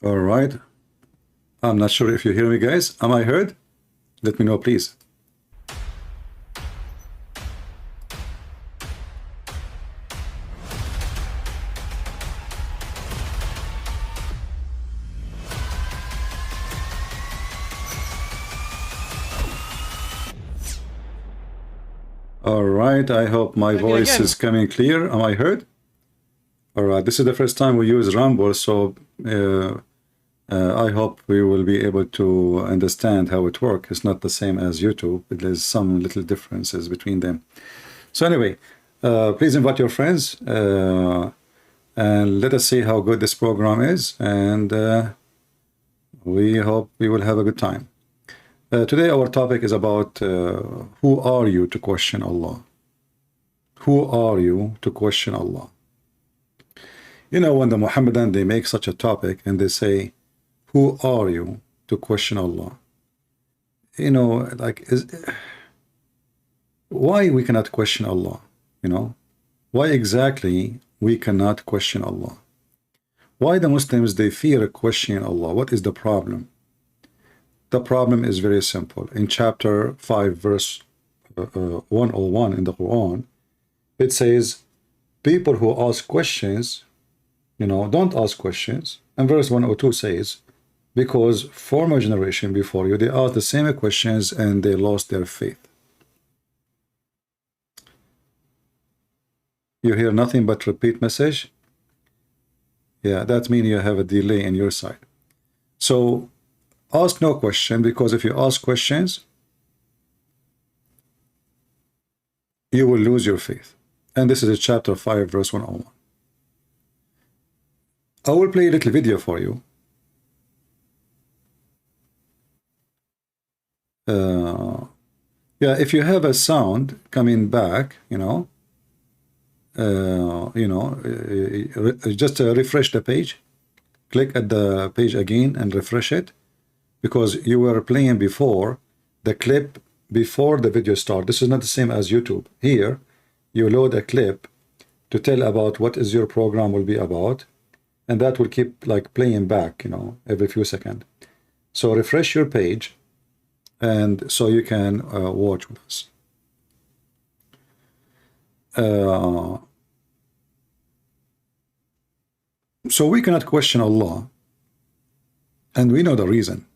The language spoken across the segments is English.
All right. I'm not sure if you hear me, guys. Am I heard? Let me know, please. All right. I hope my voice is coming clear. Am I heard? All right. This is the first time we use Rumble, so I hope we will be able to understand how it works. It's not the same as YouTube. There's some little differences between them. So anyway, please invite your friends and let us see how good this program is. And we hope we will have a good time. Today our topic is about who are you to question Allah? Who are you to question Allah? You know, when the Muhammadan, they make such a topic and they say, who are you to question Allah? You know, like, why we cannot question Allah? You know, why exactly we cannot question Allah? Why the Muslims, they fear questioning Allah? What is the problem? The problem is very simple. In chapter 5, verse 101 in the Quran, it says, people who ask questions, you know, don't ask questions. And verse 102 says, because former generation before you, they asked the same questions and they lost their faith. You hear nothing but repeat message? Yeah, that means you have a delay in your side. So ask no question, because if you ask questions, you will lose your faith. And this is chapter 5, verse 101. I will play a little video for you. Yeah, if you have a sound coming back, you know, just refresh the page. Click at the page again and refresh it, because you were playing before the clip before the video start. This is not the same as YouTube. Here, you load a clip to tell about what is your program will be about, and that will keep like playing back, you know, every few seconds. So refresh your page, and so you can watch with us. So we cannot question Allah, and we know the reason.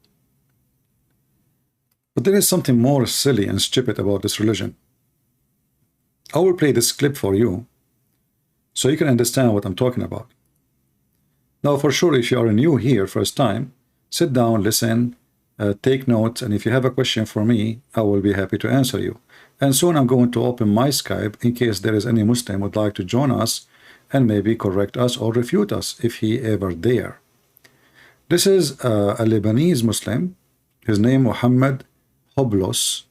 But there is something more silly and stupid about this religion. I will play this clip for you so you can understand what I'm talking about. Now, for sure, if you are new here first time, sit down, listen, take notes, and if you have a question for me, I will be happy to answer you. And soon I'm going to open my Skype in case there is any Muslim would like to join us and maybe correct us or refute us if he ever dare. This is a Lebanese Muslim. His name Muhammad Hoblos.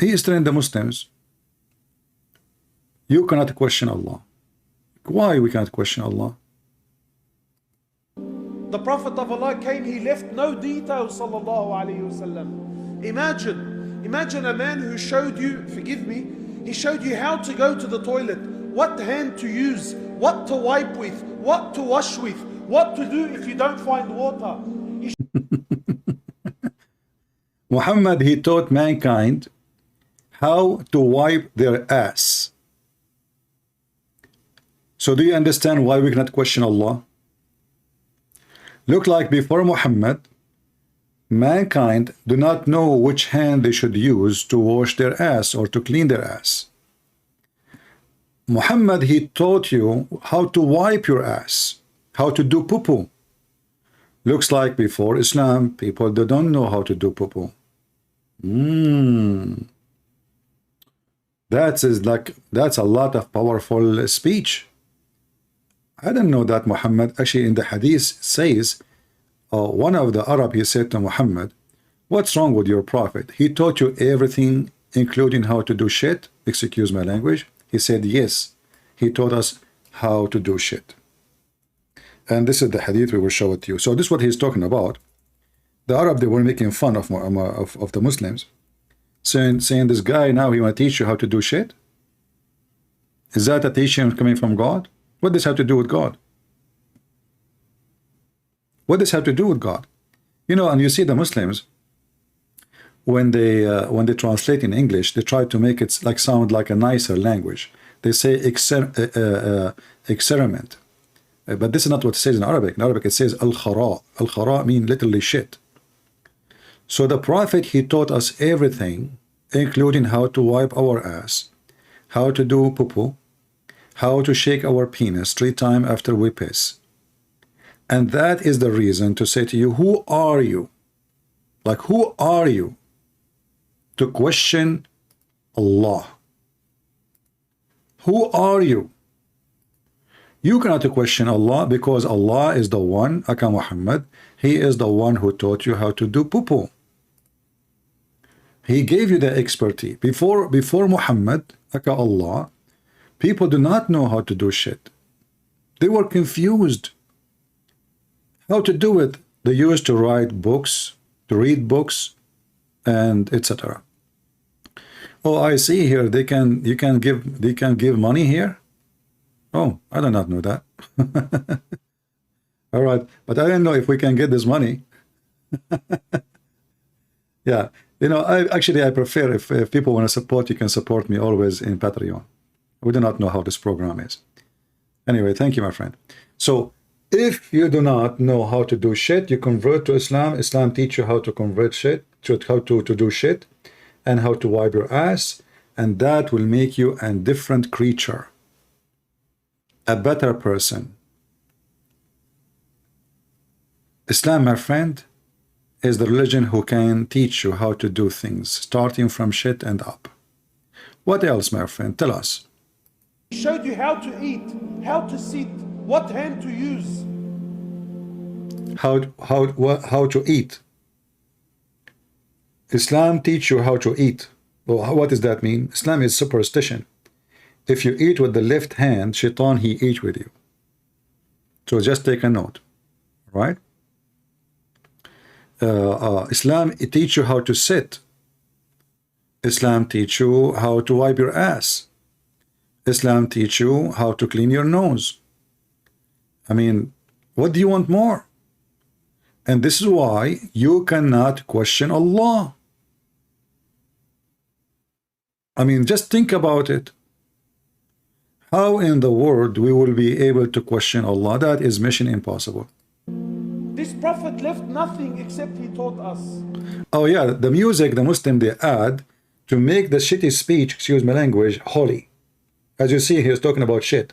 He is telling the Muslims, you cannot question Allah. Why we cannot question Allah? The Prophet of Allah came, he left no details, sallallahu alayhi wasallam. Imagine a man who showed you, forgive me, he showed you how to go to the toilet, what hand to use, what to wipe with, what to wash with, what to do if you don't find water. Muhammad, he taught mankind how to wipe their ass. So do you understand why we cannot question Allah? Look like before Muhammad, mankind do not know which hand they should use to wash their ass or to clean their ass. Muhammad, he taught you how to wipe your ass, how to do poo-poo. Looks like before Islam, people they don't know how to do poo-poo. That's a lot of powerful speech. I didn't know that Muhammad actually in the hadith says, one of the Arab, he said to Muhammad, what's wrong with your prophet? He taught you everything, including how to do shit. Excuse my language. He said, yes, he taught us how to do shit. And this is the hadith we will show it to you. So this is what he's talking about. The Arab, they were making fun of the Muslims, saying this guy now he want to teach you how to do shit. Is that a teaching coming from God? What does this have to do with God? What does this have to do with God? You know, and you see the Muslims, when they translate in English, they try to make it like sound like a nicer language. They say experiment. But this is not what it says in Arabic. In Arabic it says al-khara. Al-khara means literally shit. So the Prophet, he taught us everything, including how to wipe our ass, how to do poo-poo, how to shake our penis 3 times after we piss. And that is the reason to say to you, who are you? Like, who are you to question Allah? Who are you? You cannot question Allah, because Allah is the one, Aka Muhammad, He is the one who taught you how to do poo-poo. He gave you the expertise. Before Muhammad, Aka Allah, people do not know how to do shit. They were confused how to do it. They used to write books, to read books, and etc. Oh, I see here they can give money here. Oh, I do not know that. All right, but I don't know if we can get this money. Yeah, you know, I prefer if people want to support, you can support me always in Patreon. We do not know how this program is. Anyway, thank you, my friend. So if you do not know how to do shit, you convert to Islam. Islam teach you how to convert shit, how to do shit, and how to wipe your ass, and that will make you a different creature, a better person. Islam, my friend, is the religion who can teach you how to do things, starting from shit and up. What else, my friend? Tell us. He showed you how to eat, how to sit, what hand to use. How to eat. Islam teach you how to eat. Well, what does that mean? Islam is superstition. If you eat with the left hand, shaitan, he eat with you. So just take a note, right? Islam, it teach you how to sit. Islam teach you how to wipe your ass. Islam teach you how to clean your nose. I mean, what do you want more? And this is why you cannot question Allah. I mean, just think about it. How in the world we will be able to question Allah? That is mission impossible. This prophet left nothing except he taught us. Oh yeah, the music, the Muslim, they add to make the shitty speech, excuse my language, holy. As you see, he is talking about shit.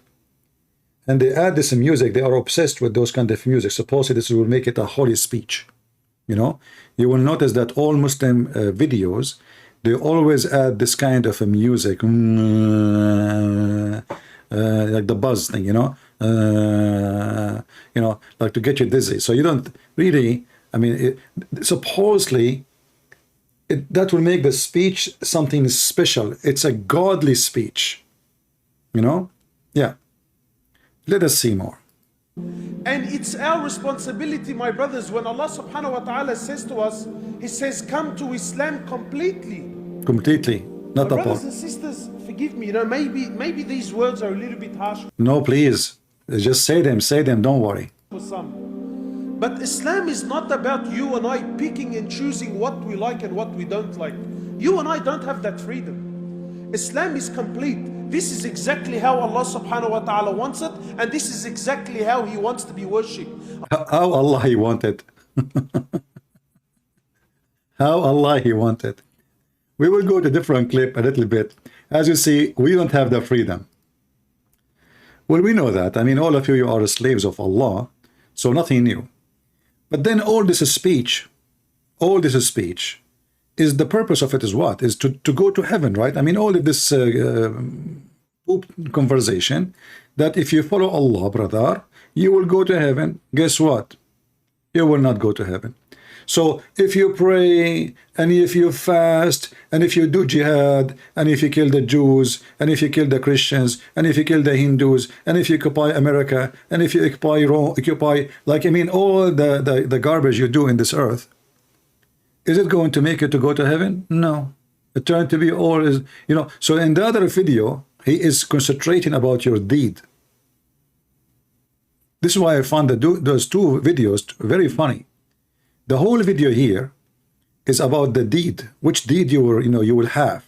And they add this music, they are obsessed with those kind of music. Supposedly this will make it a holy speech. You know, you will notice that all Muslim videos, they always add this kind of a music, like the buzz thing, you know, like to get you dizzy. So you don't really, I mean, supposedly, that will make the speech something special. It's a godly speech, you know? Yeah. Let us see more. And it's our responsibility, my brothers, when Allah subhanahu wa ta'ala says to us, He says, come to Islam completely. Completely, not a part. Brothers and sisters, forgive me, you know, maybe these words are a little bit harsh No, please. Just say them, don't worry. for some. But Islam is not about you and I picking and choosing what we like and what we don't like. You and I don't have that freedom. Islam is complete. This is exactly how Allah subhanahu wa ta'ala wants it, and this is exactly how He wants to be worshipped. How Allah He wanted. How Allah He wanted. We will go to different clip a little bit. As you see, we don't have the freedom. Well, we know that. I mean, all of you are slaves of Allah, so nothing new. But then all this speech, is the purpose of it is what? Is to go to heaven, right? I mean, all of this conversation, that if you follow Allah, brother, you will go to heaven. Guess what? You will not go to heaven. So if you pray, and if you fast, and if you do jihad, and if you kill the Jews, and if you kill the Christians, and if you kill the Hindus, and if you occupy America, and if you occupy, like, I mean, all the garbage you do in this earth, is it going to make you to go to heaven? No. It turned to be all is, you know. So in the other video, he is concentrating about your deed. This is why I found those two videos very funny. The whole video here is about the deed, which deed you will have.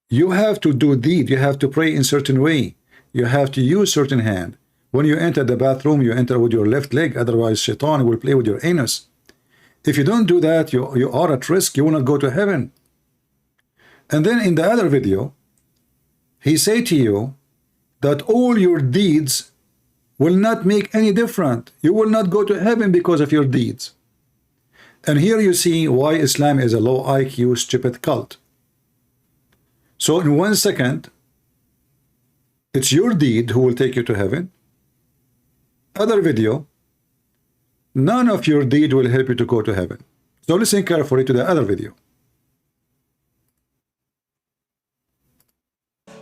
You have to do deed. You have to pray in certain way. You have to use certain hand. When you enter the bathroom, you enter with your left leg. Otherwise, Shaitan will play with your anus. If you don't do that, you are at risk. You will not go to heaven. And then in the other video, he say to you that all your deeds will not make any difference. You will not go to heaven because of your deeds. And here you see why Islam is a low IQ, stupid cult. So in 1 second, it's your deed who will take you to heaven. Other video, none of your deed will help you to go to heaven. So listen carefully to the other video.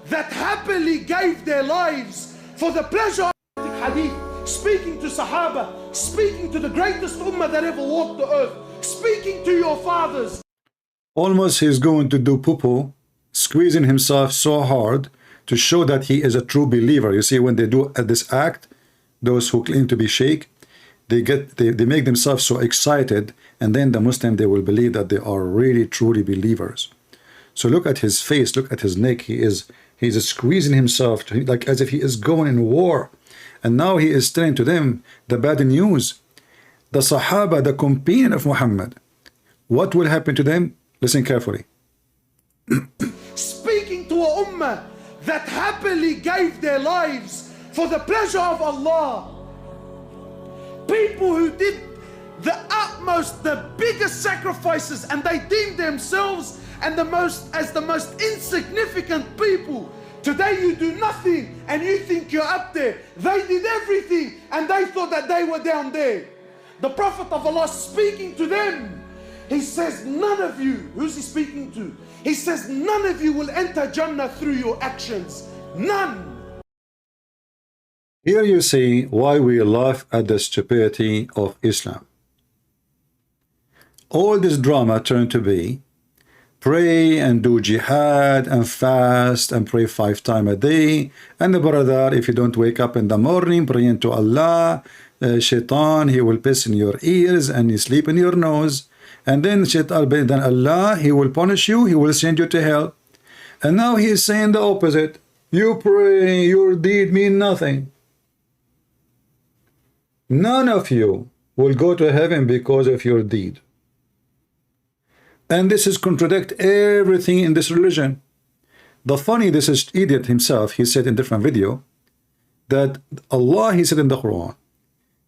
That happily gave their lives for the pleasure of the hadith, speaking to Sahaba, speaking to the greatest ummah that ever walked the earth, speaking to your fathers. Almost he's going to do poo-poo, squeezing himself so hard to show that he is a true believer. You see, when they do this act, those who claim to be sheikh, they make themselves so excited, and then the Muslim, they will believe that they are really truly believers. So look at his face, look at his neck. He's squeezing himself like as if he is going in war. And now he is telling to them the bad news. The Sahaba, the companion of Muhammad, what will happen to them? Listen carefully. Speaking to a ummah that happily gave their lives for the pleasure of Allah. People who did the utmost, the biggest sacrifices, and they deemed themselves as the most insignificant people. Today you do nothing and you think you're up there. They did everything and they thought that they were down there. The Prophet of Allah speaking to them, he says, none of you, who's he speaking to? He says, none of you will enter Jannah through your actions. None. Here you see why we laugh at the stupidity of Islam. All this drama turned to be pray and do jihad and fast and pray 5 times a day. And the brother, if you don't wake up in the morning praying to Allah, Shaitan, he will piss in your ears and you sleep in your nose. And then Shaitan, then Allah, he will punish you, he will send you to hell. And now he is saying the opposite. You pray, your deed mean nothing. None of you will go to heaven because of your deed. And this is contradict everything in this religion. The funny, this is idiot himself, he said in different video, that Allah, he said in the Quran,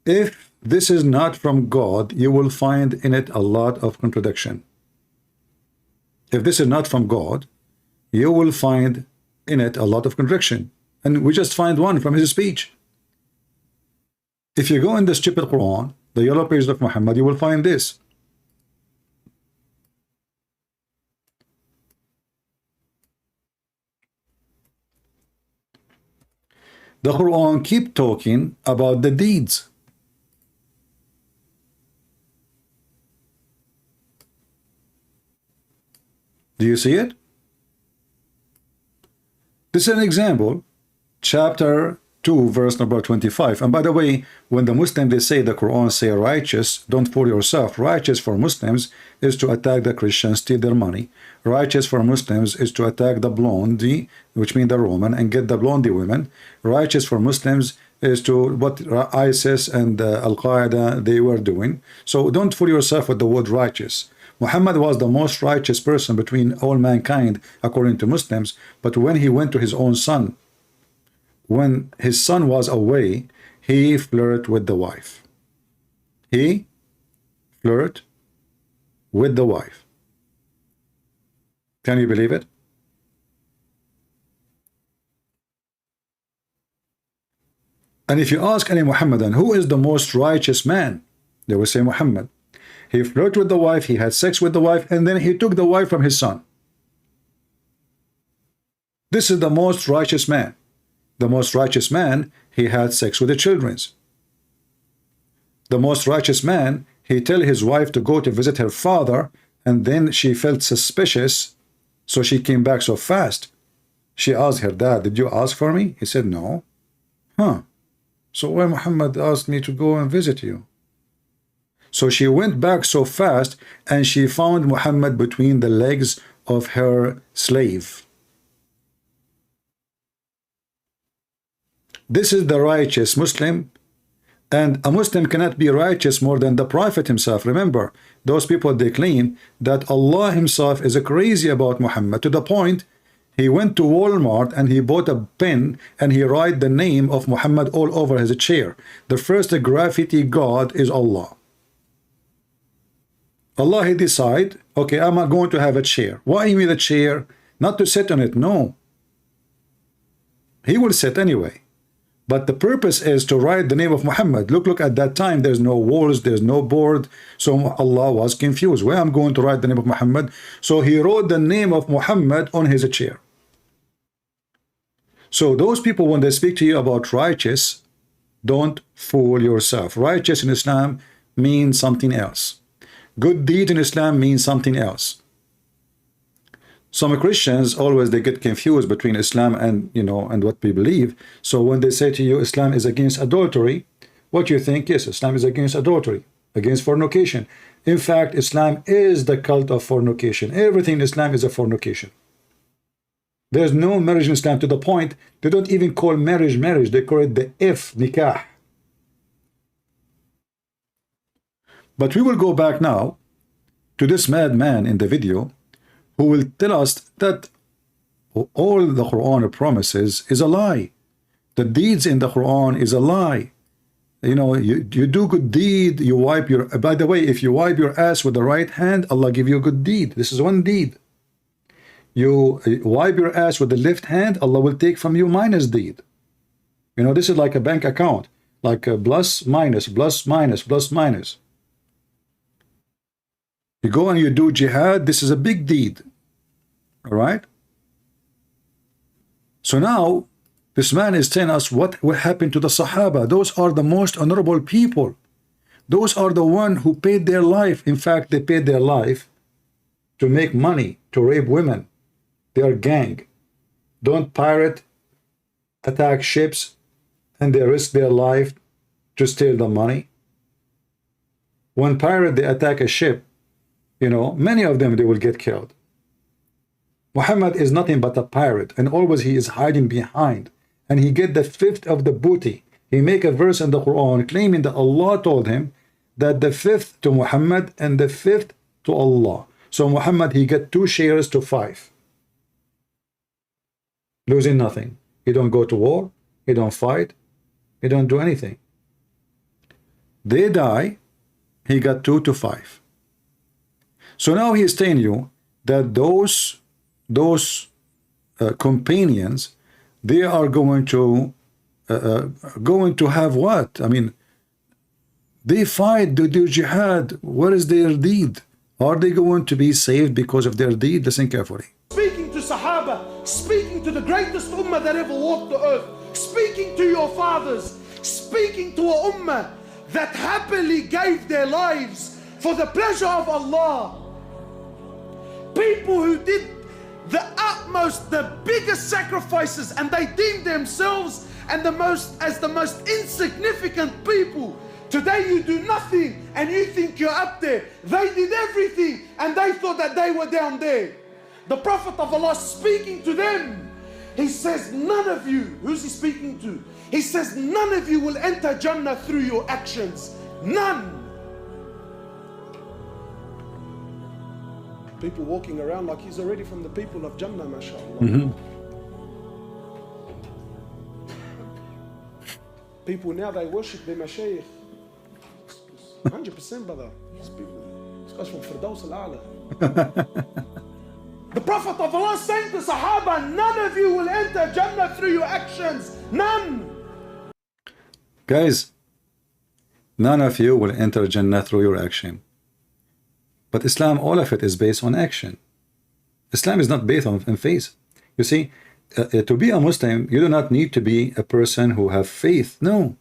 if this is not from God, you will find in it a lot of contradiction. If this is not from God, you will find in it a lot of contradiction. And we just find one from his speech. If you go in the stupid Quran, the yellow page of Muhammad, you will find this. The Quran keep talking about the deeds. Do you see it? This is an example, chapter 2, verse number 25. And by the way, when the Muslims, they say the Quran say righteous, don't fool yourself. Righteous for Muslims is to attack the Christians, steal their money. Righteous for Muslims is to attack the blondie, which means the Roman, and get the blondie women. Righteous for Muslims is to what ISIS and Al-Qaeda, they were doing. So don't fool yourself with the word righteous. Muhammad was the most righteous person between all mankind, according to Muslims. But when he went to his own son, when his son was away, he flirted with the wife. He flirted with the wife. Can you believe it? And if you ask any Muhammadan, who is the most righteous man? They will say Muhammad. He flirted with the wife, he had sex with the wife, and then he took the wife from his son. This is the most righteous man. The most righteous man, he had sex with the children. The most righteous man, he tell his wife to go to visit her father, and then she felt suspicious, so she came back so fast. She asked her dad, did you ask for me? He said, no. Huh. So why Muhammad asked me to go and visit you? So she went back so fast and she found Muhammad between the legs of her slave. This is the righteous Muslim, and a Muslim cannot be righteous more than the Prophet himself. Remember, those people, they claim that Allah himself is crazy about Muhammad, to the point he went to Walmart and he bought a pen and he write the name of Muhammad all over his chair. The first graffiti god is Allah. Allah, he decide, okay, I'm going to have a chair. Why he made a chair? Not to sit on it, no. He will sit anyway. But the purpose is to write the name of Muhammad. Look, at that time, there's no walls, there's no board. So Allah was confused. Where I'm going to write the name of Muhammad? So he wrote the name of Muhammad on his chair. So those people, when they speak to you about righteous, don't fool yourself. Righteous in Islam means something else. Good deed in Islam means something else. Some Christians always, they get confused between Islam and, you know, and what we believe. So when they say to you Islam is against adultery, what you think? Yes, Islam is against adultery, against fornication. In fact, Islam is the cult of fornication. Everything in Islam is a fornication. There's no marriage in Islam, to the point they don't even call marriage marriage. They call it the nikah. But we will go back now to this madman in the video who will tell us that all the Quran promises is a lie. The deeds in the Quran is a lie. You know, you do good deed, you wipe your, by the way, if you wipe your ass with the right hand, Allah give you a good deed. This is one deed. You wipe your ass with the left hand, Allah will take from you minus deed. You know, this is like a bank account, like a plus, minus, plus, minus, plus, minus. You go and you do jihad, this is a big deed. All right? So now, this man is telling us what will happen to the Sahaba. Those are the most honorable people. Those are the ones who paid their life. In fact, they paid their life to make money, to rape women. They are gang. Don't pirate, attack ships, and they risk their life to steal the money. When pirate, they attack a ship, you know, many of them, they will get killed. Muhammad is nothing but a pirate, and always he is hiding behind, and he get the fifth of the booty. He make a verse in the Quran claiming that Allah told him that the fifth to Muhammad and the fifth to Allah. So Muhammad, he get 2 shares to 5, losing nothing. He don't go to war, he don't fight, he don't do anything. They die, he got 2 to 5. So now he is telling you that those companions, they are going to have what? I mean, they fight, they do jihad. What is their deed? Are they going to be saved because of their deed? Listen carefully. Speaking to Sahaba, speaking to the greatest ummah that ever walked the earth, speaking to your fathers, speaking to a ummah that happily gave their lives for the pleasure of Allah. People who did the utmost, the biggest sacrifices, and they deemed themselves as the most insignificant people. Today you do nothing and you think you're up there. They did everything and they thought that they were down there. The Prophet of Allah speaking to them, he says, none of you, who's he speaking to? He says, none of you will enter Jannah through your actions. None. People walking around like he's already from the people of Jannah, mashallah. People now, they worship their mashayikh. 100%, brother. These guys from Firdaus al-A'la. The Prophet of Allah saying to Sahaba, none of you will enter Jannah through your actions. None. Guys, none of you will enter Jannah through your action. But Islam, all of it is based on action. Islam is not based on faith. You see, to be a Muslim, you do not need to be a person who have faith. No.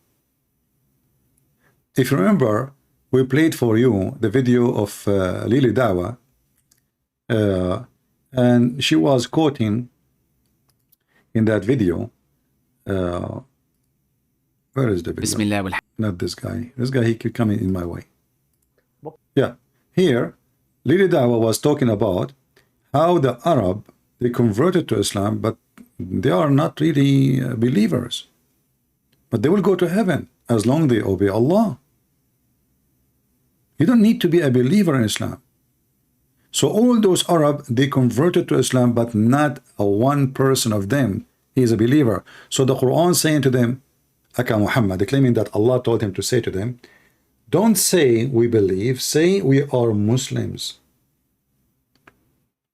If you remember, we played for you the video of Lili Dawa, and she was quoting in that video Where is the video? Not this guy. This guy, he keep coming in my way. Yeah. Here, Lily Dawa was talking about how the Arab, they converted to Islam, but they are not really believers. But they will go to heaven as long as they obey Allah. You don't need to be a believer in Islam. So all those Arab, they converted to Islam, but not a one person of them he is a believer. So the Quran saying to them, Aka Muhammad, claiming that Allah told him to say to them, don't say we believe, say we are Muslims.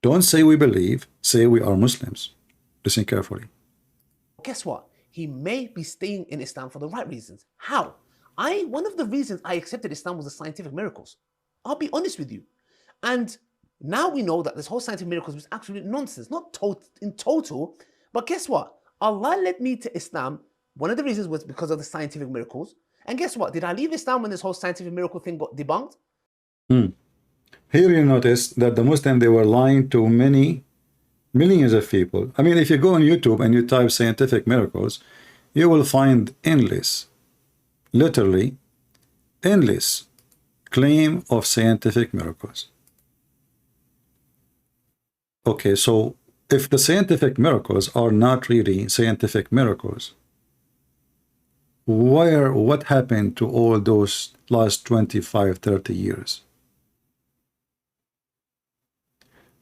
Don't say we believe, say we are Muslims. Listen carefully. Guess what? He may be staying in Islam for the right reasons. How? One of the reasons I accepted Islam was the scientific miracles. I'll be honest with you. And now we know that this whole scientific miracles was absolute nonsense, not in total. But guess what? Allah led me to Islam. One of the reasons was because of the scientific miracles. And guess what? Did I leave Islam when this whole scientific miracle thing got debunked? Here you notice that the Muslims, they were lying to millions of people. I mean, if you go on YouTube and you type scientific miracles, you will find endless, literally endless claim of scientific miracles. Okay, so if the scientific miracles are not really scientific miracles, what happened to all those last 25, 30 years?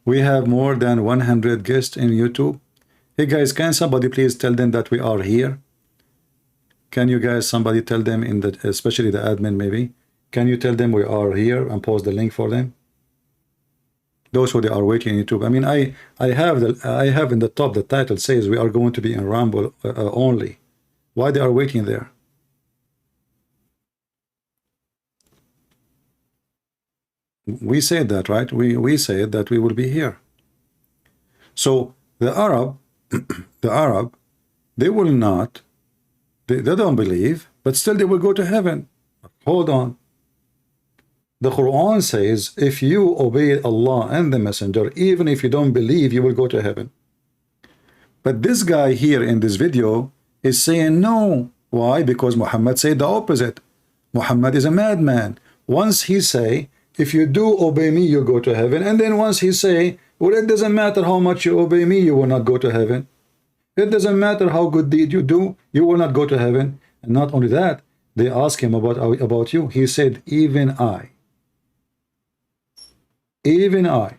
We have more than 100 guests in YouTube. Hey guys, can somebody please tell them that we are here? Can you guys, somebody tell them, especially the admin maybe, can you tell them we are here and post the link for them? Those who they are waiting on YouTube. I mean, I have in the top, the title says we are going to be in Rumble only. Why they are waiting there? We said that, right? We said that we will be here. So the Arab, they will not, they don't believe, but still they will go to heaven. Hold on. The Quran says, if you obey Allah and the Messenger, even if you don't believe, you will go to heaven. But this guy here in this video is saying no. Why? Because Muhammad said the opposite. Muhammad is a madman. Once he say, if you do obey me, you go to heaven. And then once he say, well, it doesn't matter how much you obey me, you will not go to heaven. It doesn't matter how good deed you do, you will not go to heaven. And not only that, they ask him about you. He said, even I. Even I.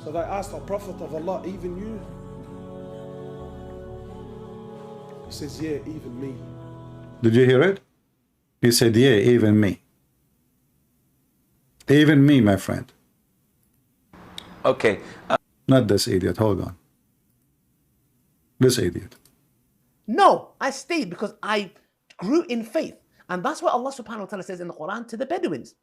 So they asked the Prophet of Allah, even you? He says, yeah, even me. Did you hear it? He said, yeah, even me. Even me, my friend. Okay. Not this idiot. Hold on. This idiot. No, I stayed because I grew in faith. And that's what Allah subhanahu wa ta'ala says in the Quran to the Bedouins.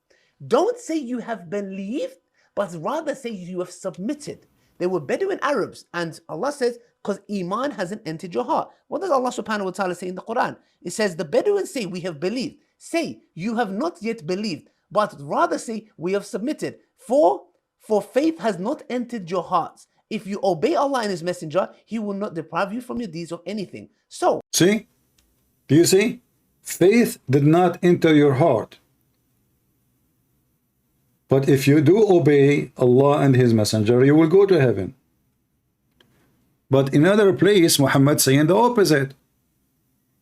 Don't say you have believed, but rather say you have submitted. They were Bedouin Arabs, and Allah says, because Iman hasn't entered your heart. What does Allah subhanahu wa ta'ala say in the Quran? It says, the Bedouins say, we have believed. Say, you have not yet believed, but rather say, we have submitted. For faith has not entered your hearts. If you obey Allah and His Messenger, He will not deprive you from your deeds of anything. So, see? Do you see? Faith did not enter your heart. But if you do obey Allah and His Messenger, you will go to heaven. But in another place, Muhammad saying the opposite.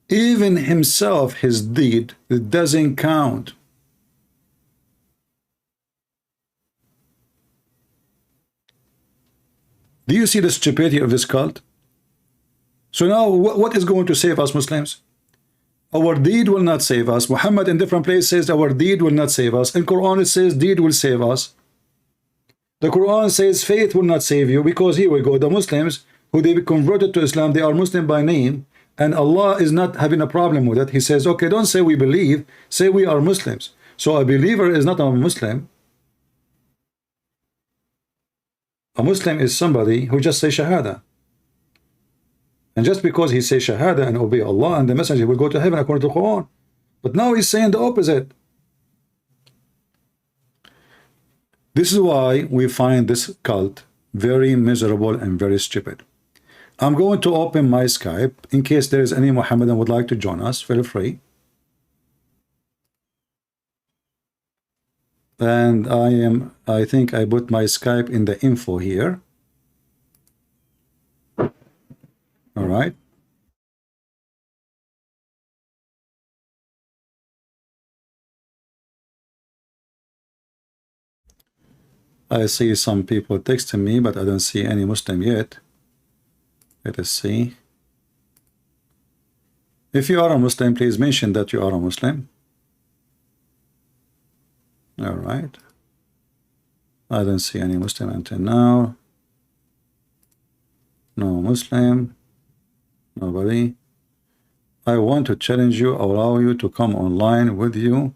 Even himself, his deed, it doesn't count. Do you see the stupidity of this cult? So now, what is going to save us Muslims? Our deed will not save us. Muhammad in different places says our deed will not save us. In Quran it says deed will save us. The Quran says faith will not save you, because here we go. The Muslims who they converted to Islam, they are Muslim by name, and Allah is not having a problem with it. He says, okay, don't say we believe, say we are Muslims. So a believer is not a Muslim. A Muslim is somebody who just says Shahada. And just because he says Shahada and obey Allah and the Messenger, he will go to heaven according to the Quran. But now he's saying the opposite. This is why we find this cult Very miserable and very stupid. I'm going to open my Skype in case there is any Mohammedan would like to join us. Feel free. And I think I put my Skype in the info here. All right. I see some people texting me, but I don't see any Muslim yet. Let us see. If you are a Muslim, please mention that you are a Muslim. All right. I don't see any Muslim until now. No Muslim. Nobody. I want to challenge you, allow you to come online with you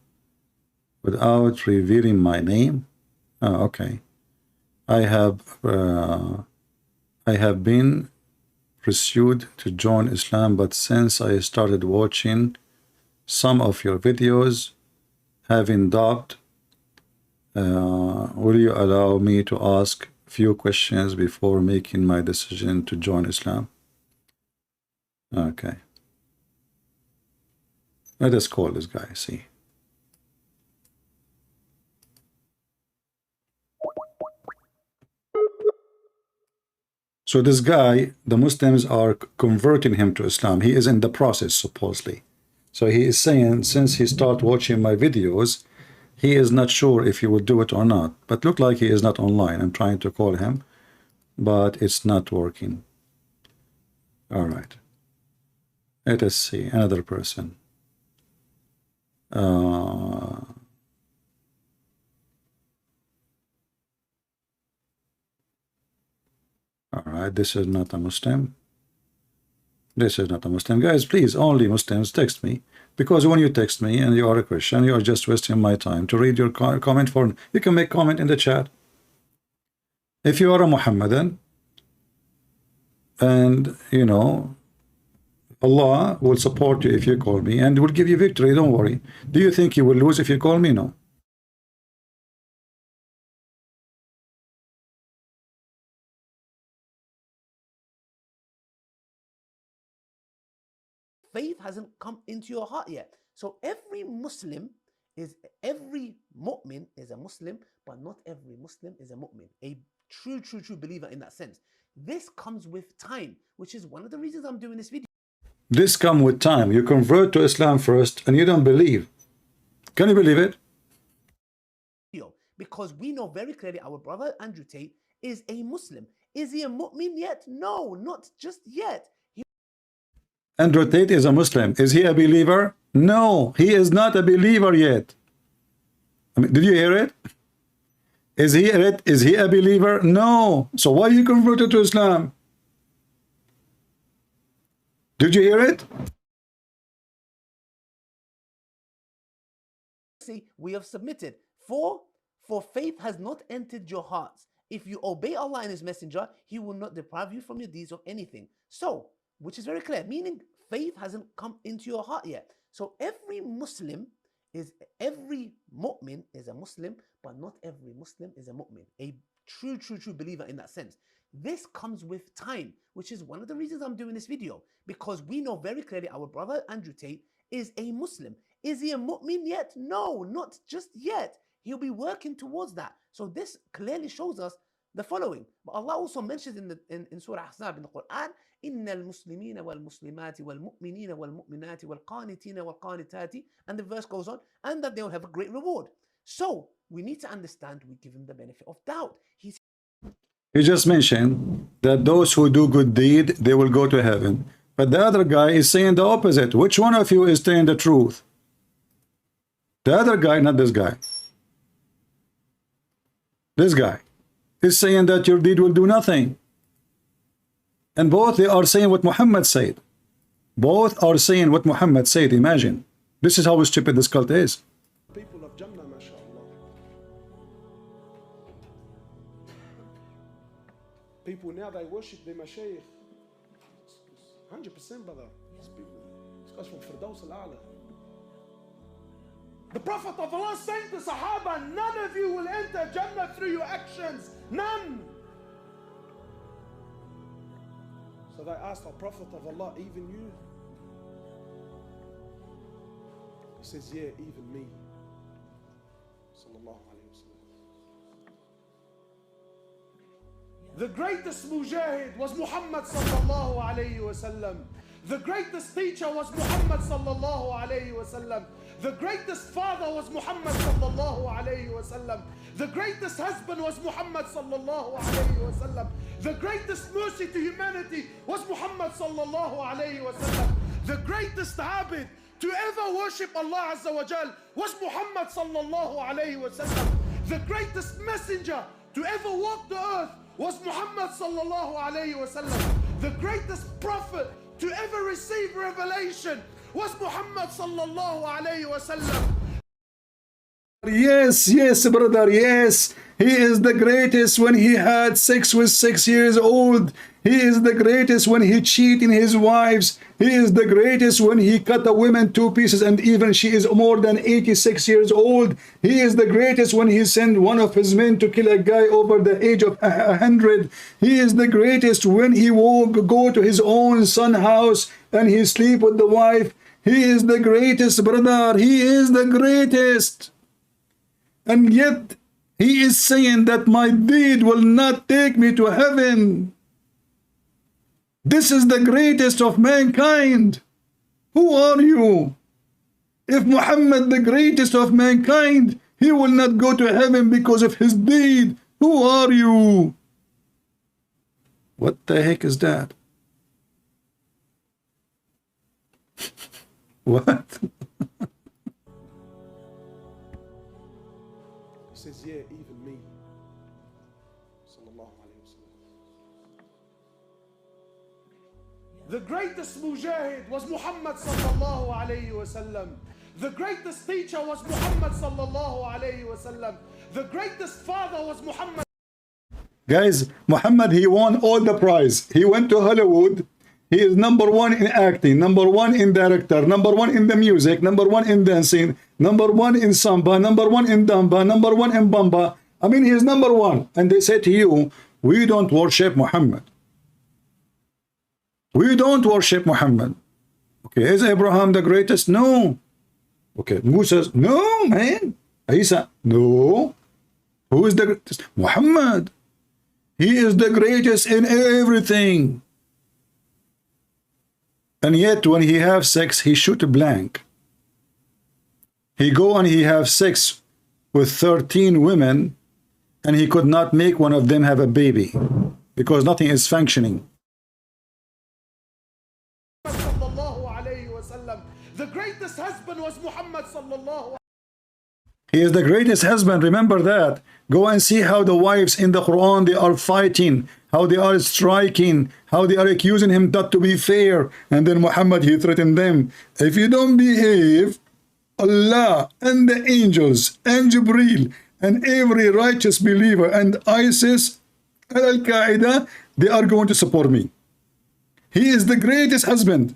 without revealing my name. Oh, okay. I have been pursued to join Islam, but since I started watching some of your videos, having doubt, will you allow me to ask few questions before making my decision to join Islam? Okay. Let us call this guy, see. So this guy, the Muslims are converting him to Islam. He is in the process, supposedly. So he is saying, since he started watching my videos, he is not sure if he will do it or not. But look like he is not online. I'm trying to call him, but it's not working. All right. Let us see, another person. All right, this is not a Muslim. This is not a Muslim. Guys, please, only Muslims text me. Because when you text me and you are a Christian, you are just wasting my time to read your comment for. You can make comment in the chat. If you are a Muhammadan, and you know, Allah will support you if you call me and will give you victory. Don't worry. Do you think you will lose if you call me? No. Faith hasn't come into your heart yet. So every mu'min is a Muslim, but not every Muslim is a mu'min. A true believer in that sense. This comes with time, which is one of the reasons I'm doing this video. This comes with time. You convert to Islam first and you don't believe. Can you believe it? Because we know very clearly our brother Andrew Tate is a Muslim. Is he a mu'min yet? No, not just yet. Andrew Tate is a Muslim. Is he a believer? No, he is not a believer yet. I mean, did you hear it? Is he a believer? No. So why you converted to Islam? Did you hear it? See, we have submitted. For faith has not entered your hearts. If you obey Allah and His Messenger, He will not deprive you from your deeds of anything. So, which is very clear, meaning faith hasn't come into your heart yet. So every mu'min is a Muslim, but not every Muslim is a mu'min. A true believer in that sense. This comes with time, which is one of the reasons I'm doing this video, because we know very clearly our brother Andrew Tate is a Muslim. Is he a mu'min yet? No, not just yet. He'll be working towards that. So this clearly shows us the following. But Allah also mentions in Surah Ahzab in the Quran, إِنَّ الْمُسْلِمِينَ وَالْمُسْلِمَاتِ وَالْمُؤْمِنِينَ وَالْمُؤْمِنَاتِ وَالْقَانِتِينَ وَالْقَانِتَاتِ, and the verse goes on, and that they will have a great reward. So we need to understand, we give him the benefit of doubt. He just mentioned that those who do good deed, they will go to heaven. But the other guy is saying the opposite. Which one of you is saying the truth? The other guy, not this guy. This guy is saying that your deed will do nothing. And both they are saying what Muhammad said. Both are saying what Muhammad said. Imagine. This is how stupid this cult is. People of Jannah, mashallah. People now, they worship their mashayikh. 100%, brother. This guy's from Firdaus al-A'la. The Prophet of Allah saying to Sahaba, none of you will enter Jannah through your actions. None. So they asked the Prophet of Allah, even you? He says, yeah, even me. Sallallahu alayhi wa sallam. The greatest mujahid was Muhammad sallallahu alayhi wa sallam. The greatest teacher was Muhammad sallallahu alayhi wa sallam. The greatest father was Muhammad sallallahu alayhi wa sallam. The greatest husband was Muhammad sallallahu alayhi wa sallam. The greatest mercy to humanity was Muhammad sallallahu alayhi wa sallam. The greatest abid to ever worship Allah Azza wa Jal was Muhammad sallallahu alayhi wa sallam. The greatest messenger to ever walk the earth was Muhammad sallallahu alayhi wa sallam. The greatest prophet to ever receive revelation was Muhammad sallallahu alayhi wa sallam. Yes, yes, brother, yes. He is the greatest when he had sex with 6 years old. He is the greatest when he cheated his wives. He is the greatest when he cut a woman 2 pieces and even she is more than 86 years old. He is the greatest when he sent one of his men to kill a guy over the age of 100. He is the greatest when he go to his own son's house and he sleep with the wife. He is the greatest, brother. He is the greatest. And yet he is saying that my deed will not take me to heaven. This is the greatest of mankind. Who are you? If Muhammad, the greatest of mankind, he will not go to heaven because of his deed. Who are you? What the heck is that? What? He says, yeah, even me. Sallallahu alayhi wa sallam. The greatest mujahid was Muhammad sallallahu alayhi wa sallam. The greatest teacher was Muhammad sallallahu alayhi wa sallam. The greatest father was Muhammad. Guys, Muhammad, he won all the prize. He went to Hollywood. He is #1 in acting, #1 in director, #1 in the music, #1 in dancing, #1 in samba, #1 in damba, #1 in bamba. I mean, he is #1. And they say to you, we don't worship Muhammad. We don't worship Muhammad. Okay, is Abraham the greatest? No. Okay, Musa, no, man. Isa, no. Who is the greatest? Muhammad. He is the greatest in everything. And yet when he have sex, he shoot blank. He go and he have sex with 13 women and he could not make one of them have a baby because nothing is functioning. The greatest husband was Muhammad sallallahu. He is the greatest husband, remember that. Go and see how the wives in the Quran, they are fighting, how they are striking, how they are accusing him not to be fair. And then Muhammad, he threatened them. If you don't behave, Allah and the angels and Jibreel and every righteous believer and ISIS and Al-Qaeda, they are going to support me. He is the greatest husband.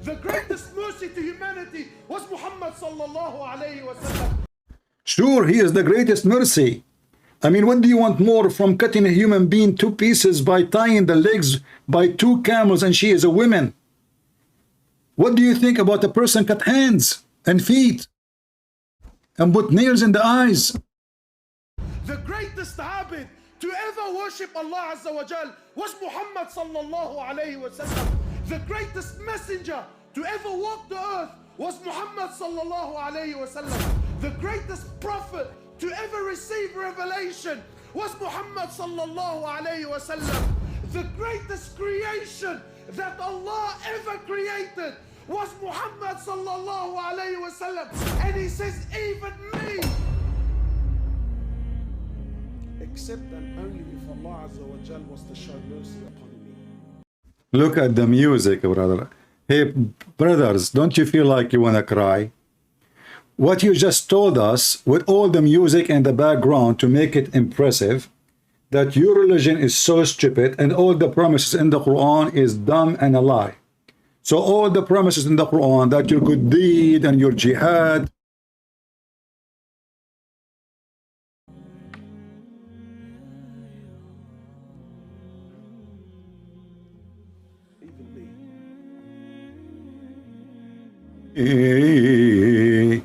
The greatest mercy to humanity was Muhammad sallallahu alayhi wa sallam. Sure, he is the greatest mercy. I mean, what do you want more from cutting a human being 2 pieces by tying the legs by 2 camels and she is a woman? What do you think about a person cut hands and feet and put nails in the eyes? The greatest abid to ever worship Allah Azza wa Jal was Muhammad sallallahu alayhi wa sallam. The greatest messenger to ever walk the earth was Muhammad sallallahu alayhi wa sallam. The greatest prophet to ever receive revelation was Muhammad sallallahu alayhi wa sallam. The greatest creation that Allah ever created was Muhammad sallallahu alayhi wa sallam. And he says, even me. Except and only if Allah Azza wa Jal was to show mercy upon me. Look at the music, brother. Hey, brothers, don't you feel like you want to cry? What you just told us, with all the music and the background to make it impressive, that your religion is so stupid and all the promises in the Quran is dumb and a lie. So all the promises in the Quran that your good deed and your jihad, Prophet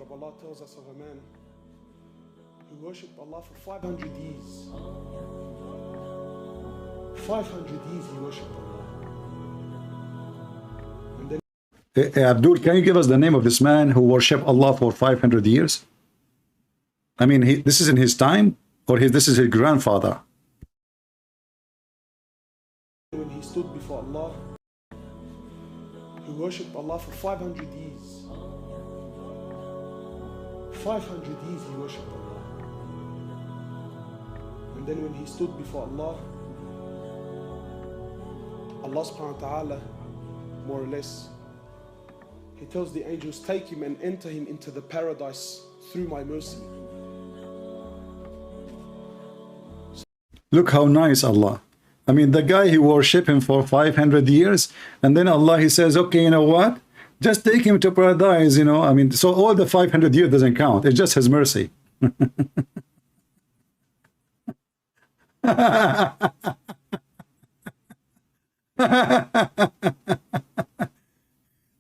of Allah tells us of a man who worshipped Allah for 500 years. 500 years he worshipped Allah. And then Abdul, can you give us the name of this man who worshipped Allah for 500 years? I mean, this is in his time, or this is his grandfather? when he stood before Allah, he worshipped Allah for 500 years. 500 years he worshipped Allah. And then when he stood before Allah, Allah subhanahu wa ta'ala, more or less, he tells the angels, take him and enter him into the paradise through my mercy. Look how nice Allah. I mean, the guy, he worshipped him for 500 years, and then Allah, he says, okay, you know what? Just take him to paradise, you know. I mean, so all the 500 years doesn't count. It's just his mercy.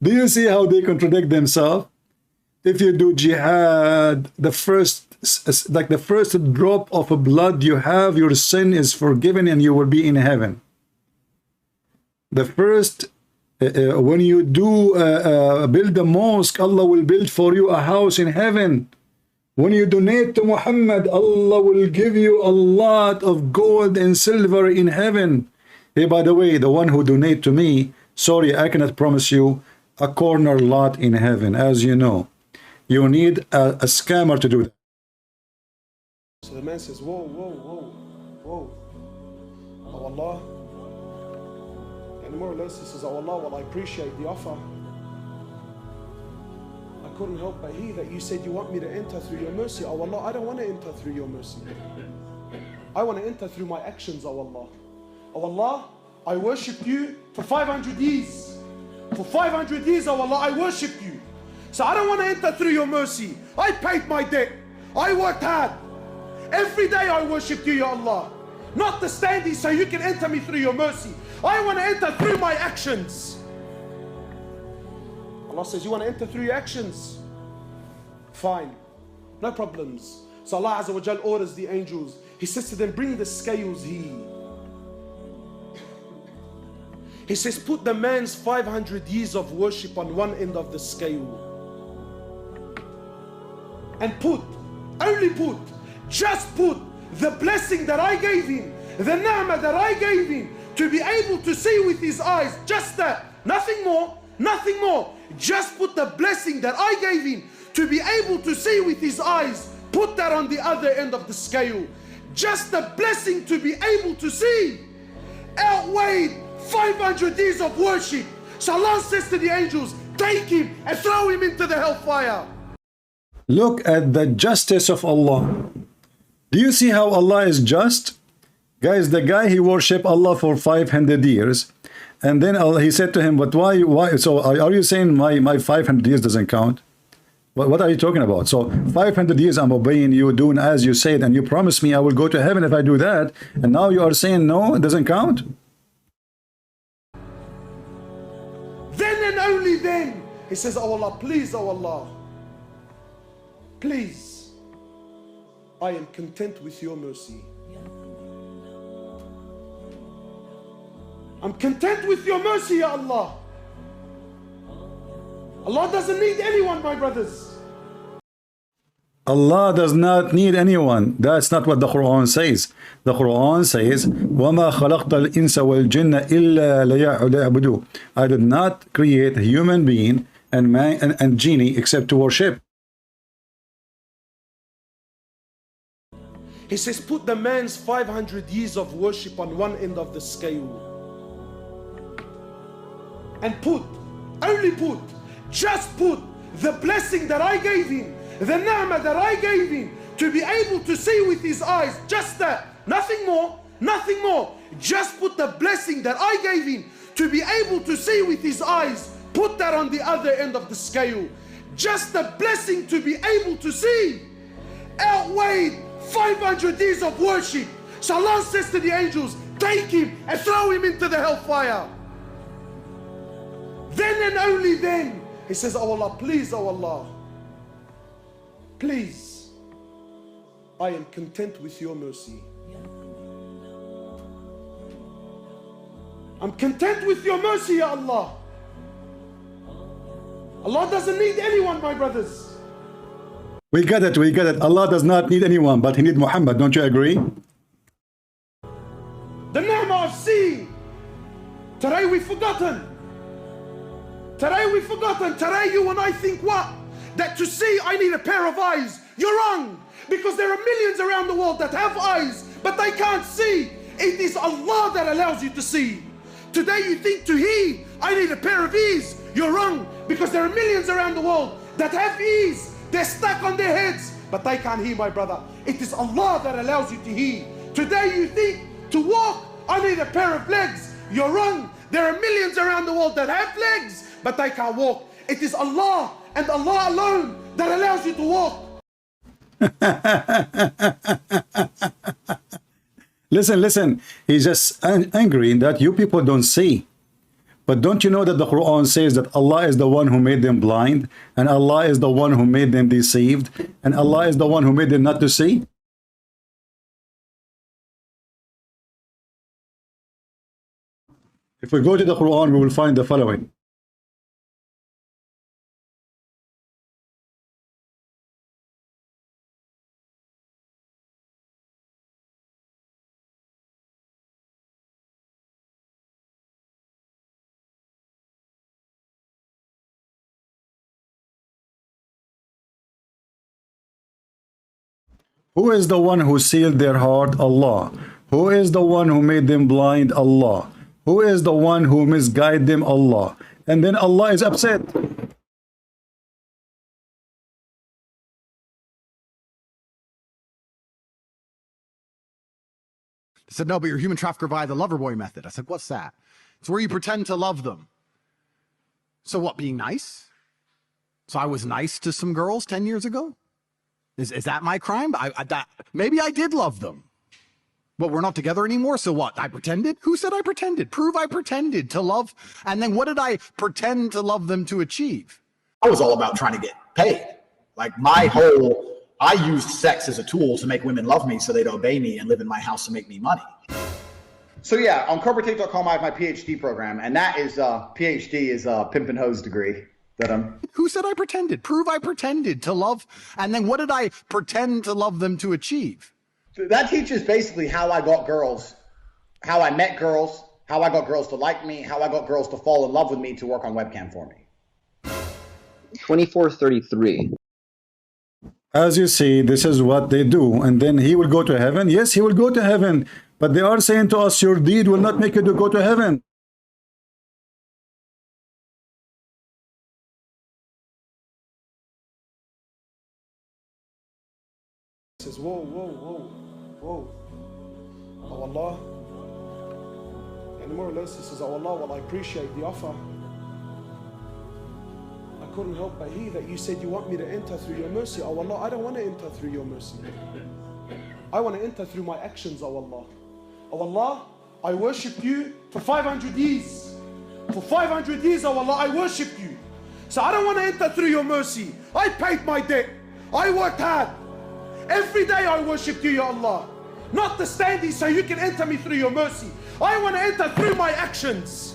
Do you see how they contradict themselves? If you do jihad, the first drop of blood you have, your sin is forgiven and you will be in heaven. The first, when you do build a mosque, Allah will build for you a house in heaven. When you donate to Muhammad, Allah will give you a lot of gold and silver in heaven. Hey, by the way, the one who donate to me, sorry, I cannot promise you a corner lot in heaven. As you know, you need a scammer to do that. So the man says, whoa, whoa, whoa, whoa. Oh Allah. And more or less he says, oh Allah, well, I appreciate the offer. I couldn't help but hear that you said you want me to enter through your mercy. Oh Allah, I don't want to enter through your mercy. I want to enter through my actions, oh Allah. Oh Allah, I worshiped you for 500 years. For 500 years, oh Allah, I worshiped you. So I don't want to enter through your mercy. I paid my debt. I worked hard. Every day I worship you, Ya Allah. Not the standing so you can enter me through your mercy. I want to enter through my actions. Allah says, you want to enter through your actions? Fine. No problems. So Allah Azza wa Jal orders the angels. He says to them, bring the scales here. He says, put the man's 500 years of worship on one end of the scale. And just put the blessing that I gave him, the ni'mah that I gave him, to be able to see with his eyes, just that, nothing more, nothing more. Just put the blessing that I gave him to be able to see with his eyes, put that on the other end of the scale. Just the blessing to be able to see outweighed 500 years of worship. So Allah says to the angels, take him and throw him into the hellfire. Look at the justice of Allah. Do you see how Allah is just? Guys, the guy, he worshipped Allah for 500 years. And then he said to him, but why? So are you saying my 500 years doesn't count? What are you talking about? So 500 years I'm obeying you, doing as you said, and you promised me I will go to heaven if I do that. And now you are saying, no, it doesn't count? Then and only then, he says, oh Allah, please, oh Allah, please, I am content with your mercy. I'm content with your mercy, Ya Allah. Allah doesn't need anyone, my brothers. Allah does not need anyone. That's not what the Quran says. The Quran says, وَمَا خَلَقْتَ الْإِنسَ وَالْجِنَّ إِلَّا لِيَعْبُدُوا. I did not create a human being and man and genie except to worship. He says, put the man's 500 years of worship on one end of the scale. And just put the blessing that I gave him, the ni'mah that I gave him, to be able to see with his eyes, just that, nothing more, nothing more. Just put the blessing that I gave him to be able to see with his eyes, put that on the other end of the scale. Just the blessing to be able to see outweighed 500 years of worship. So Allah says to the angels, take him and throw him into the hellfire. Then and only then, he says, oh Allah, please, oh Allah, please, I am content with your mercy. I'm content with your mercy, Ya Allah. Allah doesn't need anyone, my brothers. We get it, we get it. Allah does not need anyone, but he needs Muhammad. Don't you agree? The ni'mah of seeing. Today we've forgotten. Today we've forgotten. Today you and I think what? That to see I need a pair of eyes. You're wrong. Because there are millions around the world that have eyes, but they can't see. It is Allah that allows you to see. Today you think to hear, I need a pair of ears. You're wrong. Because there are millions around the world that have ears. They're stuck on their heads, but they can't hear, my brother. It is Allah that allows you to hear. Today you think to walk, I need a pair of legs. You're wrong. There are millions around the world that have legs, but they can't walk. It is Allah and Allah alone that allows you to walk. Listen. He's just angry that you people don't see. But don't you know that the Quran says that Allah is the one who made them blind, and Allah is the one who made them deceived, and Allah is the one who made them not to see? If we go to the Quran, we will find the following. Who is the one who sealed their heart? Allah. Who is the one who made them blind? Allah. Who is the one who misguided them? Allah. And then Allah is upset. They said, no, but you're a human trafficker via the lover boy method. I said, what's that? It's where you pretend to love them. So what, being nice? So I was nice to some girls 10 years ago? Is that my crime? Maybe I did love them. But we're not together anymore, so what? I pretended? Who said I pretended? Prove I pretended to love. And then what did I pretend to love them to achieve? I was all about trying to get paid. Like I used sex as a tool to make women love me so they'd obey me and live in my house to make me money. So yeah, on CobraTape.com I have my PhD program, and that is, PhD is a pimp and hose degree that I'm... Who said I pretended? Prove I pretended to love. And then what did I pretend to love them to achieve? That teaches basically how I got girls, how I met girls, how I got girls to like me, how I got girls to fall in love with me to work on webcam for me. 2433. As you see, this is what they do. And then he will go to heaven. Yes, he will go to heaven. But they are saying to us, your deed will not make you to go to heaven. Says, whoa. Oh Allah. And more or less he says, oh Allah, well I appreciate the offer. I couldn't help but hear that you said you want me to enter through your mercy. Oh Allah, I don't want to enter through your mercy. I want to enter through my actions, oh Allah. Oh Allah, I worship you for 500 years. For 500 years, oh Allah, I worship you. So I don't want to enter through your mercy. I paid my debt. I worked hard. Every day I worship you, Ya Allah. Not to stand here so you can enter me through your mercy. I want to enter through my actions.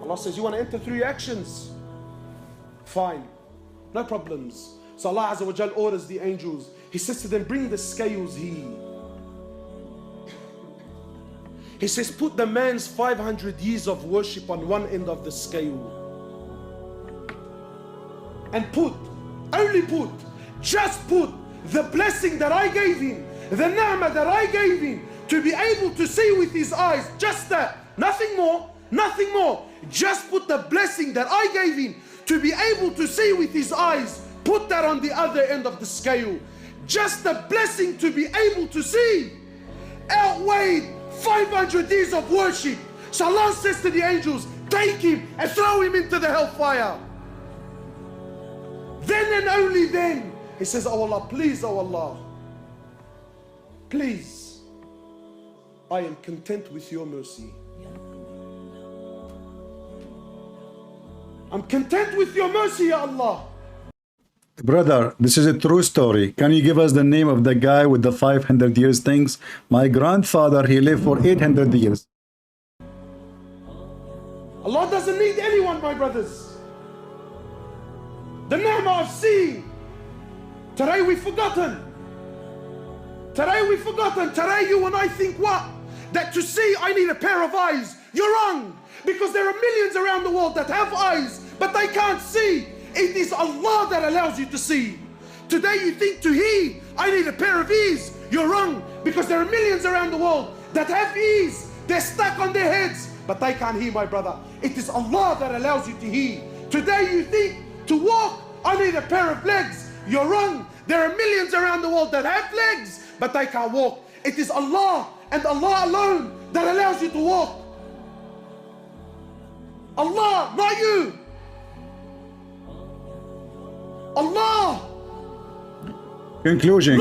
Allah says, you want to enter through your actions? Fine. No problems. So Allah Azza wa Jal orders the angels. He says to them, bring the scales here. He says, put the man's 500 years of worship on one end of the scale. And just put the blessing that I gave him, the ni'mah that I gave him, to be able to see with his eyes, just that, nothing more. Just put the blessing that I gave him to be able to see with his eyes, put that on the other end of the scale. Just the blessing to be able to see outweighed 500 years of worship. So Allah says to the angels, take him and throw him into the hellfire. Then and only then, he says, oh Allah, please, please, I am content with your mercy. I'm content with your mercy, Ya Allah. Brother, this is a true story. Can you give us the name of the guy with the 500 years things? My grandfather, he lived for 800 years. Allah doesn't need anyone, my brothers. The ni'mah of seeing. Today we've forgotten. Today we've forgotten. Today you and I think what? That to see I need a pair of eyes. You're wrong. Because there are millions around the world that have eyes, but they can't see. It is Allah that allows you to see. Today you think to hear, I need a pair of ears. You're wrong. Because there are millions around the world that have ears. They're stuck on their heads, but they can't hear, my brother. It is Allah that allows you to hear. Today you think to walk, I need a pair of legs. You're wrong. There are millions around the world that have legs, but they can't walk. It is Allah and Allah alone that allows you to walk. Allah, not you. Allah. Conclusion.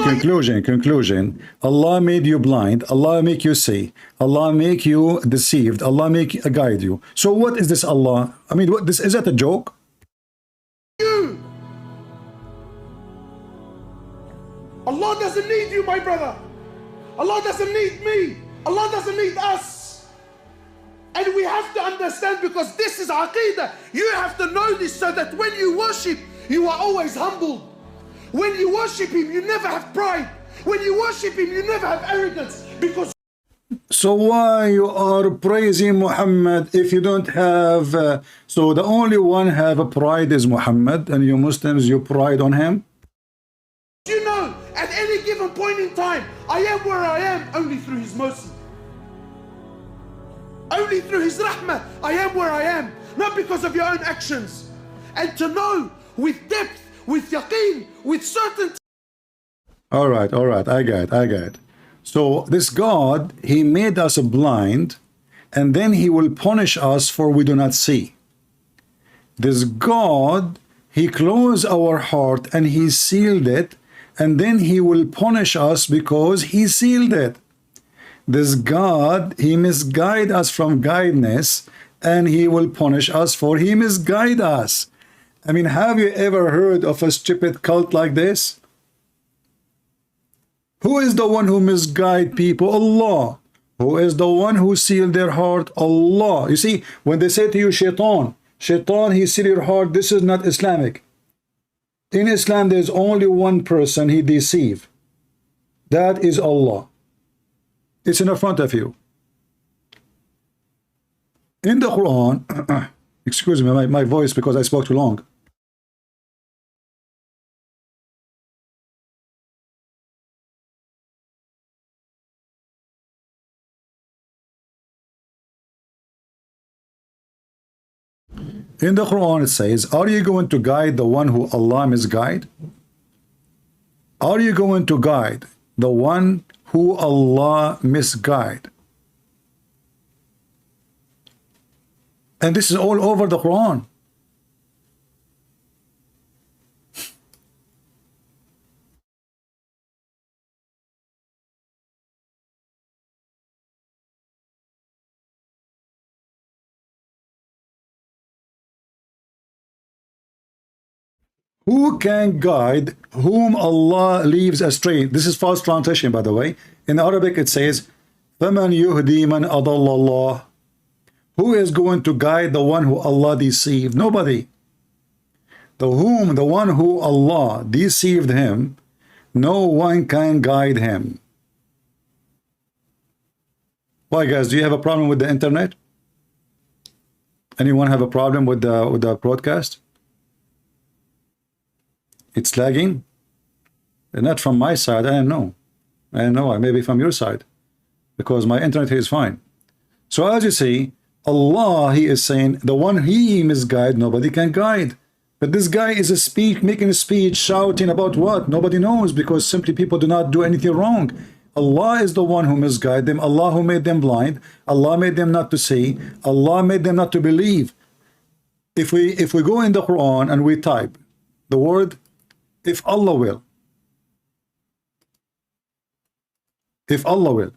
Allah made you blind. Allah make you see. Allah make you deceived. Allah make guide you. So what is this Allah? I mean, what this is that a joke? You. Allah doesn't need you, my brother. Allah doesn't need me. Allah doesn't need us. And we have to understand, because this is Aqidah. You have to know this so that when you worship, you are always humbled. When you worship Him, you never have pride. When you worship Him, you never have arrogance. Because so why you are praising Muhammad if you don't have so the only one have a pride is Muhammad, and you Muslims, you pride on him? you know, at any given point in time, I am where I am only through His mercy. Only through His rahmah, I am where I am. Not because of your own actions. And to know with depth, with yaqeen, with certainty. All right, I got it. So this God, He made us blind, and then He will punish us for we do not see. This God, He closed our heart and He sealed it, and then He will punish us because He sealed it. This God, He misguide us from guidance, and He will punish us for He misguide us. I mean, have you ever heard of a stupid cult like this? Who is the one who misguide people? Allah. Who is the one who sealed their heart? Allah. You see, when they say to you, Shaitan, He sealed your heart, this is not Islamic. In Islam, there's only one person He deceive. That is Allah. It's in the front of you. In the Quran, excuse me, my voice, because I spoke too long. In the Quran it says, are you going to guide the one who Allah misguide? Are you going to guide the one who Allah misguide? And this is all over the Quran. Who can guide whom Allah leaves astray? This is false translation, by the way. In Arabic it says, فَمَنْ يُهْدِي مَنْ أَضَلَّ اللَّهِ. Who is going to guide the one who Allah deceived? Nobody. The one who Allah deceived him, no one can guide him. Why, guys, do you have a problem with the internet? Anyone have a problem with the broadcast? It's lagging? Not from my side, I don't know. Maybe from your side, because my internet here is fine. So as you see, Allah, He is saying, the one He misguide, nobody can guide. But this guy is making a speech, shouting about what? Nobody knows, because simply people do not do anything wrong. Allah is the one who misguide them. Allah who made them blind. Allah made them not to see. Allah made them not to believe. If we go in the Quran and we type the word, if Allah will, If Allah will.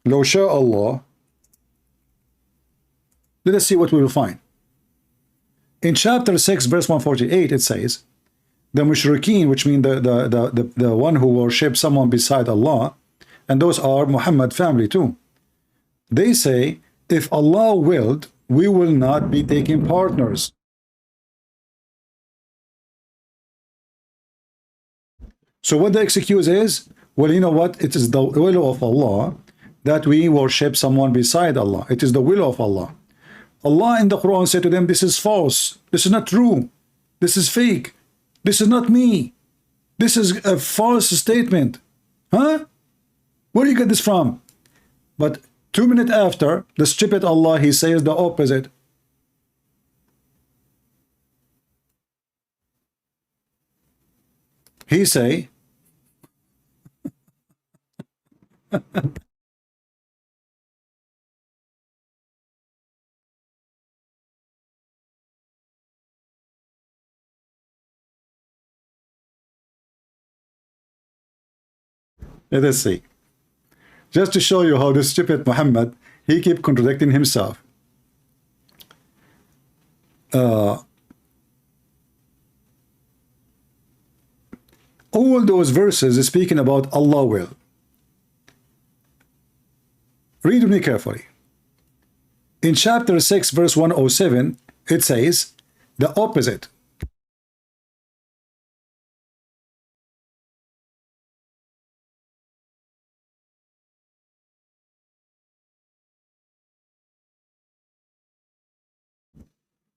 لو شاء Allah. Let us see what we will find. In chapter 6, verse 148, it says, the mushrikeen, which mean the one who worships someone beside Allah, and those are Muhammad family too. They say, if Allah willed, we will not be taking partners. So what the excuse is, well, you know what? It is the will of Allah that we worship someone beside Allah. It is the will of Allah. Allah in the Quran said to them, this is false. This is not true. This is fake. This is not me. This is a false statement. Huh? Where do you get this from? But 2 minutes after, the stupid Allah, he says the opposite. He say, let us see. Just to show you how this stupid Muhammad, he keep contradicting himself. All those verses is speaking about Allah will. Read with me carefully. In chapter 6, verse 107, it says the opposite.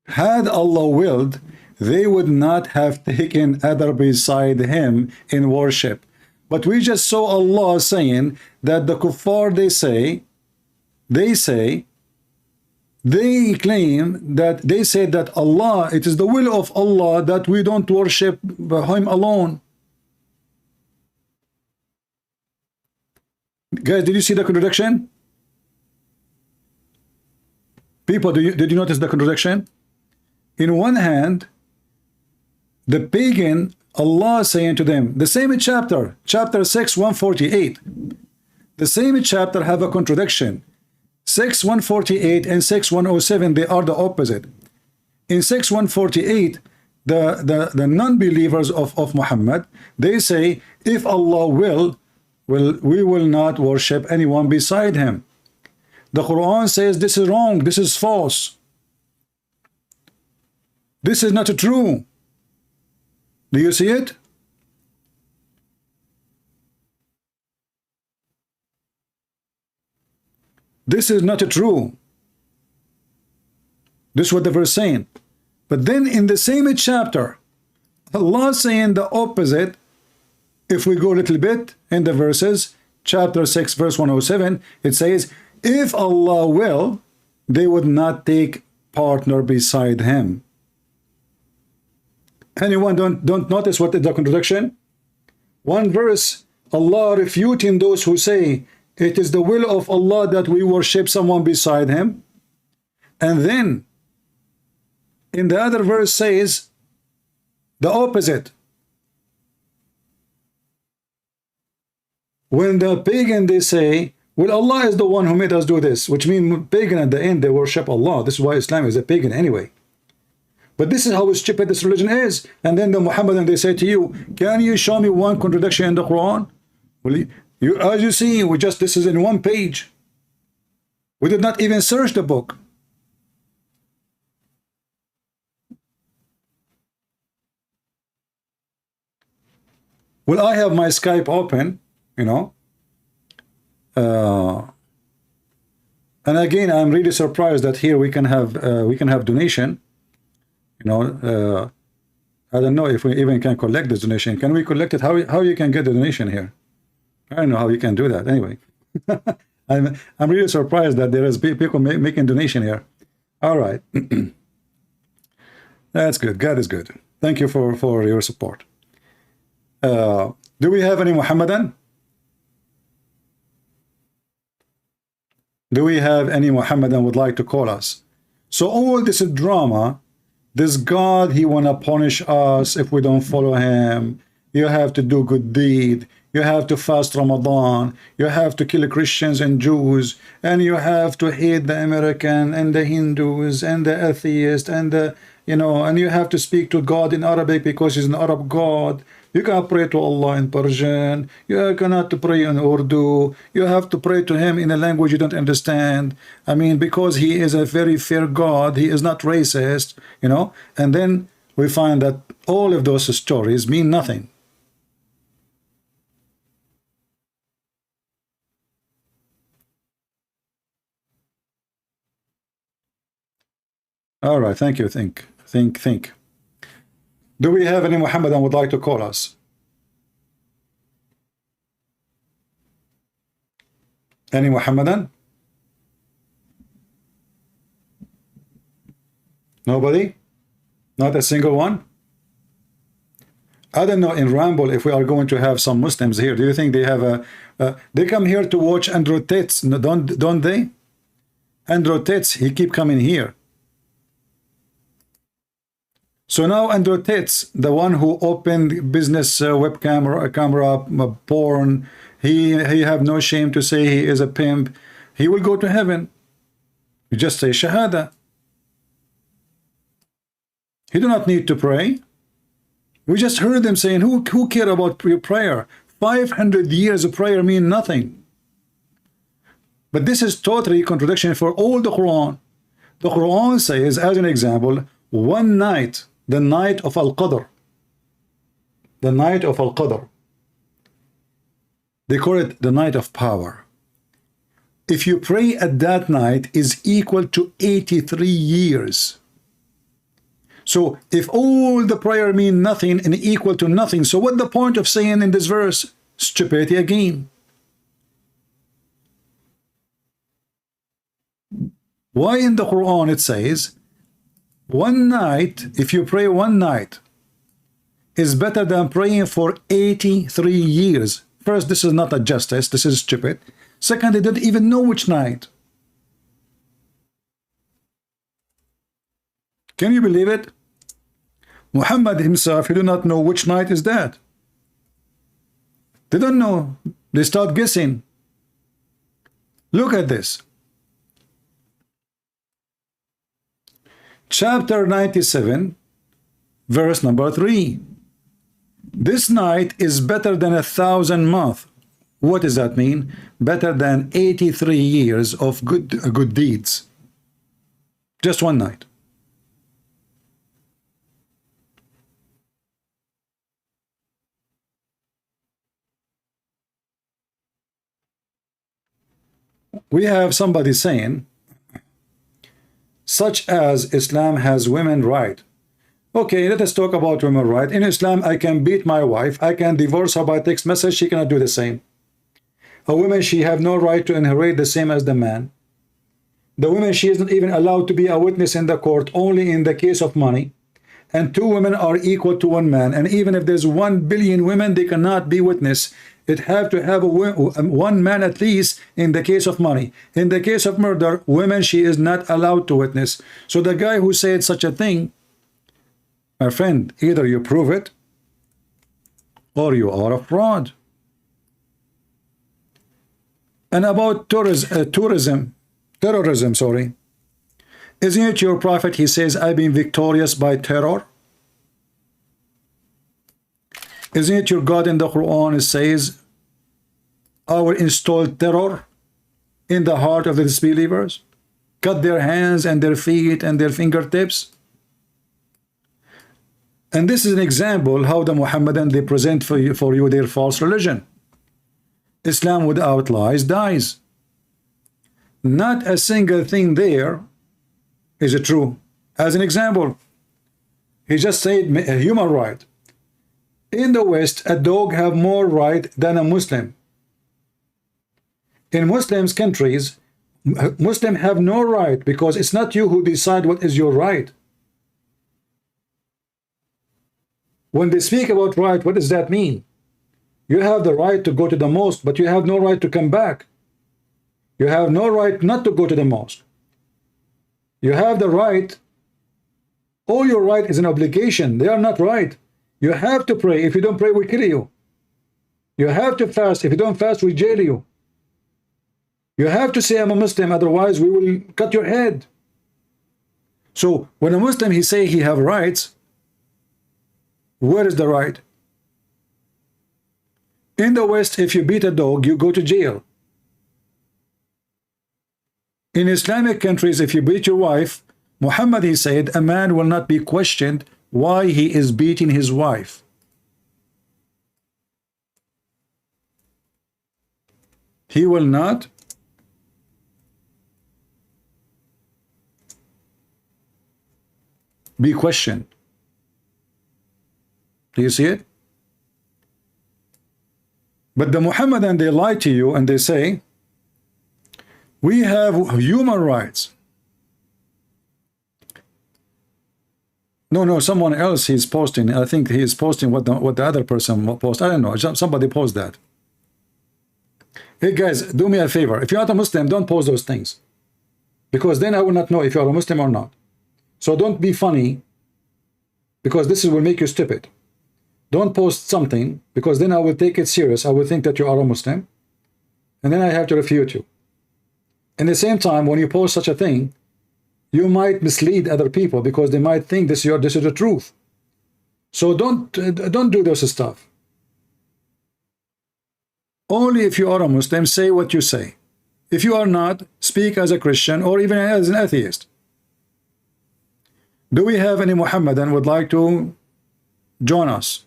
Had Allah willed, they would not have taken other beside him in worship. But we just saw Allah saying that the kuffar, they claim that they said that Allah, it is the will of Allah that we don't worship him alone. Guys, did you see the contradiction? People, did you notice the contradiction? In one hand, the pagan, Allah saying to them, the same chapter, chapter 6, 148, the same chapter have a contradiction. 6, 148 and 6, 107, they are the opposite. In 6, 148, the non-believers of Muhammad, they say, if Allah will, we will not worship anyone beside him. The Quran says this is wrong, this is false. This is not true. Do you see it? This is not true. This is what the verse saying. But then in the same chapter, Allah saying the opposite. If we go a little bit in the verses, chapter 6, verse 107, it says, if Allah will, they would not take partner beside him. Anyone don't notice what is the contradiction? One verse, Allah refuting those who say it is the will of Allah that we worship someone beside him. And then in the other verse says the opposite. When the pagan, they say, well, Allah is the one who made us do this, which means pagan at the end, they worship Allah. This is why Islam is a pagan anyway. But this is how stupid this religion is. And then the Muhammadan, they say to you, can you show me one contradiction in the Quran? Well, as you see, this is in one page. We did not even search the book. Well, I have my Skype open, you know. And again, I'm really surprised that here we can have donation. You know, I don't know if we even can collect this donation. Can we collect it? How you can get the donation here? I don't know how you can do that. Anyway, I'm really surprised that there is people making donation here. All right, that's good. God is good. Thank you for your support. Do we have any Muhammadan? Do we have any Muhammadan would like to call us? So all this drama. This God, he wanna punish us if we don't follow him. You have to do good deed. You have to fast Ramadan. You have to kill Christians and Jews, and you have to hate the American and the Hindus and the atheists and the, you know, and you have to speak to God in Arabic because he's an Arab God. You cannot pray to Allah in Persian. You cannot pray in Urdu. You have to pray to him in a language you don't understand. I mean, because he is a very fair God. He is not racist, you know. And then we find that all of those stories mean nothing. All right, thank you. Think. Do we have any Muhammadan would like to call us? Any Muhammadan? Nobody? Not a single one? I don't know in Ramble if we are going to have some Muslims here. Do you think they have they come here to watch Andrew Tate's, no, don't they? Andrew Tate's, he keep coming here. So now Andrew Tate's, the one who opened business webcam or a camera porn, he have no shame to say he is a pimp. He will go to heaven. You just say Shahada. He do not need to pray. We just heard them saying, who care about your prayer? 500 years of prayer mean nothing. But this is totally contradiction for all the Quran. The Quran says, as an example, one night, the night of Al-Qadr. The night of Al-Qadr. They call it the night of power. If you pray at that night is equal to 83 years. So if all the prayer mean nothing and equal to nothing, so what the point of saying in this verse? Stupidity again. Why in the Quran it says, one night, if you pray one night, is better than praying for 83 years. First, this is not a justice, this is stupid. Second, they don't even know which night. Can you believe it? Muhammad himself, he do not know which night is that. They don't know. They start guessing. Look at this. Chapter 97, verse number 3. This night is better than 1,000 months. What does that mean? Better than 83 years of good deeds. Just one night. We have somebody saying, such as Islam has women right. Okay, let us talk about women right. In Islam, I can beat my wife. I can divorce her by text message. She cannot do the same. A woman, she have no right to inherit the same as the man. The woman, she is not even allowed to be a witness in the court, only in the case of money. And 2 women are equal to 1 man. And even if there's 1 billion women, they cannot be witness. It have to have 1 man at least in the case of money. In the case of murder, women, she is not allowed to witness. So the guy who said such a thing, my friend, either you prove it or you are a fraud. And about terrorism, sorry. Isn't it your prophet, he says, I've been victorious by terror? Isn't it your God in the Quran, it says, I will install terror in the heart of the disbelievers, cut their hands and their feet and their fingertips? And this is an example how the Muhammadan, they present for you their false religion. Islam without lies dies. Not a single thing there is it true. As an example, he just said a human right. In the West, a dog have more right than a Muslim. In Muslims countries, Muslims have no right because it's not you who decide what is your right. When they speak about right, what does that mean? You have the right to go to the mosque, but you have no right to come back. You have no right not to go to the mosque. You have the right. All your right is an obligation. They are not right. You have to pray. If you don't pray, we kill you. You have to fast. If you don't fast, we jail you. You have to say I'm a Muslim, otherwise we will cut your head. So when a Muslim he say he have rights, where is the right? In the West, if you beat a dog, you go to jail. In Islamic countries, if you beat your wife, Muhammad he said a man will not be questioned why he is beating his wife. He will not be questioned. Do you see it? But the Muhammadan, they lie to you and they say, we have human rights. No, someone else he's posting. I think he is posting what the other person posted. I don't know. Somebody post that. Hey guys, do me a favor. If you're not a Muslim, don't post those things. Because then I will not know if you're a Muslim or not. So don't be funny, because this will make you stupid. Don't post something, because then I will take it serious. I will think that you are a Muslim, and then I have to refute you. In the same time, when you post such a thing, you might mislead other people, because they might think this is the truth. So don't do this stuff. Only if you are a Muslim, say what you say. If you are not, speak as a Christian or even as an atheist. Do we have any Muhammadan would like to join us?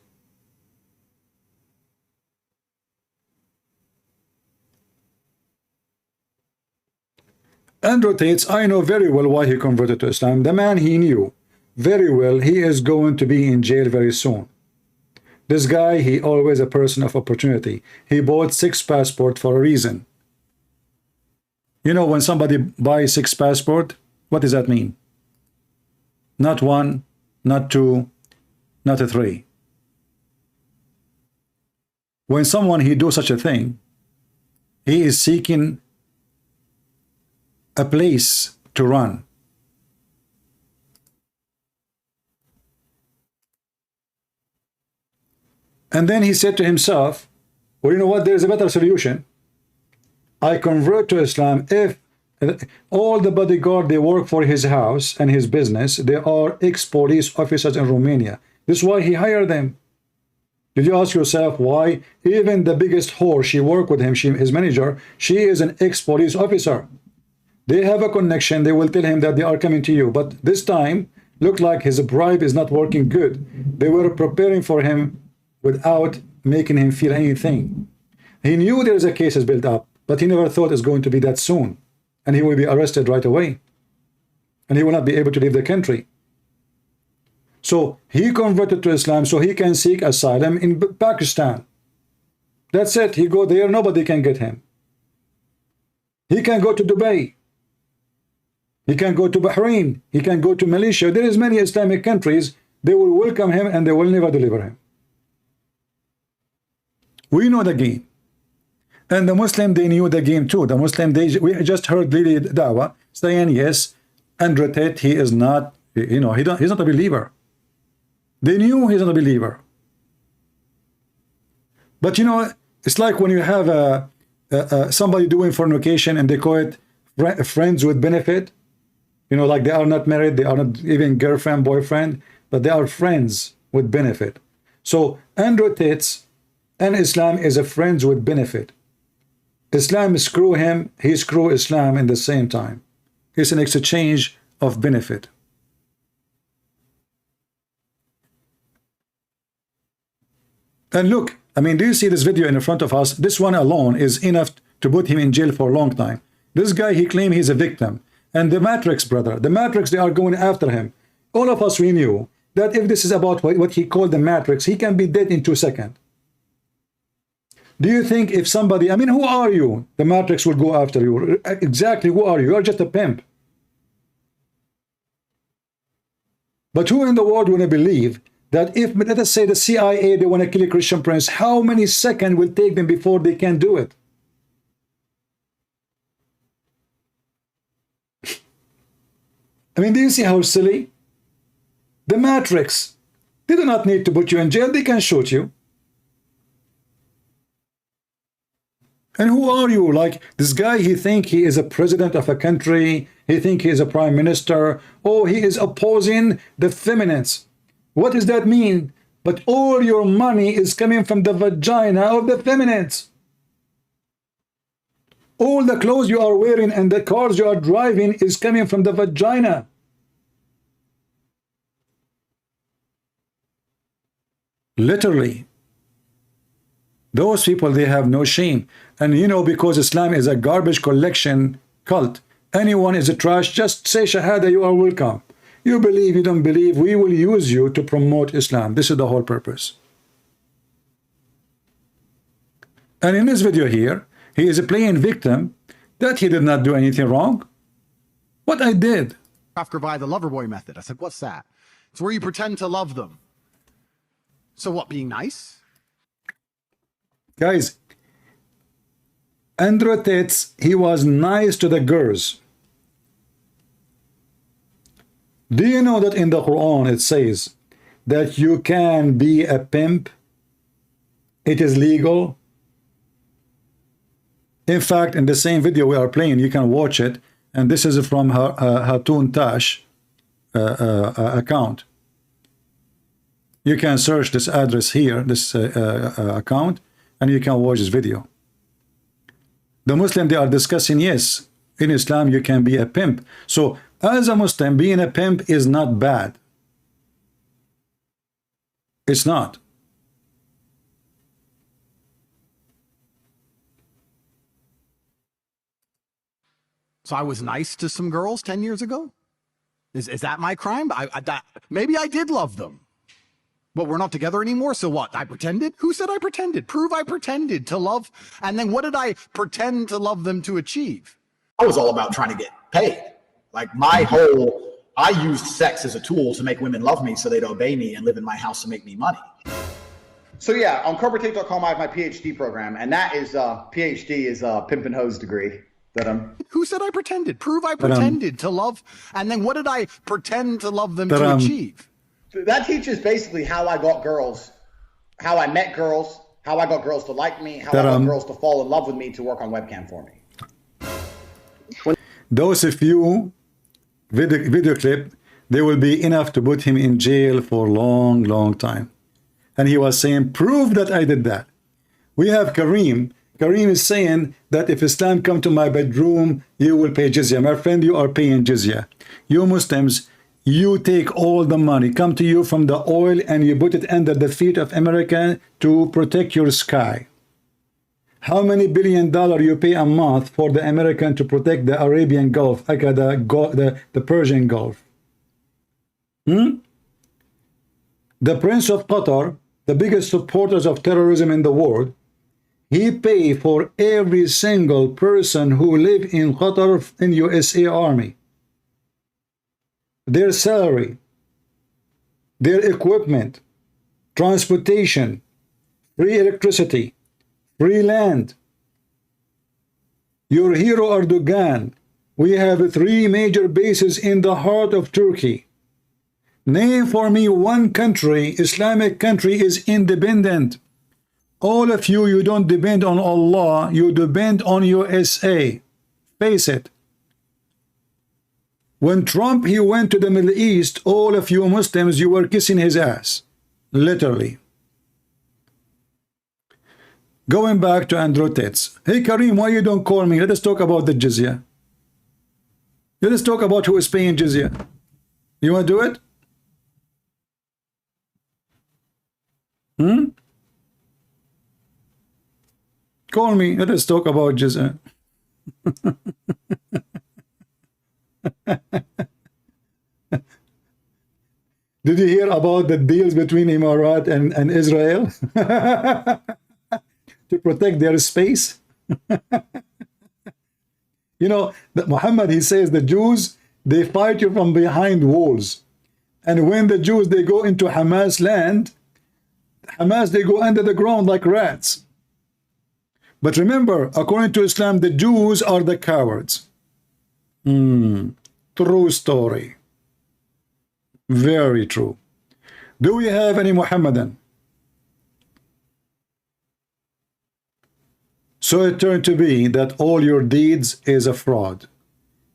Andrew Tate, I know very well why he converted to Islam. The man he knew very well, he is going to be in jail very soon. This guy, he always a person of opportunity. He bought 6 passports for a reason. You know, when somebody buys 6 passports, what does that mean? Not 1, not 2, not 3. When someone he do such a thing, he is seeking a place to run. And then he said to himself, well, you know what, there's a better solution. I convert to Islam if all the bodyguard they work for his house and his business, they are ex-police officers in Romania. This is why he hired them. Did you ask yourself why even the biggest whore she worked with him, his manager, she is an ex-police officer? They have a connection. They will tell him that they are coming to you. But this time, looked like his bribe is not working good. They were preparing for him without making him feel anything. He knew there is a case is built up, but he never thought it's going to be that soon. And he will be arrested right away. And he will not be able to leave the country. So he converted to Islam so he can seek asylum in Pakistan. That's it. He go there, nobody can get him. He can go to Dubai. He can go to Bahrain. He can go to Malaysia. There is many Islamic countries. They will welcome him and they will never deliver him. We know the game. And the Muslim, they knew the game too. The Muslim, we just heard Lily Dawa saying, yes, Andrew Tate, he is not, you know, he's not a believer. They knew he's not a believer. But you know, it's like when you have somebody doing fornication and they call it friends with benefit. You know, like they are not married, they are not even girlfriend, boyfriend, but they are friends with benefit. So Andrew Tate and Islam is a friends with benefit. Islam screw him, he screw Islam in the same time. It's an exchange of benefit. And look, I mean, do you see this video in front of us? This one alone is enough to put him in jail for a long time. This guy, he claimed he's a victim. And the Matrix, brother, the Matrix, they are going after him. All of us, we knew that if this is about what he called the Matrix, he can be dead in 2 seconds. Do you think if somebody, I mean, who are you? The Matrix will go after you. Exactly, who are you? You're just a pimp. But who in the world want to believe that if, let us say, the CIA, they want to kill a Christian Prince, how many seconds will take them before they can do it? I mean, do you see how silly? The Matrix, they do not need to put you in jail. They can shoot you. And who are you? Like this guy, he think he is a president of a country. He think he is a prime minister. Oh, he is opposing the feminists. What does that mean? But all your money is coming from the vagina of the feminists. All the clothes you are wearing and the cars you are driving is coming from the vagina. Literally. Those people, they have no shame. And you know, because Islam is a garbage collection cult, anyone is a trash, just say Shahada, you are welcome. You believe, you don't believe, we will use you to promote Islam. This is the whole purpose. And in this video here, he is playing victim that he did not do anything wrong. What I did. Oscar by the lover boy method. I said, what's that? It's where you pretend to love them. So what, being nice? Guys, Andrew Tate, he was nice to the girls. Do you know that in the Quran it says that you can be a pimp? It is legal. In fact, in the same video we are playing, you can watch it, and this is from Hatun Tash account. You can search this address here, this account, and you can watch this video. The Muslim, they are discussing, yes, in Islam you can be a pimp. So as a Muslim, being a pimp is not bad. It's not. So I was nice to some girls 10 years ago? Is that my crime? Maybe I did love them. But we're not together anymore, so what? I pretended? Who said I pretended? Prove I pretended to love. And then what did I pretend to love them to achieve? I was all about trying to get paid. Like I used sex as a tool to make women love me so they'd obey me and live in my house and make me money. So yeah, on Comedy.com I have my PhD program, and that is PhD is a pimp and hose degree that I'm. Who said I pretended? Prove I pretended to love. And then what did I pretend to love them to achieve? That teaches basically how I got girls, how I met girls, how I got girls to like me, how I got girls to fall in love with me to work on webcam for me. Those few video clip, they will be enough to put him in jail for long time. And he was saying, prove that I did that. We have Kareem. Kareem is saying that if Islam come to my bedroom, you will pay jizya. My friend, you are paying jizya. You Muslims, you take all the money come to you from the oil and you put it under the feet of America to protect your sky. How many $billion you pay a month for the American to protect the Arabian Gulf, the Persian Gulf? The Prince of Qatar, the biggest supporters of terrorism in the world, he pay for every single person who live in Qatar in USA Army. Their salary, their equipment, transportation, free electricity, free land. Your hero Erdogan, we have 3 major bases in the heart of Turkey. Name for me one country, Islamic country, is independent. All of you, you don't depend on Allah, you depend on USA. Face it. When Trump, he went to the Middle East, all of you Muslims, you were kissing his ass. Literally. Going back to Andrew Tate. Hey Kareem, why you don't call me? Let us talk about the jizya. Let us talk about who is paying jizya. You want to do it? Call me. Let us talk about jizya. Did you hear about the deals between Emirat and Israel to protect their space? You know, that Muhammad, he says the Jews, they fight you from behind walls. And when the Jews, they go into Hamas land, Hamas, they go under the ground like rats. But remember, according to Islam, the Jews are the cowards. True story. Very true. Do we have any Muhammadan? So it turned to be that all your deeds is a fraud.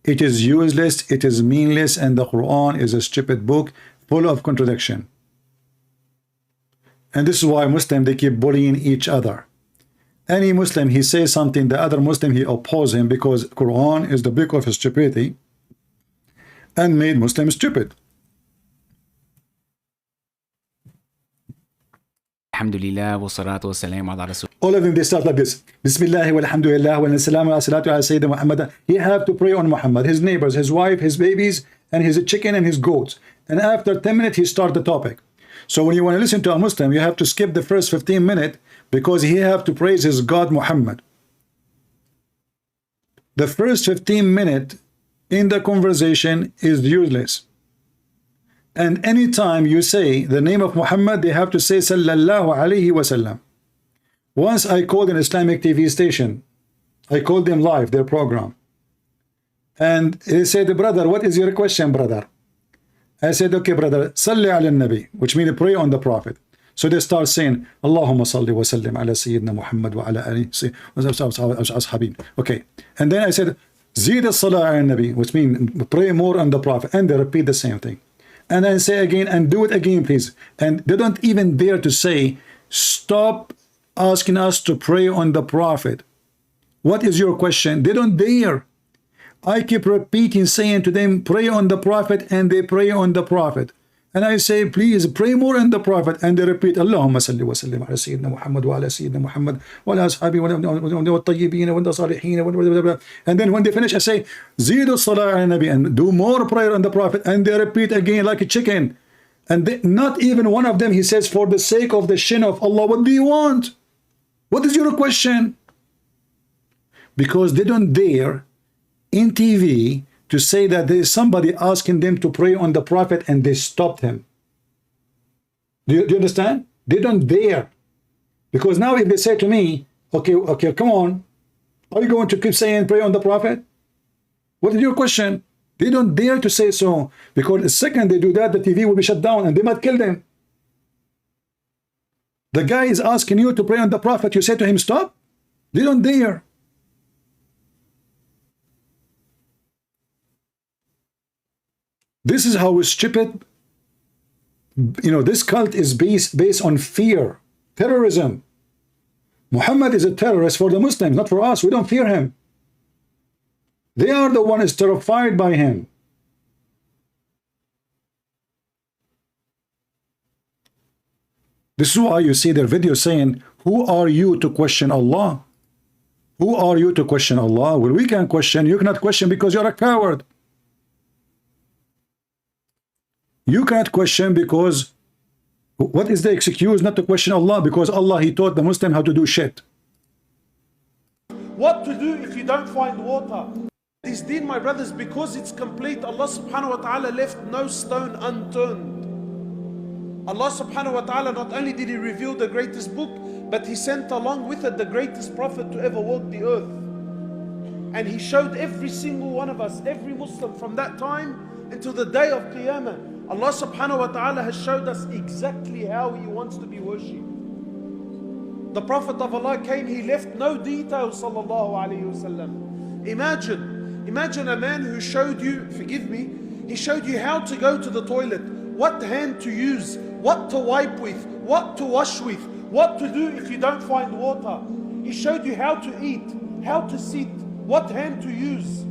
It is useless, it is meaningless, and the Quran is a stupid book full of contradiction. And this is why Muslims, they keep bullying each other. Any Muslim, he says something, the other Muslim, he opposes him because Quran is the book of stupidity and made Muslims stupid. Alhamdulillah wa salatu wa salam ala rasul. All of them, they start like this. Bismillah wa alhamdulillah wa salamu ala salatu ala Sayyidina Muhammad. He have to pray on Muhammad, his neighbors, his wife, his babies, and his chicken and his goats. And after 10 minutes, he start the topic. So when you want to listen to a Muslim, you have to skip the first 15 minutes because he have to praise his God Muhammad. The first 15 minutes in the conversation is useless. And anytime you say the name of Muhammad, they have to say sallallahu alayhi wasallam. Once I called an Islamic TV station, I called them live, their program. And they said, brother, what is your question, brother? I said, okay, brother, salli ala nabi, which means pray on the Prophet. So they start saying, Allahumma salli wa sallim ala Sayyidina Muhammad wa ala alihi ashabin. Okay. And then I said, zid as-salah ala nabi, which means pray more on the Prophet. And they repeat the same thing. And I say again, and do it again, please. And they don't even dare to say, stop asking us to pray on the Prophet. What is your question? They don't dare. I keep repeating, saying to them, pray on the Prophet, and they pray on the Prophet. And I say, please pray more on the Prophet. And they repeat, Allahumma salli wa sallim ala Sayyidina Muhammad wa ala Sayyidina Muhammad wa ala ashabi wa tayyibin wa salihin. And then when they finish, I say, Zidu salah ala nabi, and do more prayer on the Prophet. And they repeat again like a chicken. And they, not even one of them, he says, for the sake of the shin of Allah, what do you want? What is your question? Because they don't dare in TV to say that there is somebody asking them to pray on the Prophet and they stopped him. Do you understand? They don't dare. Because now if they say to me, okay, come on, are you going to keep saying pray on the Prophet? What is your question? They don't dare to say so, because the second they do that, the TV will be shut down and they might kill them. The guy is asking you to pray on the Prophet, you say to him stop? They don't dare. This is how stupid, this cult is based on fear, terrorism. Muhammad is a terrorist for the Muslims, not for us. We don't fear him. They are the ones terrified by him. This is why you see their videos saying, who are you to question Allah? Who are you to question Allah? Well, we can question. You cannot question because you're a coward. You cannot question because what is the excuse not to question Allah? Because Allah, he taught the Muslim how to do shit. What to do if you don't find water? This deen, my brothers, because it's complete, Allah subhanahu wa ta'ala left no stone unturned. Allah subhanahu wa ta'ala, not only did he reveal the greatest book, but he sent along with it the greatest prophet to ever walk the earth. And he showed every single one of us, every Muslim from that time until the day of Qiyamah, Allah subhanahu wa ta'ala has showed us exactly how he wants to be worshipped. The Prophet of Allah came, he left no details, sallallahu alayhi wasallam. Imagine a man who showed you, forgive me, he showed you how to go to the toilet, what hand to use, what to wipe with, what to wash with, what to do if you don't find water. He showed you how to eat, how to sit, what hand to use.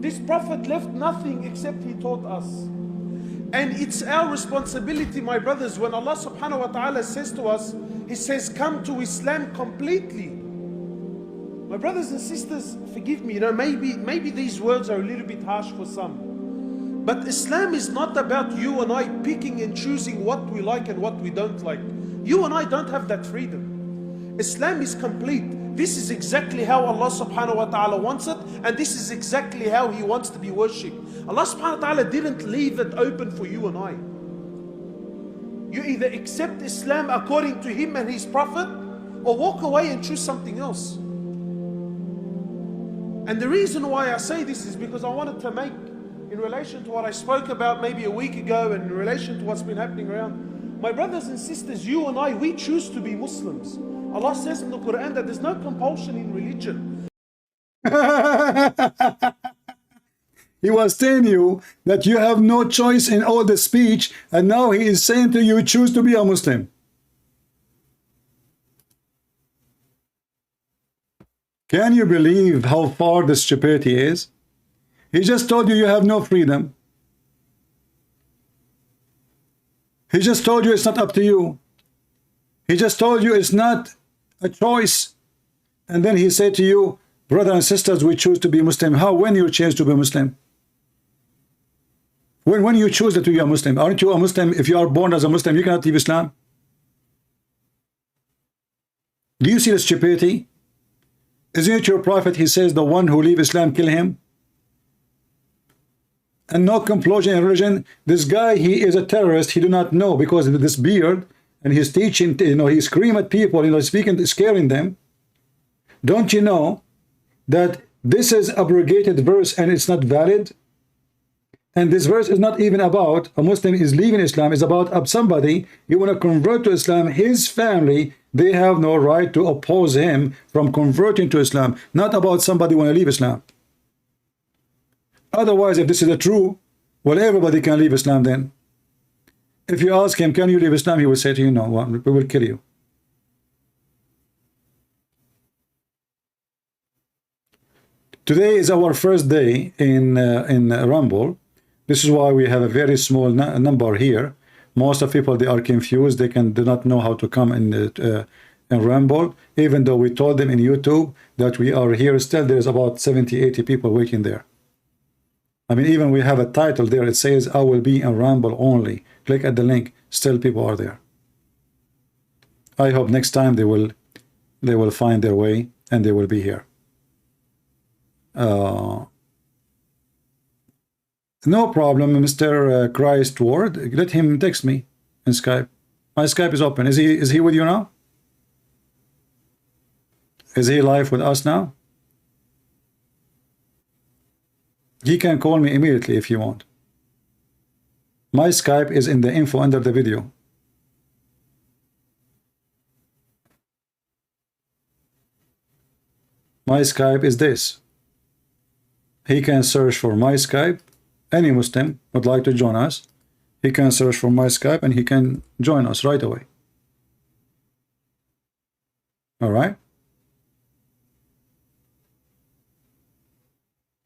This Prophet left nothing except he taught us. And it's our responsibility, my brothers, when Allah subhanahu wa ta'ala says to us, he says, come to Islam completely. My brothers and sisters, forgive me, maybe these words are a little bit harsh for some. But Islam is not about you and I picking and choosing what we like and what we don't like. You and I don't have that freedom. Islam is complete. This is exactly how Allah subhanahu wa ta'ala wants it, and this is exactly how he wants to be worshipped. Allah subhanahu wa ta'ala didn't leave it open for you and I. You either accept Islam according to him and his prophet, or walk away and choose something else. And the reason why I say this is because I wanted to make, in relation to what I spoke about maybe a week ago, and in relation to what's been happening around, my brothers and sisters, you and I, we choose to be Muslims. Allah says in the Quran that there's no compulsion in religion. He was telling you that you have no choice in all the speech, and now he is saying to you, choose to be a Muslim. Can you believe how far the stupidity is? He just told you you have no freedom. He just told you it's not up to you. He just told you it's not a choice. And then he said to you, brothers and sisters, we choose to be Muslim. How? When you change to be Muslim? When you choose to be a Muslim? Aren't you a Muslim? If you are born as a Muslim, you cannot leave Islam. Do you see the stupidity? Isn't it your prophet? He says the one who leave Islam, kill him. And no compulsion in religion. This guy, he is a terrorist. He do not know, because of this beard, and he's teaching, he scream at people, speaking, scaring them. Don't you know that this is abrogated verse and it's not valid? And this verse is not even about a Muslim is leaving Islam. It's about somebody you want to convert to Islam. His family, they have no right to oppose him from converting to Islam. Not about somebody want to leave Islam. Otherwise, if this is a true, well, everybody can leave Islam then. If you ask him, can you leave Islam? He will say to you, no, we will kill you. Today is our first day in Rumble. This is why we have a very small number here. Most of people, they are confused. They do not know how to come in Rumble. Even though we told them in YouTube that we are here, still there's about 70, 80 people waiting there. I mean, even we have a title there. It says, I will be in Rumble only. Click at the link. Still people are there. I hope next time they will find their way and they will be here. No problem, Mr. Christ Ward. Let him text me in Skype. My Skype is open. Is he with you now? Is he live with us now? He can call me immediately if you want. My Skype is in the info under the video. My Skype is this. He can search for my Skype. Any Muslim would like to join us, he can search for my Skype and he can join us right away. All right.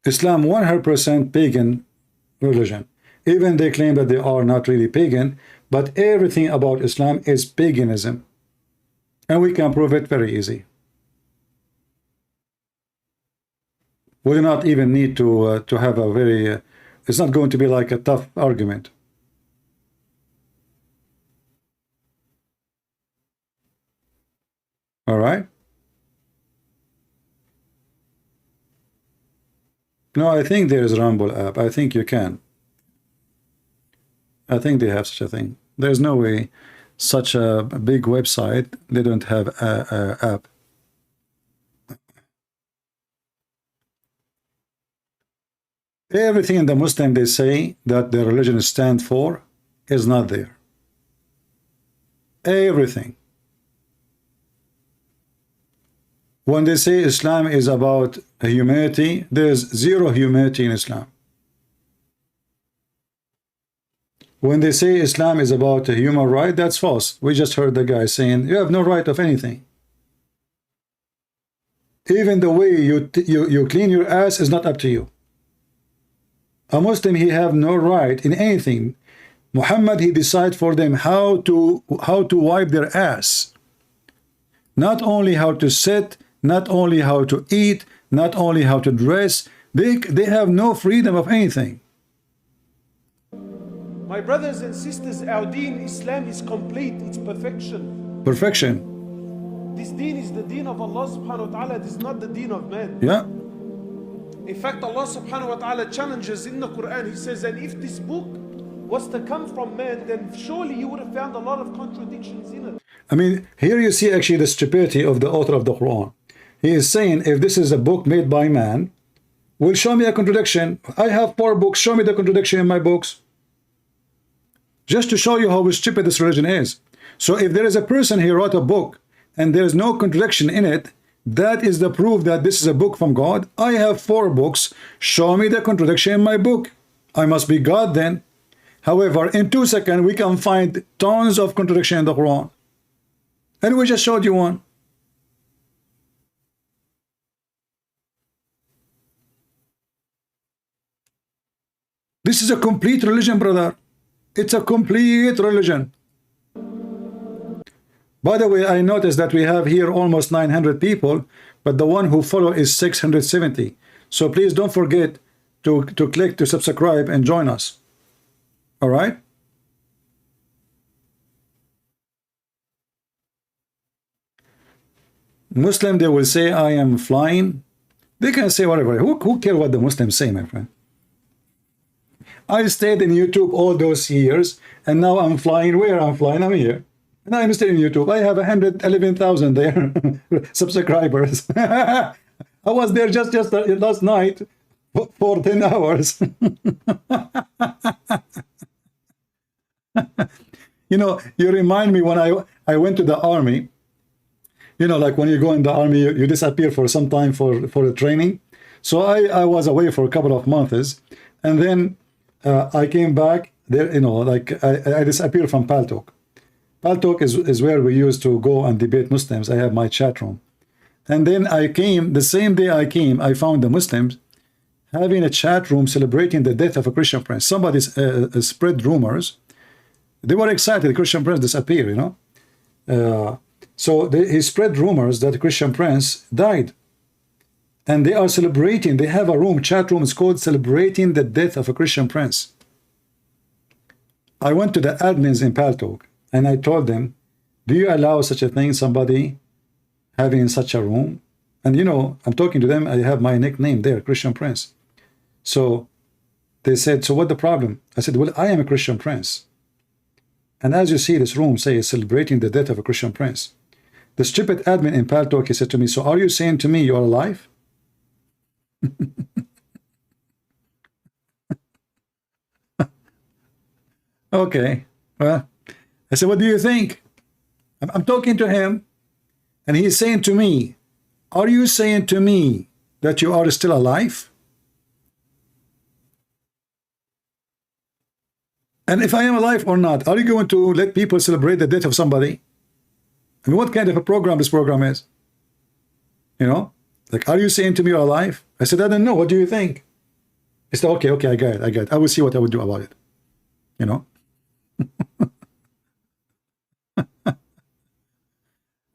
Islam 100% pagan religion. Even they claim that they are not really pagan, but everything about Islam is paganism. And we can prove it very easy. We do not even need to have a very... it's not going to be like a tough argument. All right. No, I think there is a Rumble app. I think you can. I think they have such a thing. There's no way such a big website, they don't have a app. Everything in the Muslim they say that their religion stands for is not there. Everything. When they say Islam is about humanity, there's zero humanity in Islam. When they say Islam is about a human right, that's false. We just heard the guy saying you have no right of anything. Even the way you clean your ass is not up to you. A Muslim, he have no right in anything. Muhammad, he decide for them how to wipe their ass. Not only how to sit, not only how to eat, not only how to dress. They have no freedom of anything. My brothers and sisters, our deen, Islam, is complete. It's perfection. Perfection. This deen is the deen of Allah subhanahu wa ta'ala. It is not the deen of man. Yeah. In fact, Allah subhanahu wa ta'ala challenges in the Quran. He says, and if this book was to come from man, then surely you would have found a lot of contradictions in it. I mean, here you see actually the stupidity of the author of the Quran. He is saying, if this is a book made by man, will show me a contradiction. I have 4 books. Show me the contradiction in my books. Just to show you how stupid this religion is. So if there is a person, he wrote a book, and there's no contradiction in it, that is the proof that this is a book from God. I have 4 books. Show me the contradiction in my book. I must be God then. However, in 2 seconds, we can find tons of contradiction in the Quran. And we just showed you one. This is a complete religion, brother. It's a complete religion. By the way, I noticed that we have here almost 900 people, but the one who follow is 670. So please don't forget to click to subscribe and join us. All right? Muslim, they will say, I am flying. They can say whatever. Who cares what the Muslims say, my friend? I stayed in YouTube all those years, and now I'm flying. Where I'm flying? I'm here. And I'm still in YouTube. I have 111,000 there subscribers. I was there just last night for 10 hours. You know, you remind me when I went to the army. You know, like when you go in the army, you disappear for some time for the training. So I was away for a couple of months, and then I came back there. You know, like I disappeared from Paltalk. Paltalk is where we used to go and debate Muslims. I have my chat room. And then I came, the same day I came, I found the Muslims having a chat room celebrating the death of a Christian prince. Somebody spread rumors. They were excited the Christian prince disappeared, you know. So he spread rumors that the Christian prince died. And they are celebrating, they have a room, chat room, it's called Celebrating the Death of a Christian Prince. I went to the admins in Paltalk and I told them, do you allow such a thing, somebody having such a room? And you know, I'm talking to them, I have my nickname there, Christian Prince. So they said, so what the problem? I said, well, I am a Christian prince. And as you see, this room says celebrating the death of a Christian prince. The stupid admin in Paltalk, he said to me, so are you saying to me you're alive? Okay, well, I said, what do you think? I'm talking to him, and he's saying to me, are you saying to me that you are still alive? And if I am alive or not, are you going to let people celebrate the death of somebody? I mean, what kind of a program this program is? You know, like, are you saying to me you're alive? I said, I don't know. What do you think? He said, okay, I got it. I will see what I will do about it. You know?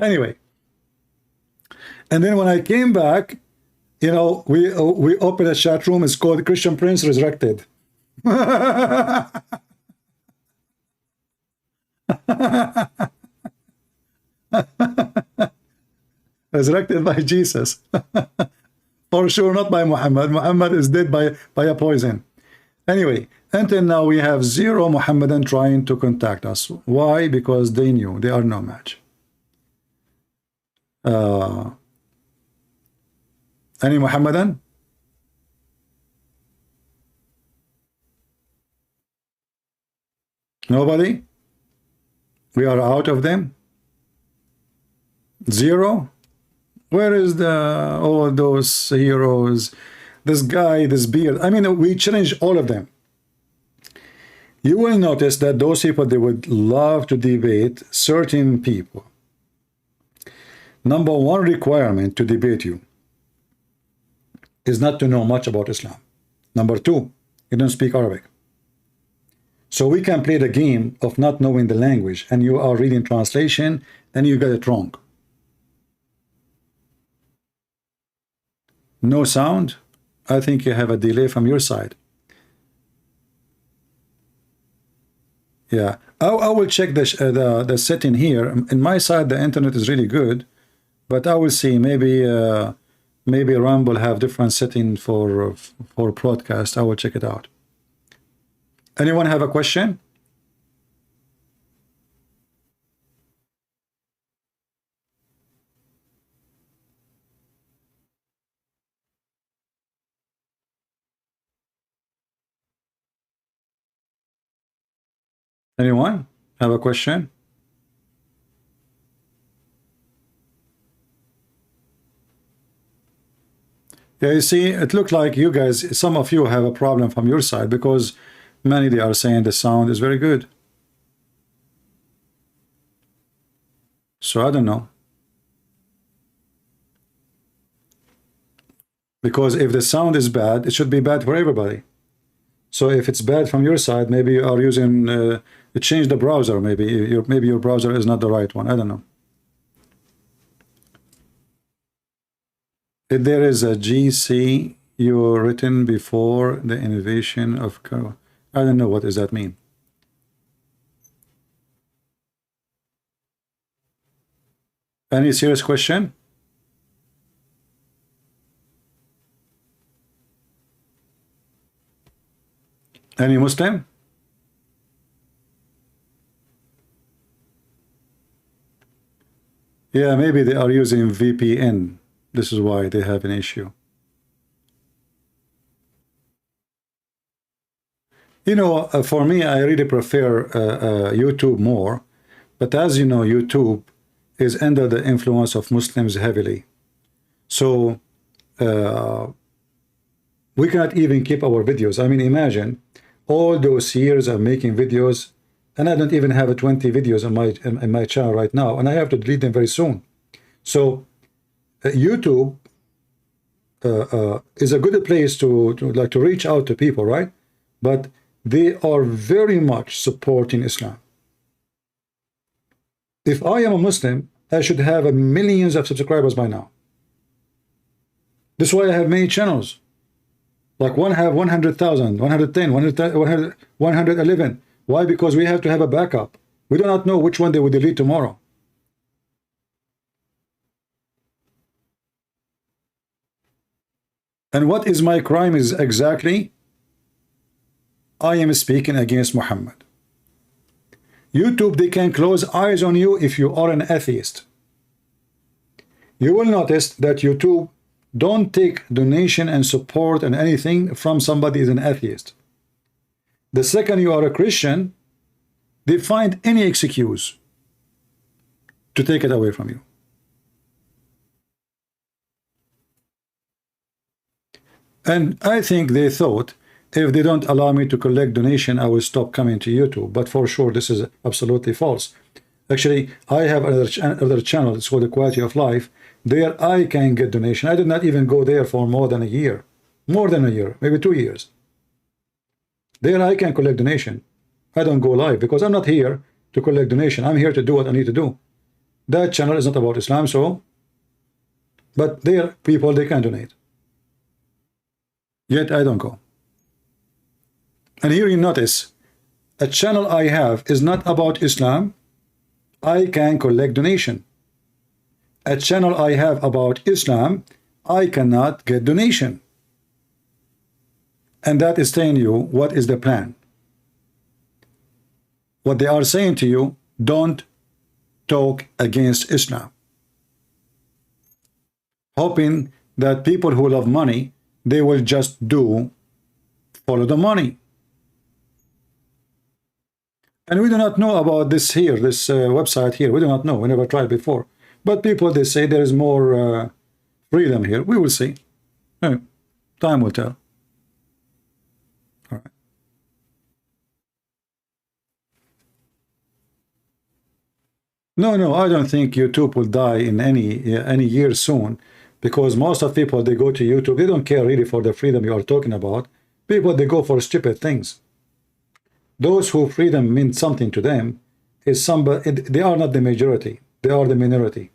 Anyway. And then when I came back, you know, we opened a chat room. It's called Christian Prince Resurrected. Resurrected by Jesus. For sure, not by Muhammad. Muhammad is dead by a poison. Anyway, until now we have 0 Muhammadan trying to contact us. Why? Because they knew they are no match. Any Muhammadan? Nobody? We are out of them? 0? Where is all those heroes? This guy, this beard. I mean, we challenge all of them. You will notice that those people, they would love to debate certain people. Number 1 requirement to debate you is not to know much about Islam. Number 2, you don't speak Arabic. So we can play the game of not knowing the language, and you are reading translation and you get it wrong. No sound? I think you have a delay from your side. Yeah, I will check the setting here. In my side, the internet is really good, but I will see. Maybe Rumble have different setting for broadcast. I will check it out. Anyone have a question? Anyone have a question? Yeah, you see, it looked like you guys, some of you have a problem from your side, because many, they are saying the sound is very good. So I don't know. Because if the sound is bad, it should be bad for everybody. So if it's bad from your side, maybe you are using, change the browser, maybe your browser is not the right one. I don't know. If there is a GC you written before the innovation of, I don't know, what does that mean? Any serious question? Any Muslim? Yeah, maybe they are using VPN. This is why they have an issue. You know, for me, I really prefer YouTube more. But as you know, YouTube is under the influence of Muslims heavily. So we cannot even keep our videos. I mean, imagine all those years of making videos, and I don't even have 20 videos in my channel right now, and I have to delete them very soon. So YouTube is a good place to reach out to people, right? But they are very much supporting Islam. If I am a Muslim, I should have millions of subscribers by now. This is why I have many channels. Like one have 100,000, 110, 100, 111. Why? Because we have to have a backup. We do not know which one they will delete tomorrow. And what is my crime is exactly, I am speaking against Muhammad. YouTube, they can close eyes on you if you are an atheist. You will notice that YouTube don't take donation and support and anything from somebody who is an atheist. The second you are a Christian, they find any excuse to take it away from you. And I think they thought, if they don't allow me to collect donation, I will stop coming to YouTube. But for sure, this is absolutely false. Actually, I have another channel. It's called The Quality of Life. There I can get donation. I did not even go there for more than a year. More than a year, maybe 2 years. There I can collect donation. I don't go live because I'm not here to collect donation. I'm here to do what I need to do. That channel is not about Islam, so, but there people, they can donate. Yet I don't go. And here you notice, a channel I have is not about Islam. I can collect donation. A channel I have about Islam, I cannot get donation. And that is telling you what is the plan. What they are saying to you, don't talk against Islam. Hoping that people who love money, they will just follow the money. And we do not know about this here, this website here. We do not know. We never tried before. But people, they say there is more freedom here. We will see. Time will tell. All right. No, I don't think YouTube will die in any year soon, because most of people, they go to YouTube. They don't care really for the freedom you are talking about. People, they go for stupid things. Those who freedom means something to them is somebody. They are not the majority. They are the minority.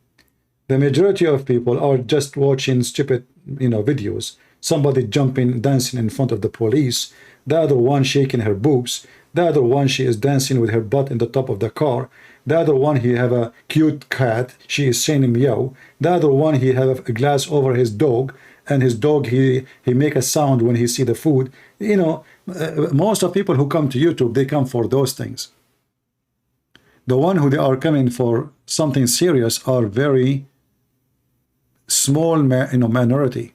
The majority of people are just watching stupid, videos. Somebody jumping, dancing in front of the police. The other one shaking her boobs. The other one, she is dancing with her butt in the top of the car. The other one, he have a cute cat. She is saying meow. The other one, he have a glass over his dog, and his dog, he make a sound when he see the food. Most of people who come to YouTube, they come for those things. The one who they are coming for something serious are very small, minority.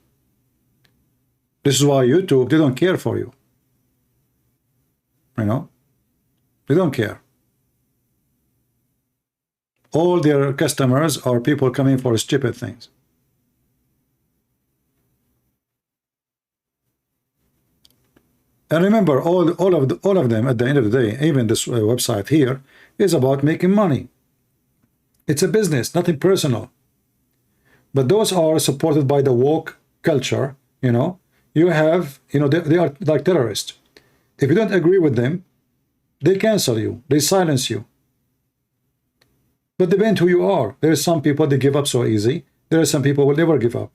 This is why YouTube, they don't care for you. They don't care. All their customers are people coming for stupid things. And remember, all of them at the end of the day, even this website here, is about making money. It's a business, nothing personal. But those are supported by the woke culture. You know, you have, you know, they are like terrorists. If you don't agree with them, they cancel you, they silence you. But depend who you are. There are some people that give up so easy. There are some people who will never give up.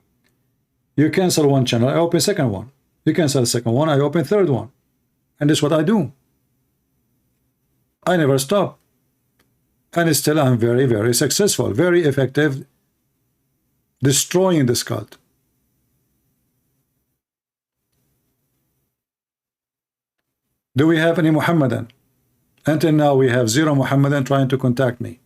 You cancel one channel, I open second one. You cancel the second one, I open third one. And that's what I do. I never stop. And still I'm very, very successful, very effective, destroying this cult. Do we have any Muhammadan? Until now we have 0 Muhammadan trying to contact me.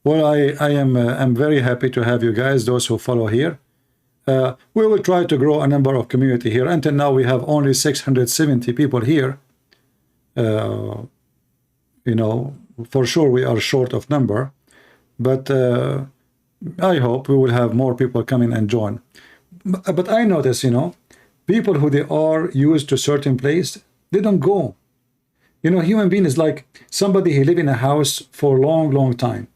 Well, I'm very happy to have you guys, those who follow here. We will try to grow a number of community here. Until now we have only 670 people here. You know, for sure we are short of number, but I hope we will have more people come in and join. But I notice, you know, people who they are used to certain place, they don't go. You know, human being is like somebody who live in a house for a long time.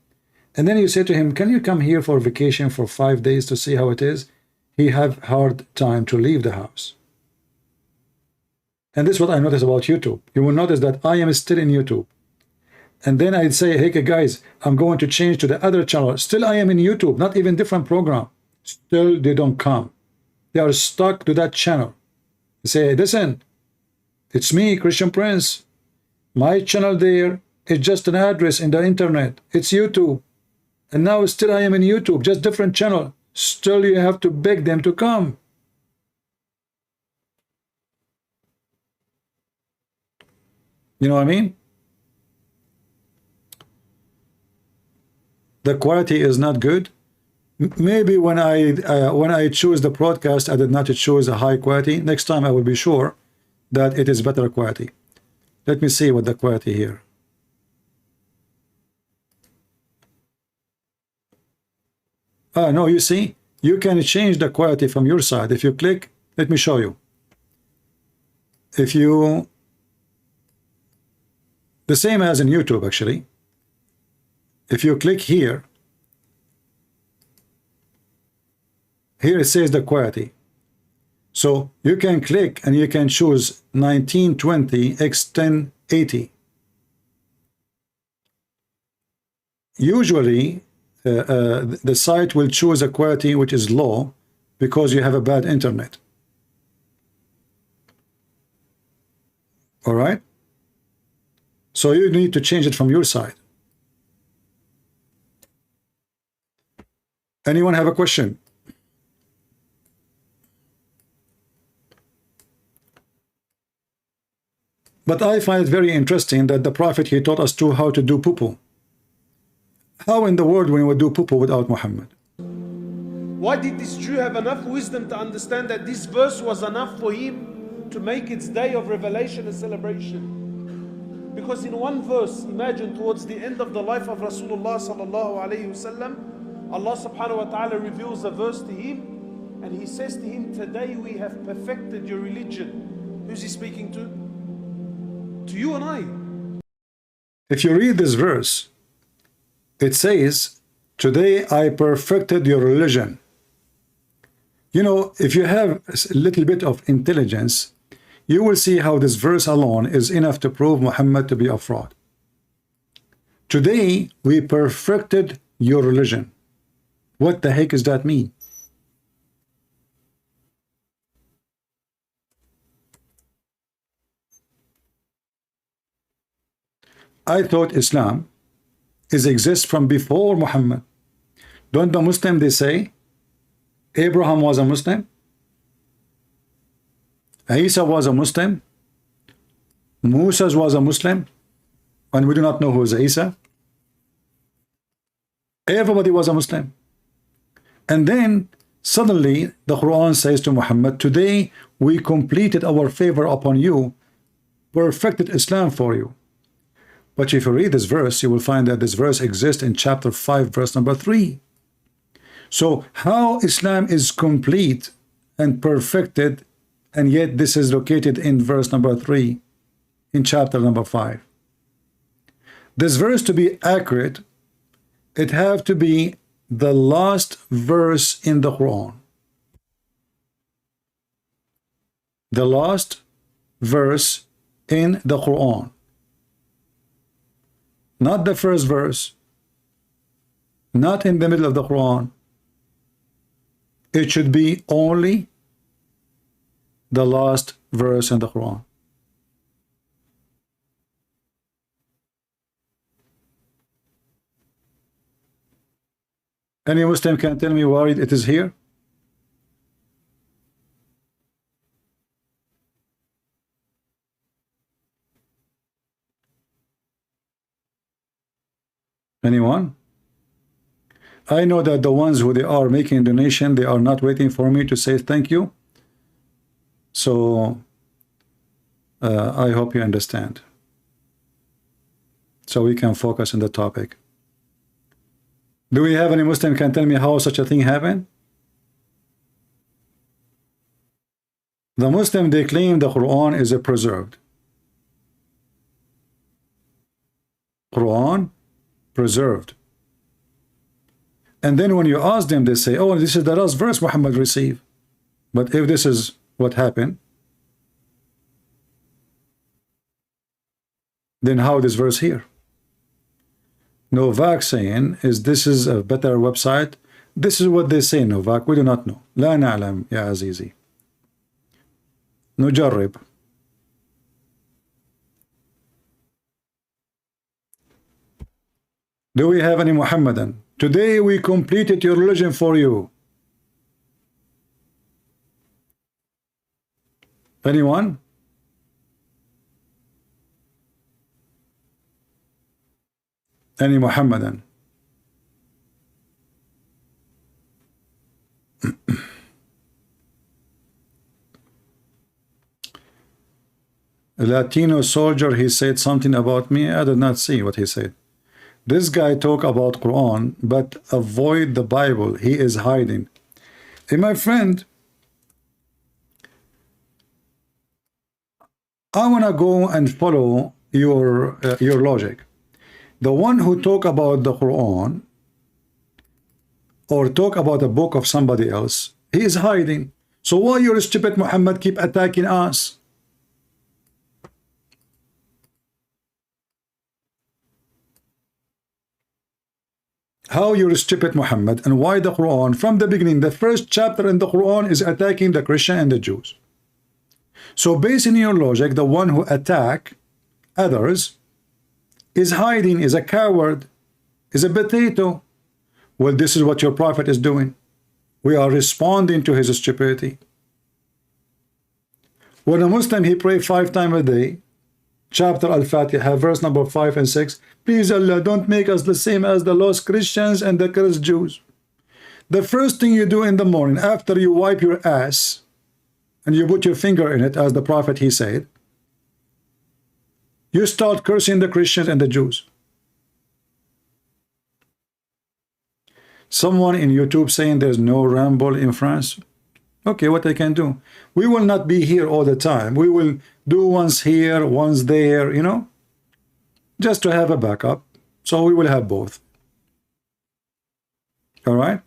And then you say to him, can you come here for vacation for 5 days to see how it is? He have hard time to leave the house. And this is what I notice about YouTube. You will notice that I am still in YouTube. And then I'd say, hey guys, I'm going to change to the other channel. Still I am in YouTube, not even different program. Still they don't come. They are stuck to that channel. They say, listen, it's me, Christian Prince. My channel there is just an address in the internet. It's YouTube. And now still I am in YouTube, just different channel. Still you have to beg them to come. You know what I mean? The quality is not good. Maybe when I choose the broadcast, I did not choose a high quality. Next time I will be sure that it is better quality. Let me see what the quality here. No, you see, you can change the quality from your side. If you click, let me show you. If you, the same as in YouTube actually. If you click here, here it says the quality. So you can click and you can choose 1920 x 1080. Usually the site will choose a quality which is low because you have a bad internet. All right, so you need to change it from your side. Anyone have a question? But I find it very interesting that the Prophet, he taught us how to do poo-poo. How in the world we would do poo-poo without Muhammad? Why did this Jew have enough wisdom to understand that this verse was enough for him to make its day of revelation a celebration? Because in one verse, imagine towards the end of the life of Rasulullah sallallahu alayhi wasallam, Allah subhanahu wa ta'ala reveals a verse to him and he says to him, today we have perfected your religion. Who's he speaking to? To you and I. If you read this verse, it says, today I perfected your religion. You know, if you have a little bit of intelligence, you will see how this verse alone is enough to prove Muhammad to be a fraud. Today we perfected your religion. What the heck does that mean? I thought Islam exists from before Muhammad. Don't the Muslim they say Abraham was a Muslim, Isa was a Muslim, Moses was a Muslim, and we do not know who is Isa. Everybody was a Muslim. And then suddenly the Quran says to Muhammad, today we completed our favor upon you, perfected Islam for you. But if you read this verse, you will find that this verse exists in chapter 5, verse number 3. So how Islam is complete and perfected, and yet this is located in verse number 3 in chapter number 5. This verse, to be accurate, it have to be the last verse in the Quran. The last verse in the Quran. Not the first verse. Not in the middle of the Quran. It should be only the last verse in the Quran. Any Muslim can tell me why it is here? Anyone? I know that the ones who they are making donation, they are not waiting for me to say thank you. So I hope you understand. So we can focus on the topic. Do we have any Muslim can tell me how such a thing happened? The Muslim, they claim the Quran is preserved. Quran preserved. And then when you ask them, they say, oh, this is the last verse Muhammad received. But if this is what happened, then how this verse here? Novak saying is this is a better website. This is what they say, Novak. We do not know. لا نعلم يا عزيزي. نجرب. Do we have any Muhammadan? Today we completed your religion for you. Anyone? Any Muhammadan? A Latino soldier, he said something about me. I did not see what he said. This guy talk about Quran, but avoid the Bible. He is hiding. Hey, my friend, I want to go and follow your logic. The one who talk about the Quran or talk about a book of somebody else, he is hiding. So why your stupid Muhammad keep attacking us? How you're stupid Muhammad, and why the Quran from the beginning, the first chapter in the Quran is attacking the Christian and the Jews. So based on your logic, the one who attack others is hiding, is a coward, is a potato. Well, this is what your prophet is doing. We are responding to his stupidity. When a Muslim, he pray 5 times a day, chapter Al-Fatiha, verse number 5 and 6, please Allah, don't make us the same as the lost Christians and the cursed Jews. The first thing you do in the morning, after you wipe your ass, and you put your finger in it, as the prophet he said, you start cursing the Christians and the Jews. Someone in YouTube saying there's no ramble in France. Okay, what I can do? We will not be here all the time. We will do once here, once there, you know, just to have a backup. So we will have both. All right?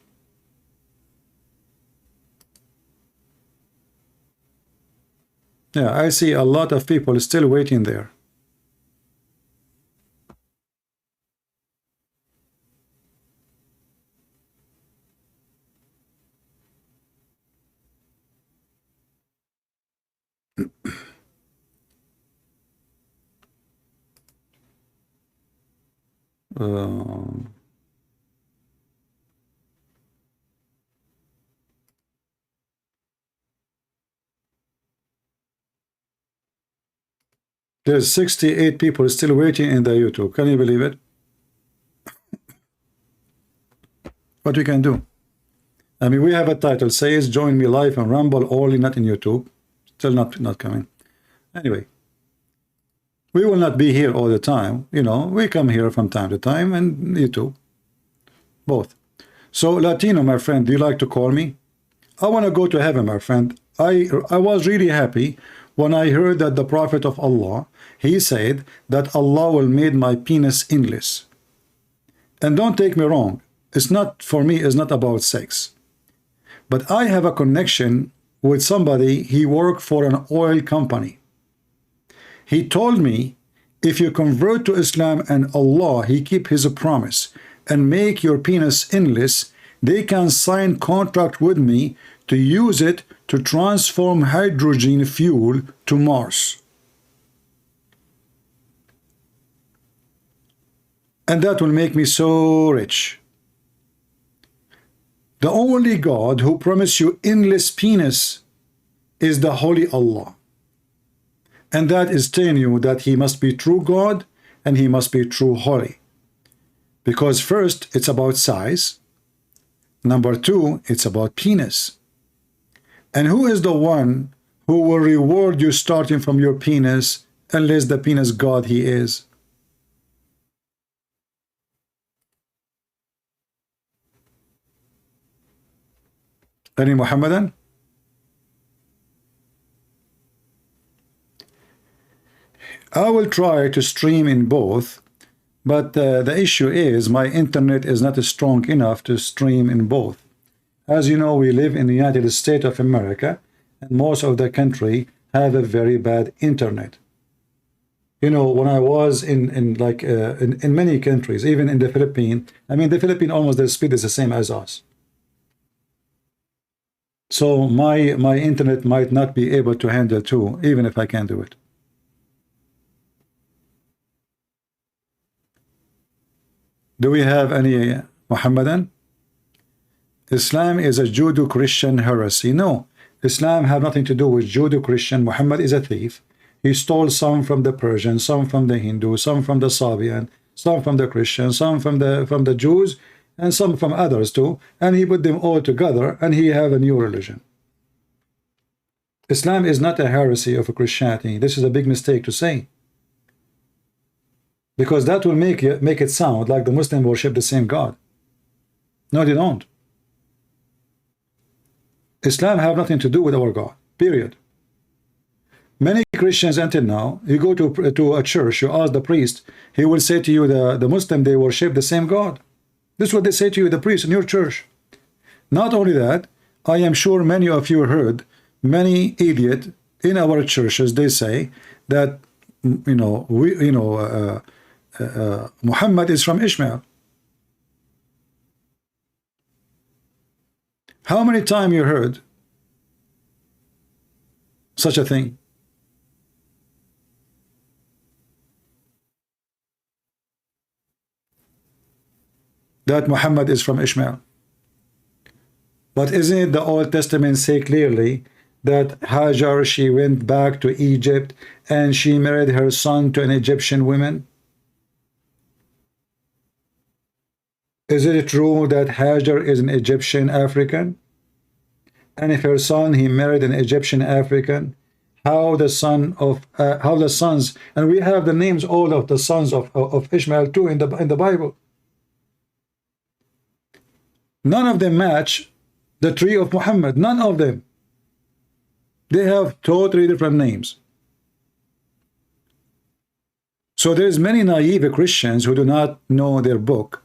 Yeah, I see a lot of people still waiting there. There's 68 people still waiting in the YouTube. Can you believe it? What we can do? I mean, we have a title says join me live on Rumble only, not in YouTube. Still not coming. Anyway, we will not be here all the time. You know, we come here from time to time, and YouTube, both. So Latino, my friend, do you like to call me? I want to go to heaven, my friend. I was really happy when I heard that the Prophet of Allah, he said that Allah will make my penis endless. And don't take me wrong, it's not, for me, it's not about sex. But I have a connection with somebody, he worked for an oil company. He told me, if you convert to Islam and Allah, he keep his promise and make your penis endless, they can sign contract with me to use it to transform hydrogen fuel to Mars. And that will make me so rich. The only God who promised you endless penis is the Holy Allah. And that is telling you that he must be true God and he must be true holy. Because first, it's about size. Number two, it's about penis. And who is the one who will reward you starting from your penis unless the penis God he is? Any Muhammadan? I will try to stream in both, but the issue is my internet is not strong enough to stream in both. As you know, we live in the United States of America, and most of the country have a very bad internet. You know, when I was in many countries, even in the Philippines, I mean, the Philippines almost the speed is the same as us. So my internet might not be able to handle too, even if I can do it. Do we have any Muhammadan? Islam is a Judeo-Christian heresy. No, Islam have nothing to do with Judeo-Christian. Muhammad is a thief. He stole some from the Persians, some from the Hindu, some from the Sabian, some from the Christians, some from the Jews, and some from others too, and he put them all together, and he have a new religion. Islam is not a heresy of Christianity. This is a big mistake to say, because that will make it sound like the Muslims worship the same God. No, they don't. Islam have nothing to do with our God, period. Many Christians until now, you go to a church, you ask the priest, he will say to you, the Muslim, they worship the same God. This is what they say to you, the priest in your church. Not only that, I am sure many of you heard many idiots in our churches, they say that, Muhammad is from Ishmael. How many times you heard such a thing? That Muhammad is from Ishmael. But isn't it the Old Testament say clearly that Hajar, she went back to Egypt and she married her son to an Egyptian woman? Is it true that Hajar is an Egyptian African? And if her son, he married an Egyptian African, how the sons, and we have the names all of the sons of Ishmael too in the Bible. None of them match the tree of Muhammad. None of them. They have totally different names. So there's many naive Christians who do not know their book.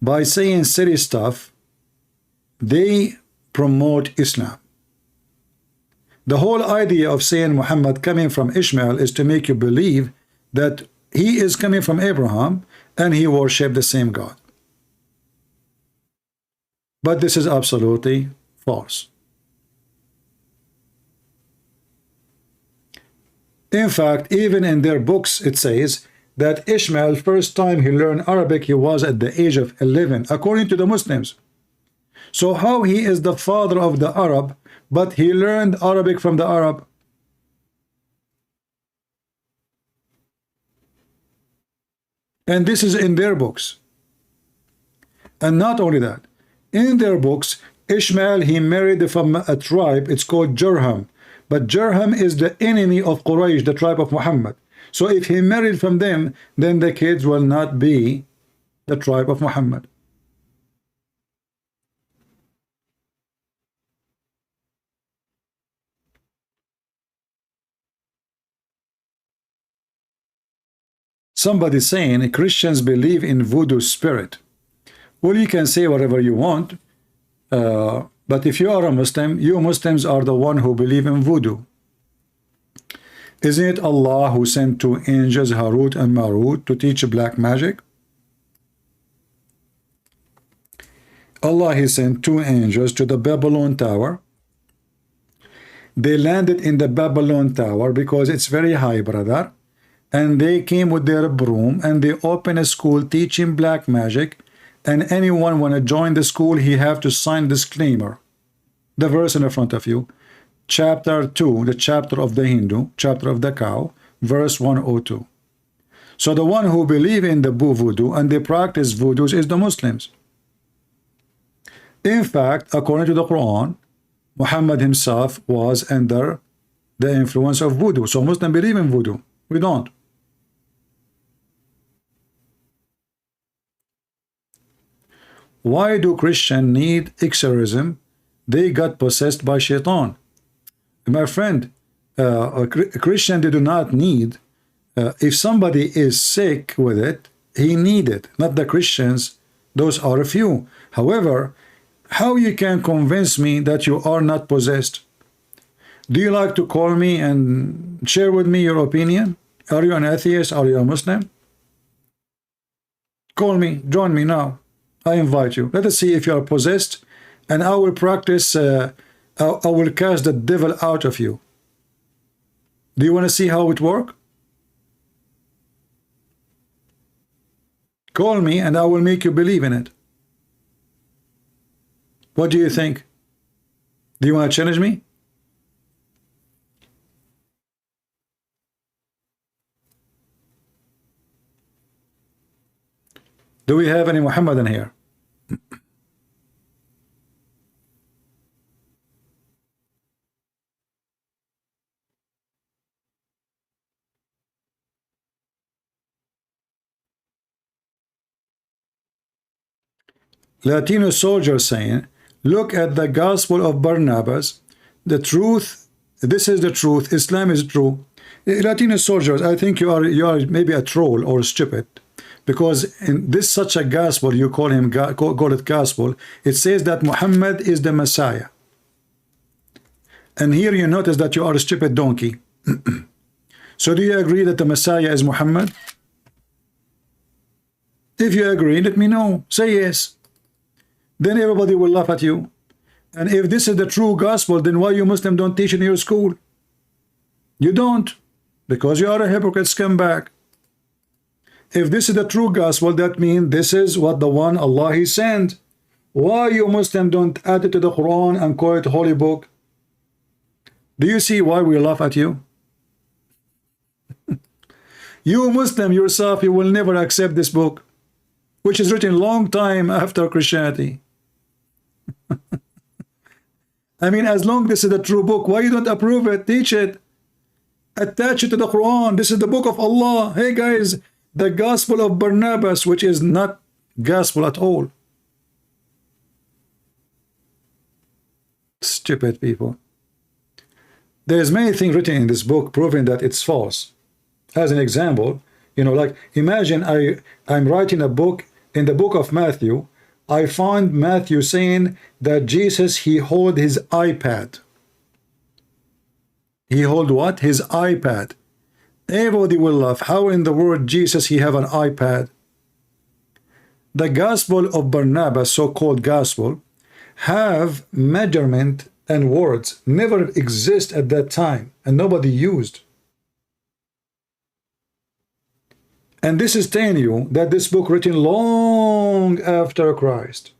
By saying silly stuff, they promote Islam. The whole idea of saying Muhammad coming from Ishmael is to make you believe that he is coming from Abraham and he worshiped the same God. But this is absolutely false. In fact, even in their books, it says that Ishmael, first time he learned Arabic, he was at the age of 11, according to the Muslims. So how he is the father of the Arab, but he learned Arabic from the Arab? And this is in their books. And not only that, in their books, Ishmael, he married from a tribe, it's called Jurham. But Jurham is the enemy of Quraysh, the tribe of Muhammad. So if he married from them, then the kids will not be the tribe of Muhammad. somebody saying Christians believe in voodoo spirit. Well, you can say whatever you want, but if you are a Muslim, you Muslims are the one who believe in voodoo. Isn't it Allah who sent two angels, Harut and Marut, to teach black magic? Allah, He sent two angels to the Babylon Tower. They landed in the Babylon Tower because it's very high, brother. And they came with their broom and they opened a school teaching black magic. And anyone want to join the school, he have to sign disclaimer. The verse in the front of you. Chapter 2, the chapter of the Hindu, chapter of the cow, verse 102. So the one who believe in the voodoo and they practice voodoos is the Muslims. In fact, according to the Quran, Muhammad himself was under the influence of voodoo. So Muslims believe in voodoo. We don't. Why do Christians need exorcism? They got possessed by shaitan. My friend, a Christian, they do not need. If somebody is sick with it, he need it. Not the Christians. Those are a few. However, how you can convince me that you are not possessed? Do you like to call me and share with me your opinion? Are you an atheist? Are you a Muslim? Call me. Join me now. I invite you. Let us see if you are possessed, and I will practice. I will cast the devil out of you. Do you want to see how it works? Call me and I will make you believe in it. What do you think? Do you want to challenge me? Do we have any Muhammadan here? Latino soldier saying, look at the gospel of Barnabas. The truth, this is the truth. Islam is true. Latino soldiers, I think you are maybe a troll or stupid, because in this such a gospel, you call it gospel. It says that Muhammad is the Messiah, and here you notice that you are a stupid donkey. So do you agree that the Messiah is Muhammad? If you agree, let me know. Say yes. Then everybody will laugh at you. And if this is the true gospel, then why you Muslim don't teach in your school? You don't, because you are a hypocrite scumbag. If this is the true gospel, that means this is what the one Allah He sent. Why you Muslim don't add it to the Quran and call it holy book? Do you see why we laugh at you? You Muslim yourself, you will never accept this book, which is written long time after Christianity. I mean, as long as this is the true book, why you don't approve it? Teach it. Attach it to the Quran. This is the book of Allah. Hey guys, the gospel of Barnabas, which is not gospel at all. Stupid people. There's many things written in this book proving that it's false. As an example, you know, like imagine I'm writing a book. In the book of Matthew, I find Matthew saying that Jesus, he hold his iPad. He hold what? His iPad. Everybody will laugh. How in the world Jesus, he have an iPad? The gospel of Barnabas, so-called gospel, have measurement and words. Never exist at that time, and nobody used. And this is telling you that this book written long after Christ.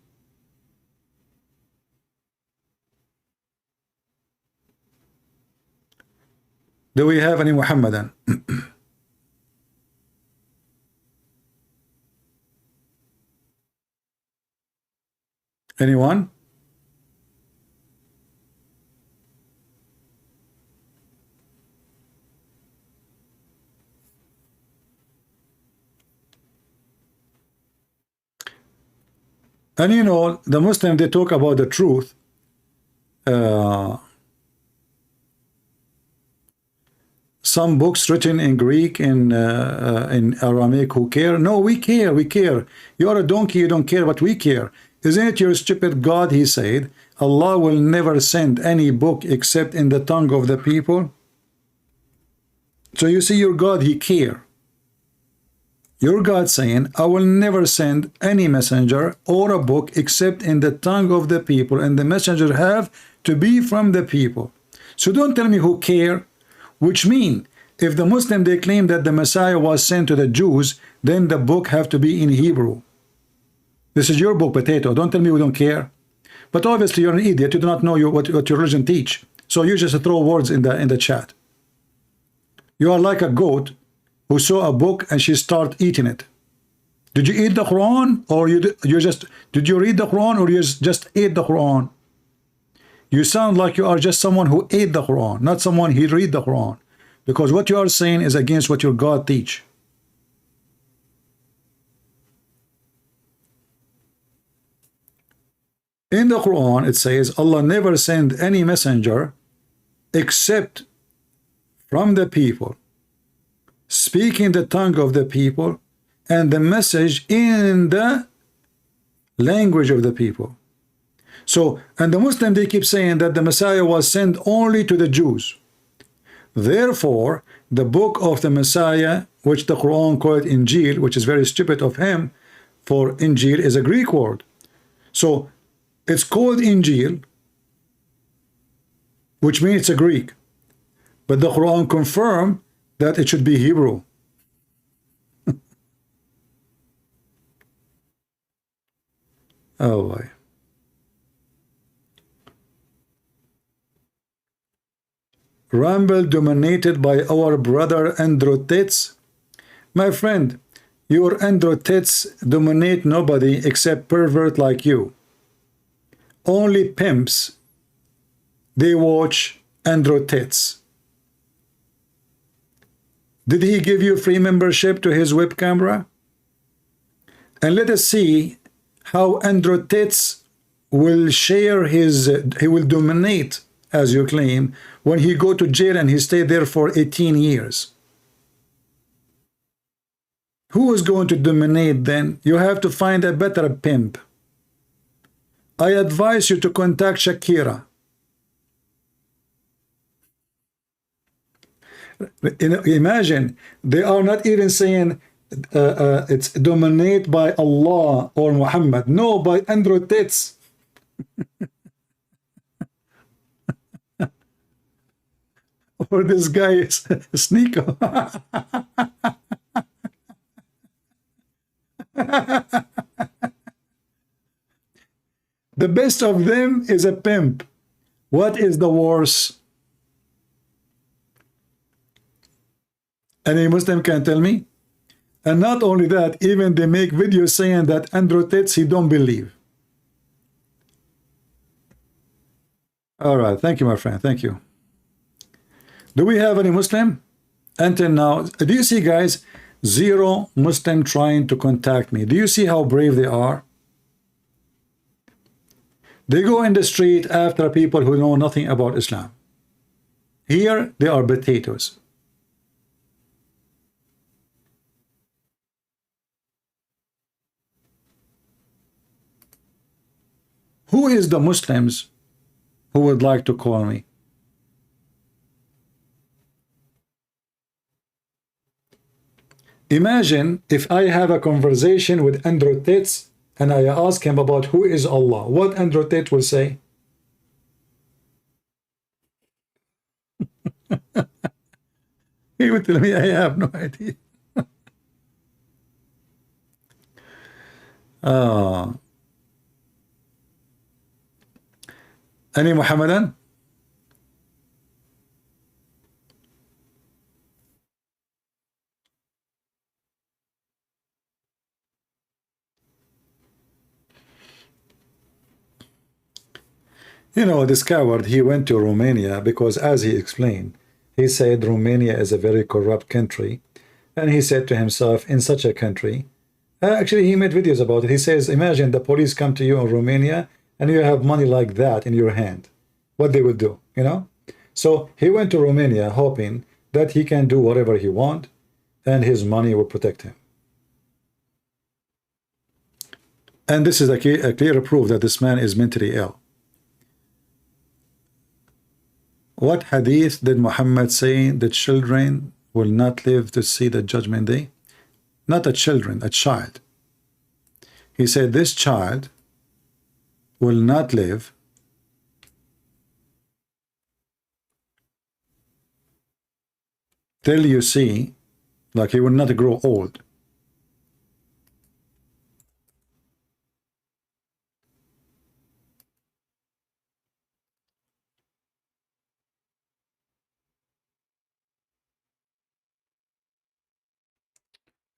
Do we have any Muhammadan? Anyone? And you know, the Muslim, they talk about the truth. some books written in Greek, in Aramaic, who care? No, we care, we care. You are a donkey, you don't care, but we care. Isn't it your stupid God, he said, Allah will never send any book except in the tongue of the people? So you see, your God, he care. Your God saying, I will never send any messenger or a book except in the tongue of the people, and the messenger have to be from the people. So don't tell me who care, which mean if the Muslim, they claim that the Messiah was sent to the Jews, then the book have to be in Hebrew. This is your book, Potato. Don't tell me we don't care. But obviously you're an idiot. You do not know what your religion teach. So you just throw words in the chat. You are like a goat who saw a book and she start eating it. Did you eat the Quran, or did you read the Quran, or you just ate the Quran? You sound like you are just someone who ate the Quran, not someone who read the Quran, because what you are saying is against what your God teach. In the Quran it says Allah never sent any messenger except from the people, speaking the tongue of the people, and the message in the language of the people. So, and the Muslim, they keep saying that the Messiah was sent only to the Jews. Therefore, the book of the Messiah, which the Quran called Injil, which is very stupid of him, for Injil is a Greek word. So, it's called Injil, which means it's a Greek. But the Quran confirmed that it should be Hebrew. Oh boy. Rumble dominated by our brother Andrew Tits. My friend, your Andrew Tits dominate nobody except pervert like you. Only pimps, they watch Andrew Tits. Did he give you free membership to his web camera? And let us see how Andrew Tits will share his, he will dominate, as you claim, when he go to jail and he stayed there for 18 years. Who is going to dominate then? You have to find a better pimp. I advise you to contact Shakira. Imagine, they are not even saying it's dominated by Allah or Muhammad. No, by Andrew Tits. Or this guy is Sneeko. The best of them is a pimp. What is the worst? Any Muslim can tell me? And not only that, even they make videos saying that Andrew Tits, he don't believe. All right, thank you, my friend, thank you. Do we have any Muslim? Until now, do you see, guys, 0 Muslim trying to contact me? Do you see how brave they are? They go in the street after people who know nothing about Islam. Here, they are potatoes. Who is the Muslims who would like to call me? Imagine if I have a conversation with Andrew Tits and I ask him about who is Allah. What Andrew Tate will say? He would tell me, I have no idea. Any Muhammadan? You know, this coward, he went to Romania because, as he explained, he said Romania is a very corrupt country. And he said to himself, in such a country, actually he made videos about it. He says, imagine the police come to you in Romania and you have money like that in your hand. What they would do, you know? So he went to Romania hoping that he can do whatever he wants and his money will protect him. And this is a clear proof that this man is mentally ill. What hadith did Muhammad say the children will not live to see the judgment day? Not a children, a child. He said this child will not live till you see, like he will not grow old.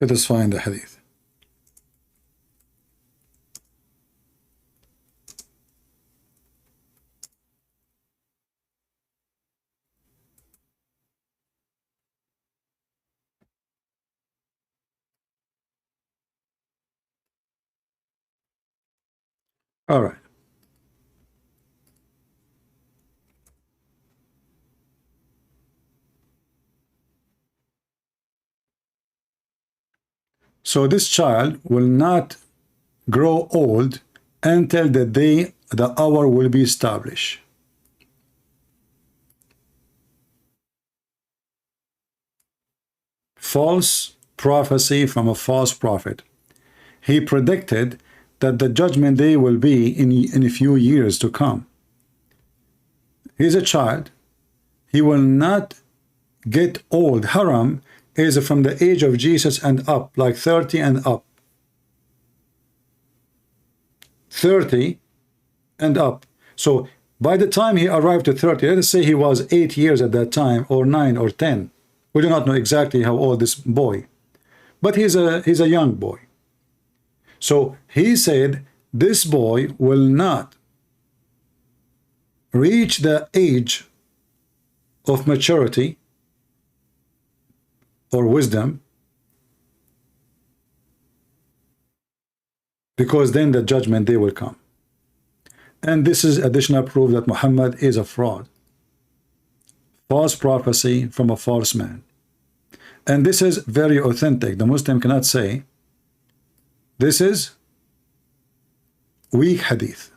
Let us find the hadith. All right. So this child will not grow old until the day, the hour will be established. False prophecy from a false prophet. He predicted that the judgment day will be in a few years to come. He's a child. He will not get old. Haram is from the age of Jesus and up, like 30 and up. 30 and up. So by the time he arrived to 30, let us say he was 8 years at that time, or 9 or 10. We do not know exactly how old this boy, but he's a young boy. So he said this boy will not reach the age of maturity or wisdom, because then the judgment day will come. And this is additional proof that Muhammad is a fraud. False prophecy from a false man. And this is very authentic. The Muslim cannot say this is weak hadith.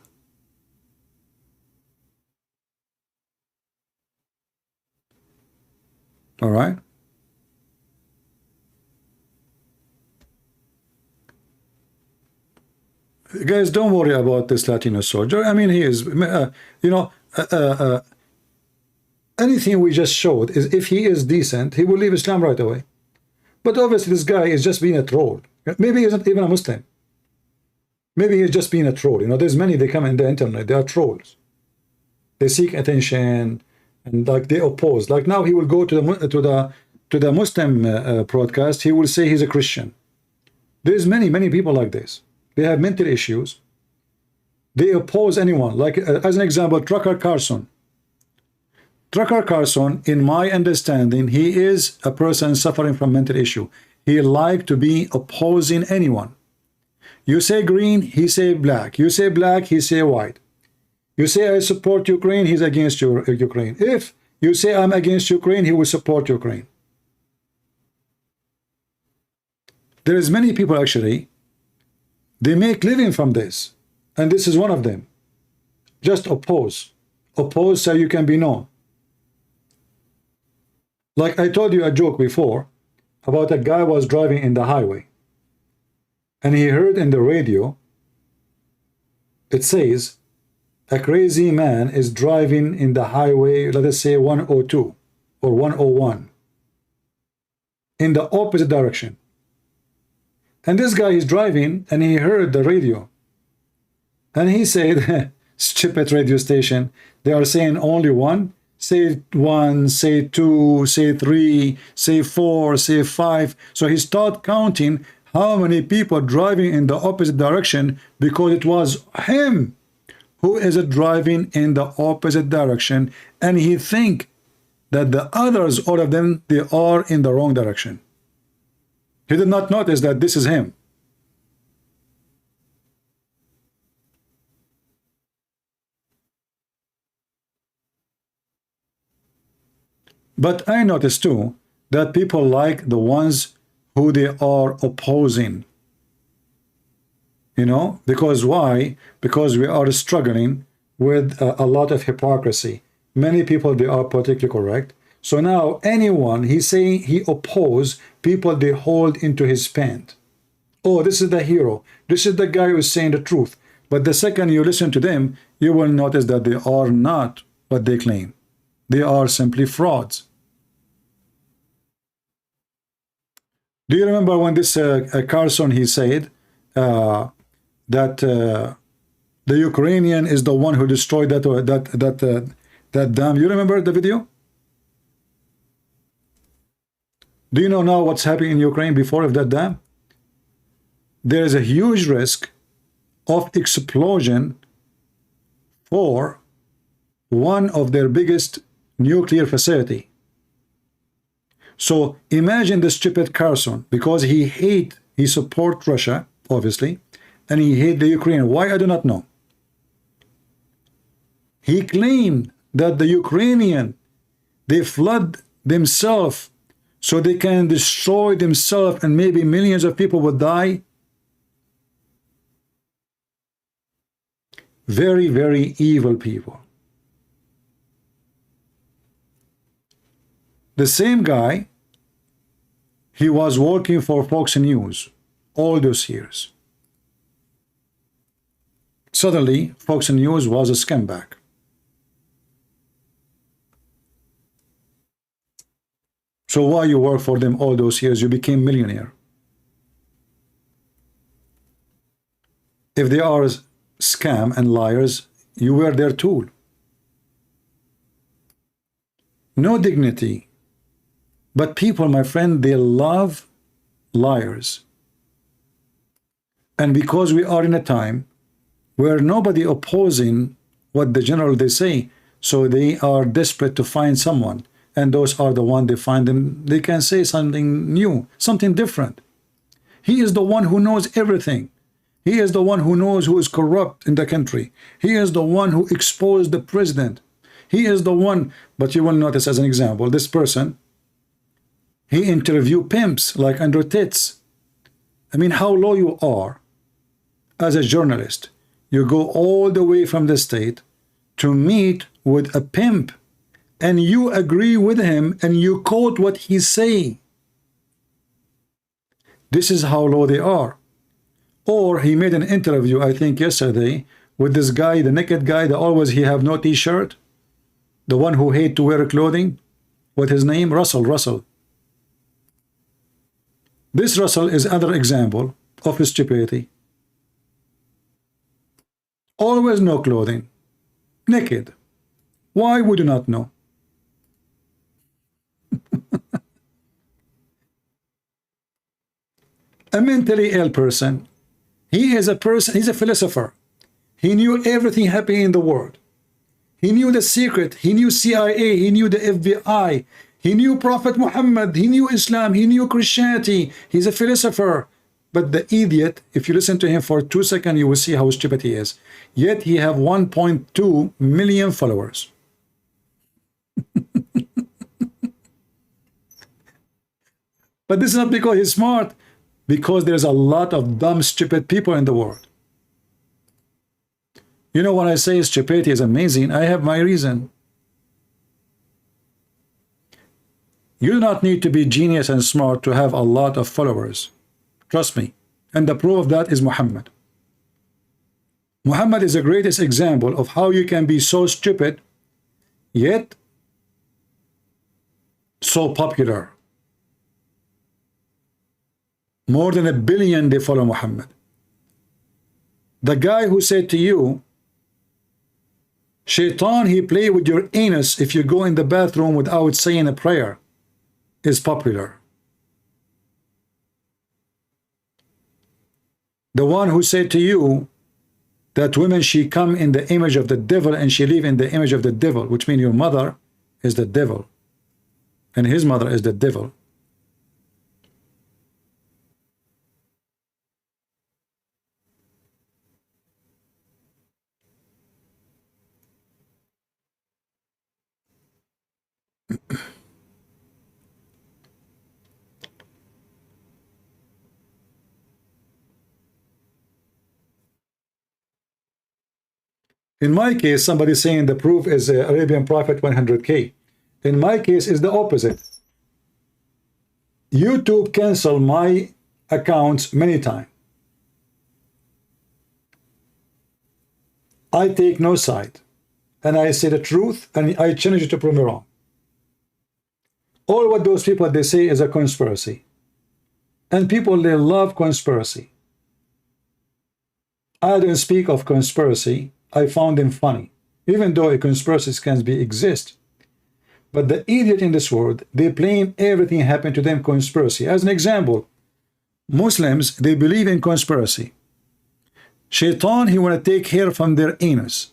All right. Guys, don't worry about this Latino soldier. I mean, he is, anything we just showed is if he is decent, he will leave Islam right away. But obviously, this guy is just being a troll. Maybe he isn't even a Muslim. Maybe he's just being a troll. There's many, they come in the internet, they are trolls. They seek attention and like they oppose. Like now he will go to the Muslim broadcast, he will say he's a Christian. There's many people like this. They have mental issues. They oppose anyone. Like as an example, Tucker Carlson. Tucker Carlson, in my understanding, he is a person suffering from mental issue. He like to be opposing anyone. You say green, he say black. You say black, he say white. You say I support Ukraine, he's against Ukraine. If you say I'm against Ukraine, he will support Ukraine. There is many people actually, they make living from this. And this is one of them. Just oppose. Oppose so you can be known. Like I told you a joke before about a guy was driving in the highway. And he heard in the radio, it says, a crazy man is driving in the highway, let us say 102 or 101, in the opposite direction. And this guy is driving and he heard the radio. And he said, stupid radio station, they are saying only one. Say 1, say 2, say 3, say 4, say 5. So he started counting how many people driving in the opposite direction, because it was him who is driving in the opposite direction, and he think that the others, all of them, they are in the wrong direction. He did not notice that this is him. But I noticed too that people like the ones who they are opposing. You know, because why? Because we are struggling with a lot of hypocrisy. Many people, they are politically correct. So now anyone he's saying he oppose people, they hold into his pant. Oh, this is the hero. This is the guy who is saying the truth. But the second you listen to them, you will notice that they are not what they claim. They are simply frauds. Do you remember when this Carlson, he said that the Ukrainian is the one who destroyed that dam? You remember the video? Do you know now what's happening in Ukraine before of that dam? There is a huge risk of explosion for one of their biggest nuclear facility. So imagine the stupid Carson, because he support Russia, obviously, and he hate the Ukraine. Why? I do not know. He claimed that the Ukrainian, they flood themselves so they can destroy themselves and maybe millions of people would die. Very, very evil people. The same guy, he was working for Fox News all those years. Suddenly, Fox News was a scumbag. So why you work for them all those years? You became millionaire. If they are scam and liars, you were their tool. No dignity. But people, my friend, they love liars. And because we are in a time where nobody opposing what the general they say, so they are desperate to find someone, and those are the one they find them, they can say something new, something different. He is the one who knows everything. He is the one who knows who is corrupt in the country. He is the one who exposed the president. He is the one, but you will notice as an example, this person, he interviewed pimps like Andrew Tits. I mean, how low you are as a journalist. You go all the way from the state to meet with a pimp, and you agree with him and you quote what he's saying. This is how low they are. Or he made an interview, I think yesterday, with this guy, the naked guy that always he have no t-shirt, the one who hate to wear clothing. What his name? Russell. This Russell is another example of stupidity. Always no clothing, naked. Why would you not know? A mentally ill person. He is a person, he's a philosopher. He knew everything happening in the world. He knew the secret. He knew CIA. He knew the FBI. He knew Prophet Muhammad. He knew Islam. He knew Christianity. He's a philosopher. But the idiot, if you listen to him for 2 seconds, you will see how stupid he is. Yet he have 1.2 million followers. But this is not because he's smart. Because there's a lot of dumb, stupid people in the world. You know, when I say stupidity is amazing, I have my reason. You do not need to be genius and smart to have a lot of followers. Trust me. And the proof of that is Muhammad. Muhammad is the greatest example of how you can be so stupid, yet so popular. More than 1 billion they follow Muhammad. The guy who said to you, Shaitan, he play with your anus if you go in the bathroom without saying a prayer, is popular. The one who said to you that women, she come in the image of the devil and she live in the image of the devil, which means your mother is the devil and his mother is the devil. In my case, somebody saying the proof is Arabian Prophet 100K. In my case, is the opposite. YouTube canceled my accounts many times. I take no side, and I say the truth, and I challenge you to prove me wrong. All what those people they say is a conspiracy, and people they love conspiracy. I don't speak of conspiracy. I found them funny, even though a conspiracy can exist. But the idiot in this world, they blame everything happened to them conspiracy. As an example, Muslims, they believe in conspiracy. Shaitan, he want to take hair from their anus.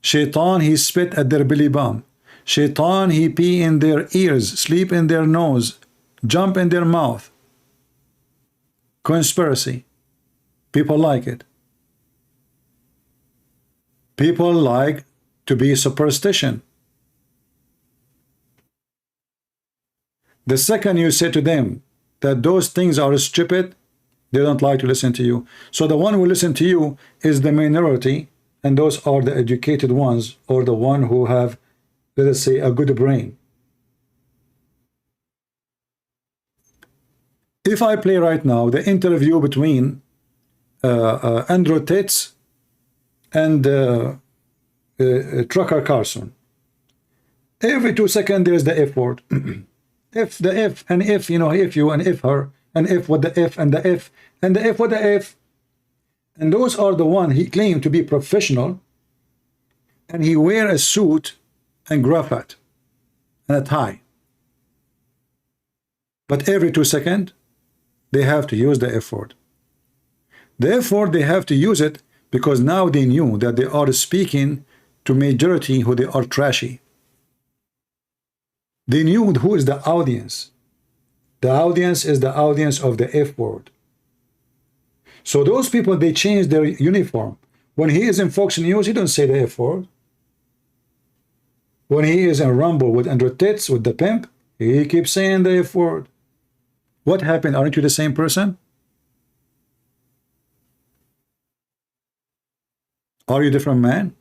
Shaitan, he spit at their belly bump. Shaitan, he pee in their ears, sleep in their nose, jump in their mouth. Conspiracy. People like it. People like to be superstition. The second you say to them that those things are stupid, they don't like to listen to you. So the one who listen to you is the minority, and those are the educated ones, or the one who have, let us say, a good brain. If I play right now the interview between Andrew Tate and Trucker Carson, every 2 seconds there's the F word. If the F, and if, you know, if you, and if her, and if what the F, and the F, and the F what the F. And those are the one he claimed to be professional, and he wear a suit and cravat and a tie. But every 2 seconds, they have to use the F word. Therefore, they have to use it because now they knew that they are speaking to majority who they are trashy. They knew who is the audience. The audience is the audience of the F word. So those people, they change their uniform. When he is in Fox News, he don't say the F word. When he is in Rumble with Andrew Tate, with the pimp, he keeps saying the F word. What happened? Aren't you the same person? Are you a different man?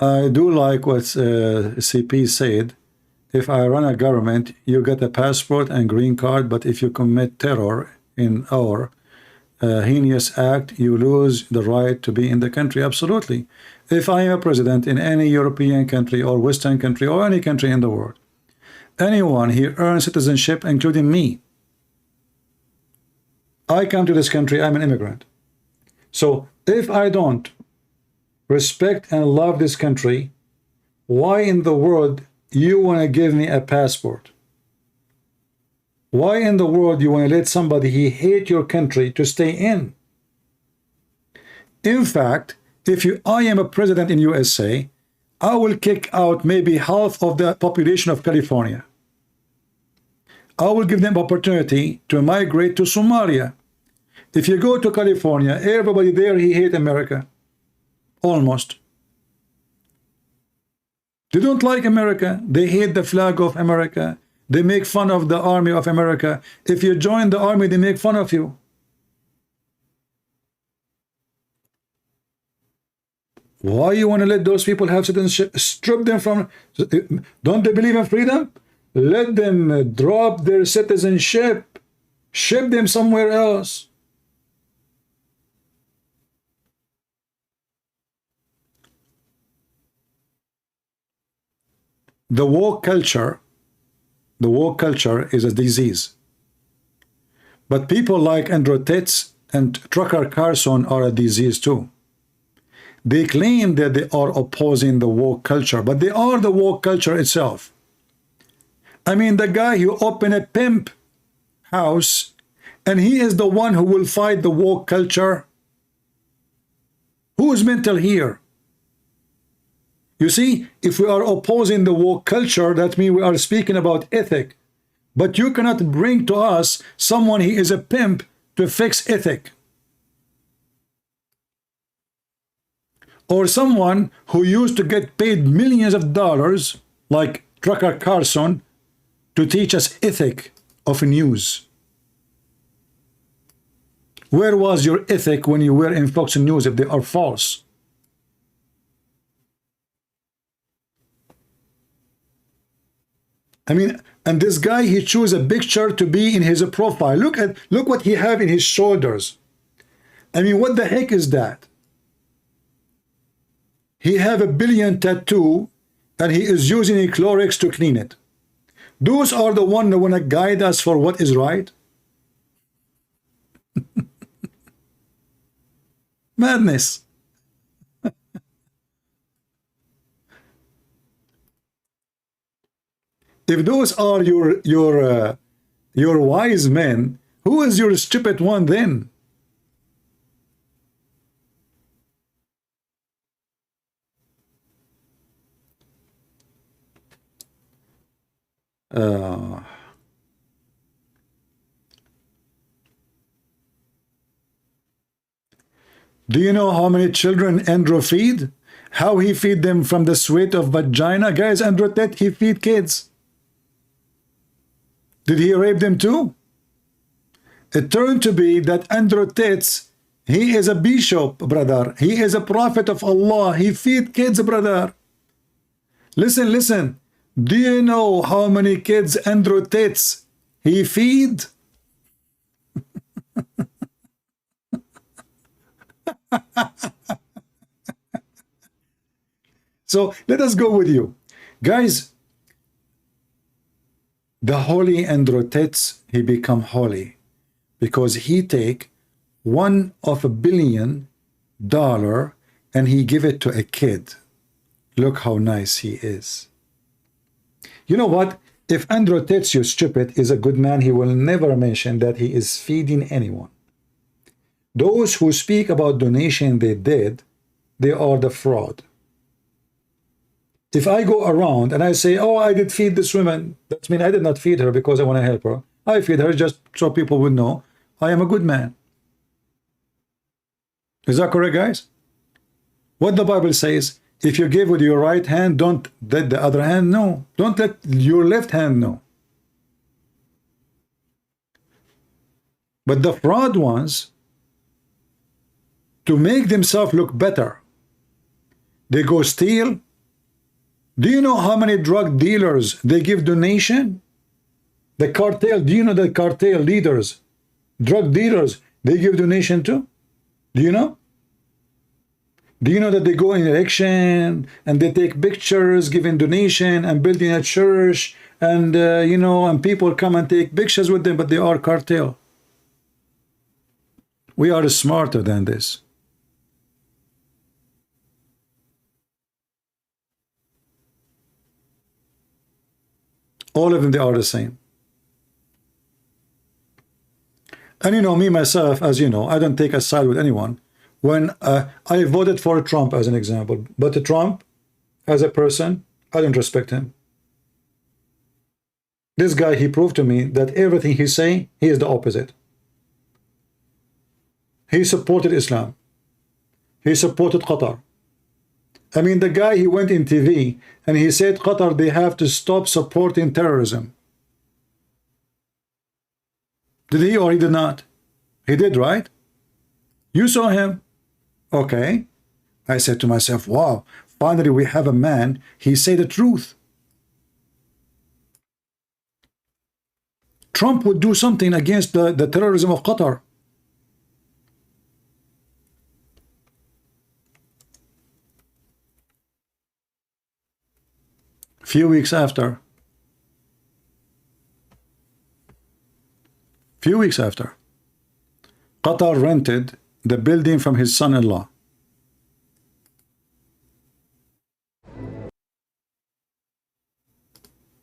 I do like what CP said. If I run a government, you get a passport and green card, but if you commit terror in our heinous act, you lose the right to be in the country. Absolutely. If I am a president in any European country or Western country or any country in the world, anyone here earns citizenship, including me. I come to this country, I'm an immigrant. So if I don't respect and love this country, why in the world you want to give me a passport? Why in the world you want to let somebody he hate your country to stay in? In fact, if I am a president in USA, I will kick out maybe half of the population of California. I will give them opportunity to migrate to Somalia. If you go to California, everybody there, he hate America. Almost. They don't like America. They hate the flag of America. They make fun of the army of America. If you join the army, they make fun of you. Why you want to let those people have citizenship? Strip them from... Don't they believe in freedom? Let them drop their citizenship. Ship them somewhere else. The woke culture is a disease. But people like Andrew Tate and Trucker Carson are a disease too. They claim that they are opposing the woke culture, but they are the woke culture itself. I mean, the guy who opened a pimp house, and he is the one who will fight the woke culture. Who is mental here? You see, if we are opposing the woke culture, that means we are speaking about ethic. But you cannot bring to us someone he is a pimp to fix ethic. or someone who used to get paid millions of dollars, like Tucker Carlson, to teach us ethic of news? Where was your ethic when you were in Fox News if they are false? I mean, and this guy, he chose a picture to be in his profile. Look what he have in his shoulders. I mean, what the heck is that? He have a billion tattoo and he is using a Clorox to clean it. Those are the one that want to guide us for what is right. Madness. If those are your wise men, who is your stupid one then? Do you know how many children Andrew feed? How he feed them from the sweat of vagina? Guys, Andrew Tate, he feed kids. Did he rape them too? It turned to be that Andrew Tate, he is a bishop, brother. He is a prophet of Allah. He feed kids, brother. Listen, listen. Do you know how many kids Andrew Tate he feed? So let us go with you. Guys, the holy Andrew Tate, he become holy because he take $1 billion and he give it to a kid. Look how nice he is. You know what? If Andrew Tate, you stupid, is a good man, he will never mention that he is feeding anyone. Those who speak about donation they did, they are the fraud. If I go around and I say, oh, I did feed this woman, that means I did not feed her because I want to help her. I feed her just so people would know I am a good man. Is that correct, guys? What the Bible says, if you give with your right hand, don't let the other hand know. Don't let your left hand know. But the fraud ones, to make themselves look better, they go steal. Do you know how many drug dealers they give donation? The cartel, do you know the cartel leaders, drug dealers, they give donation to? Do you know? Do you know that they go in election and they take pictures, giving donation and building a church and, you know, and people come and take pictures with them, but they are cartel. We are smarter than this. All of them, they are the same. And you know, me, myself, as you know, I don't take a side with anyone. When I voted for Trump as an example, but Trump, as a person, I don't respect him. This guy, he proved to me that everything he's saying, he is the opposite. He supported Islam. He supported Qatar. I mean, the guy, he went in TV and he said, Qatar, they have to stop supporting terrorism. Did he or he did not? He did, right? You saw him. Okay. I said to myself, wow, finally we have a man, he said the truth. Trump would do something against the terrorism of Qatar. Few weeks after, Qatar rented the building from his son-in-law.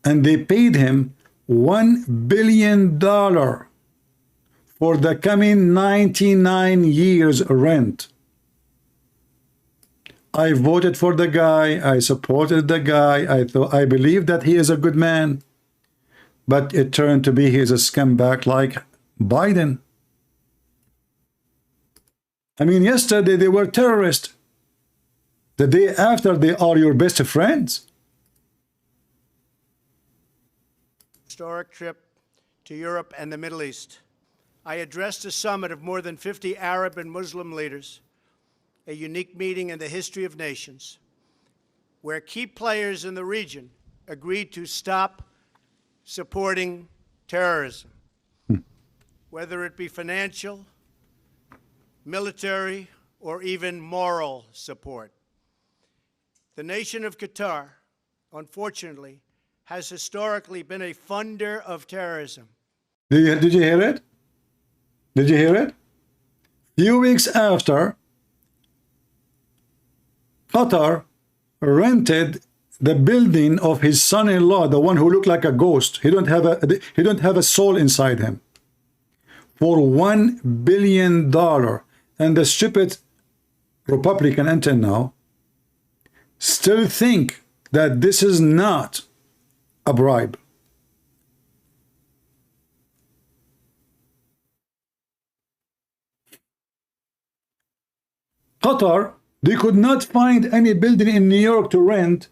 And they paid him $1 billion for the coming 99 years rent. I voted for the guy, I supported the guy, I believe that he is a good man. But it turned to be he is a scumbag like Biden. I mean, yesterday they were terrorists. The day after, they are your best friends. Historic trip to Europe and the Middle East. I addressed a summit of more than 50 Arab and Muslim leaders, a unique meeting in the history of nations, where key players in the region agreed to stop supporting terrorism, whether it be financial, military, or even moral support. The nation of Qatar, unfortunately, has historically been a funder of terrorism. Did you hear it? Did you hear it? Few weeks after, Qatar rented the building of his son-in-law, the one who looked like a ghost. He don't have a soul inside him, for $1 billion. And the stupid Republican until now still think that this is not a bribe. Qatar, they could not find any building in New York to rent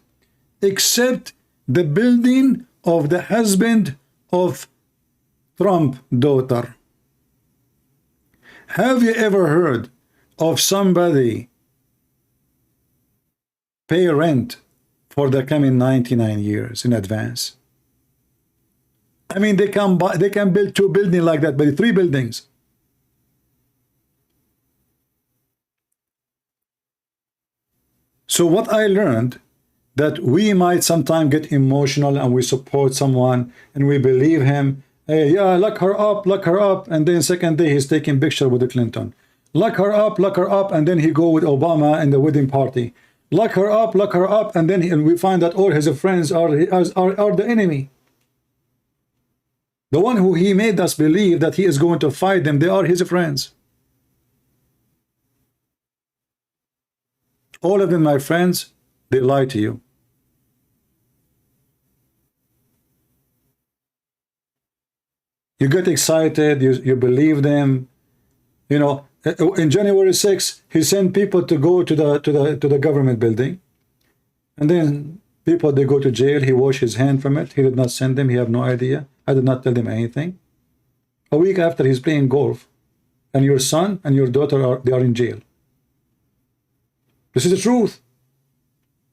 except the building of the husband of Trump's daughter. Have you ever heard of somebody pay rent for the coming 99 years in advance? I mean, they can build 2 buildings like that, but 3 buildings. So what I learned, that we might sometimes get emotional and we support someone and we believe him. Hey, yeah, lock her up, and then second day he's taking picture with the Clinton. Lock her up, and then he go with Obama in the wedding party. Lock her up, and then we find that all his friends are the enemy. The one who he made us believe that he is going to fight them, they are his friends. All of them, my friends, they lie to you. You get excited, you believe them. You know, in January 6th, he sent people to go to the government building, and then people, they go to jail. He washed his hand from it. He did not send them. He have no idea. I did not tell them anything. A week after, he's playing golf, and your son and your daughter are in jail. This is the truth.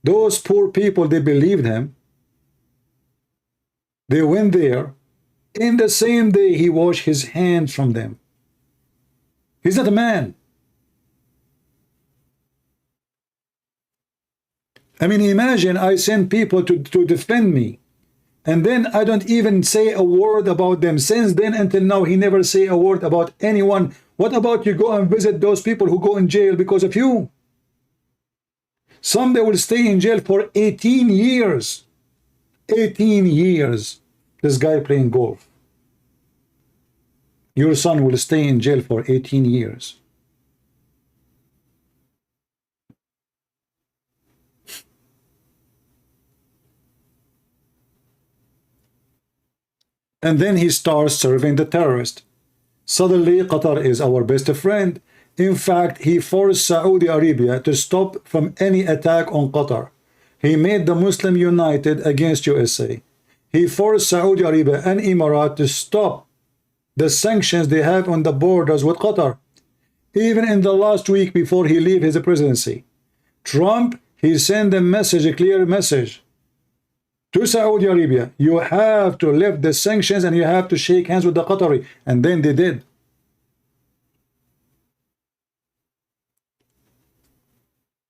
Those poor people, they believed him. They went there. In the same day, he washed his hands from them. He's not a man. I mean, imagine I send people to defend me, and then I don't even say a word about them. Since then until now, he never say a word about anyone. What about you go and visit those people who go in jail because of you? Some, they will stay in jail for 18 years. 18 years. This guy playing golf. Your son will stay in jail for 18 years. And then he starts serving the terrorist. Suddenly, Qatar is our best friend. In fact, he forced Saudi Arabia to stop from any attack on Qatar. He made the Muslim united against USA. He forced Saudi Arabia and Emirates to stop the sanctions they have on the borders with Qatar. Even in the last week before he leave his presidency, Trump, he sent a message, a clear message to Saudi Arabia. You have to lift the sanctions and you have to shake hands with the Qatari. And then they did.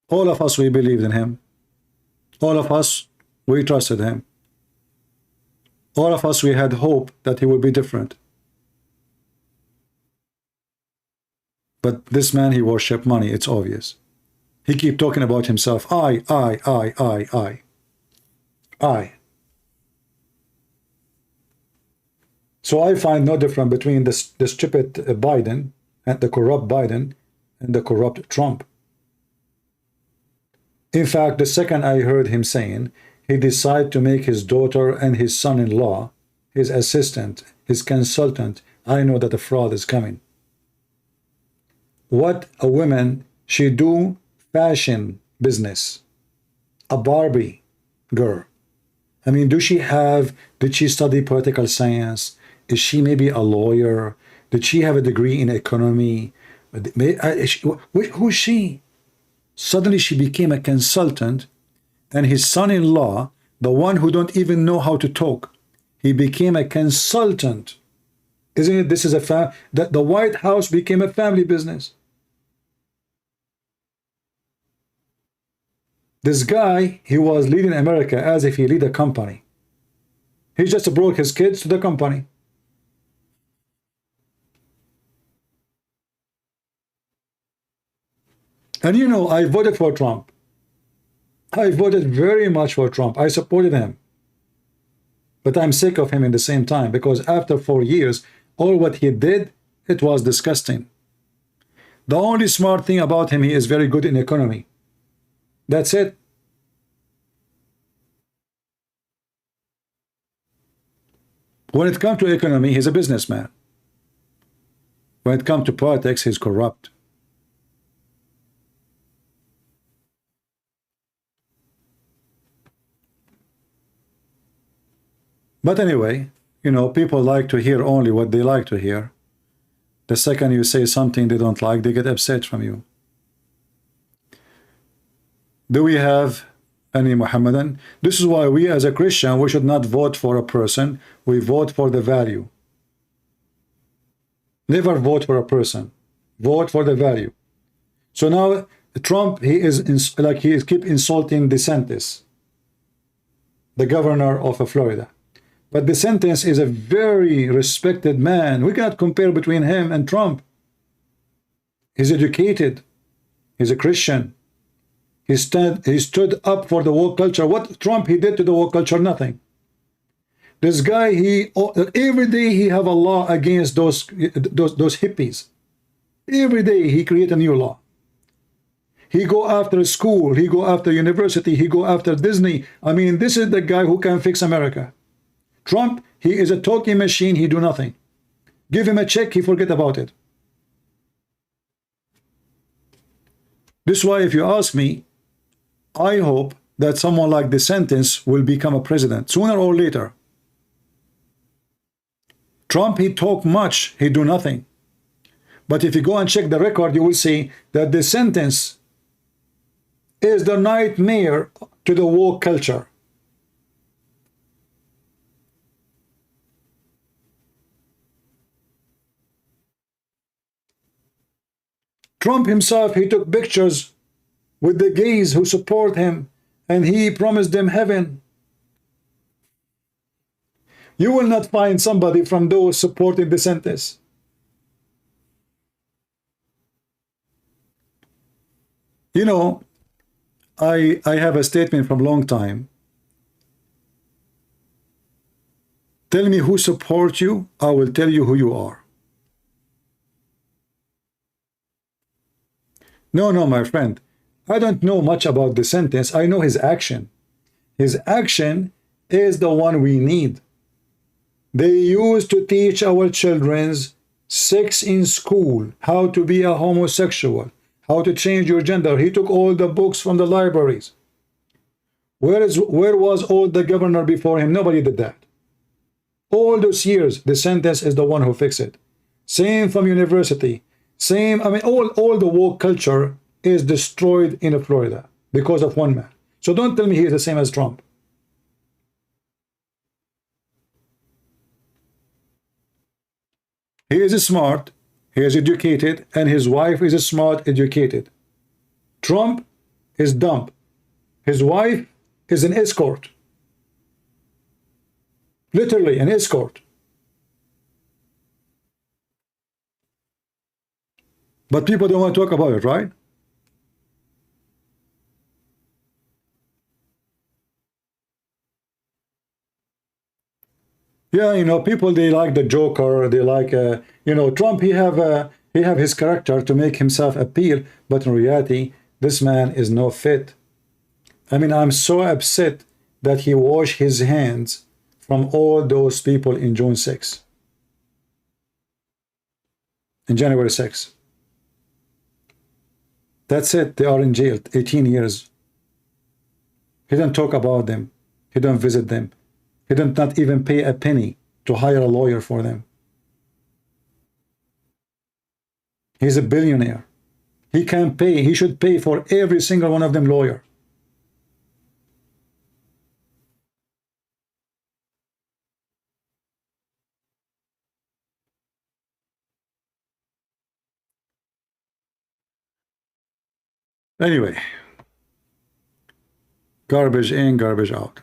All of us, we believed in him. All of us, we trusted him. All of us, we had hope that he would be different. But this man, he worshiped money, it's obvious. He keep talking about himself. I. So I find no difference between the stupid Biden and the corrupt Biden and the corrupt Trump. In fact, the second I heard him saying, he decided to make his daughter and his son-in-law his assistant, his consultant, I know that the fraud is coming. What a woman, she do fashion business. A Barbie girl. I mean, did she study political science? Is she maybe a lawyer? Did she have a degree in economy? Who's she? Suddenly she became a consultant, and his son-in-law, the one who don't even know how to talk, he became a consultant. Isn't it? This is that the White House became a family business. This guy, he was leading America as if he lead a company. He just brought his kids to the company. And you know, I voted for Trump. I voted very much for Trump. I supported him. But I'm sick of him in the same time, because after 4 years, all what he did, it was disgusting. The only smart thing about him, he is very good in economy. That's it. When it comes to economy, he's a businessman. When it comes to politics, he's corrupt. But anyway, you know, people like to hear only what they like to hear. The second you say something they don't like, they get upset from you. Do we have any Muhammadan? This is why we as a Christian, we should not vote for a person. We vote for the value. Never vote for a person. Vote for the value. So now Trump, he keep insulting DeSantis, the governor of Florida. But DeSantis is a very respected man. We cannot compare between him and Trump. He's educated. He's a Christian. He stood up for the woke culture. What Trump he did to the woke culture? Nothing. This guy, every day he have a law against those hippies. Every day he create a new law. He go after school. He go after university. He go after Disney. I mean, this is the guy who can fix America. Trump, he is a talking machine. He do nothing. Give him a check, he forget about it. This is why, if you ask me, I hope that someone like DeSantis will become a president sooner or later. Trump, he talk much, he do nothing. But if you go and check the record, you will see that DeSantis is the nightmare to the woke culture. Trump himself, he took pictures with the gays who support him, and he promised them heaven. You will not find somebody from those supporting DeSantis. You know, I have a statement from a long time. Tell me who supports you, I will tell you who you are. No, my friend. I don't know much about DeSantis. I know his action. His action is the one we need. They used to teach our children sex in school, how to be a homosexual, how to change your gender. He took all the books from the libraries. Where was all the governor before him? Nobody did that. All those years, DeSantis is the one who fixed it. Same from university. Same, I mean, all the woke culture is destroyed in Florida because of one man. So don't tell me he is the same as Trump. He is smart, he is educated, and his wife is smart, educated. Trump is dumb. His wife is an escort. Literally an escort. But people don't want to talk about it, right? Yeah, you know, people, they like the Joker. They like, you know, Trump. He have his character to make himself appeal, but in reality, this man is no fit. I mean, I'm so upset that he washed his hands from all those people in June 6, in January 6. That's it. They are in jail, 18 years. He don't talk about them. He don't visit them. He don't not even pay a penny to hire a lawyer for them. He's a billionaire. He can pay. He should pay for every single one of them lawyer. Anyway, garbage in, garbage out.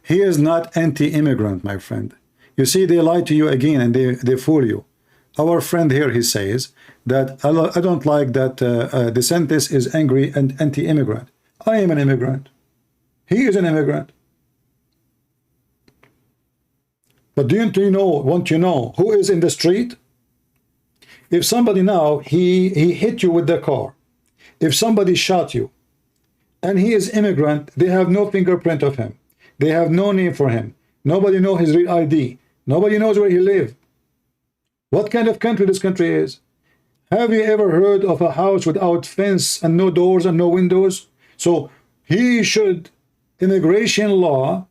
He is not anti-immigrant, my friend. You see, they lie to you again and they fool you. Our friend here, he says that I don't like that DeSantis is angry and anti-immigrant. I am an immigrant. He is an immigrant. But do you know, want you know who is in the street? If somebody now, he hit you with the car, if somebody shot you, and he is immigrant, they have no fingerprint of him. They have no name for him. Nobody knows his real ID. Nobody knows where he lives. What kind of country this country is? Have you ever heard of a house without fence and no doors and no windows? So he should, immigration law,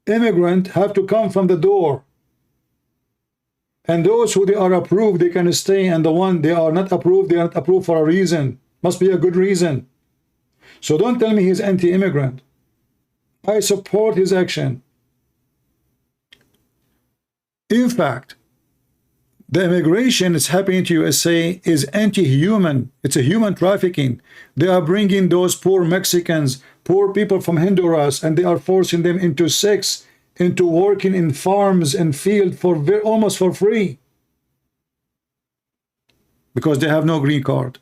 immigrant have to come from the door. And those who they are approved, they can stay, and the one they are not approved, they are not approved for a reason. Must be a good reason. So don't tell me he's anti-immigrant. I support his action. In fact, the immigration that's happening to USA is anti-human. It's a human trafficking. They are bringing those poor Mexicans, poor people from Honduras, and they are forcing them into sex, into working in farms and field for almost for free, because they have no green card.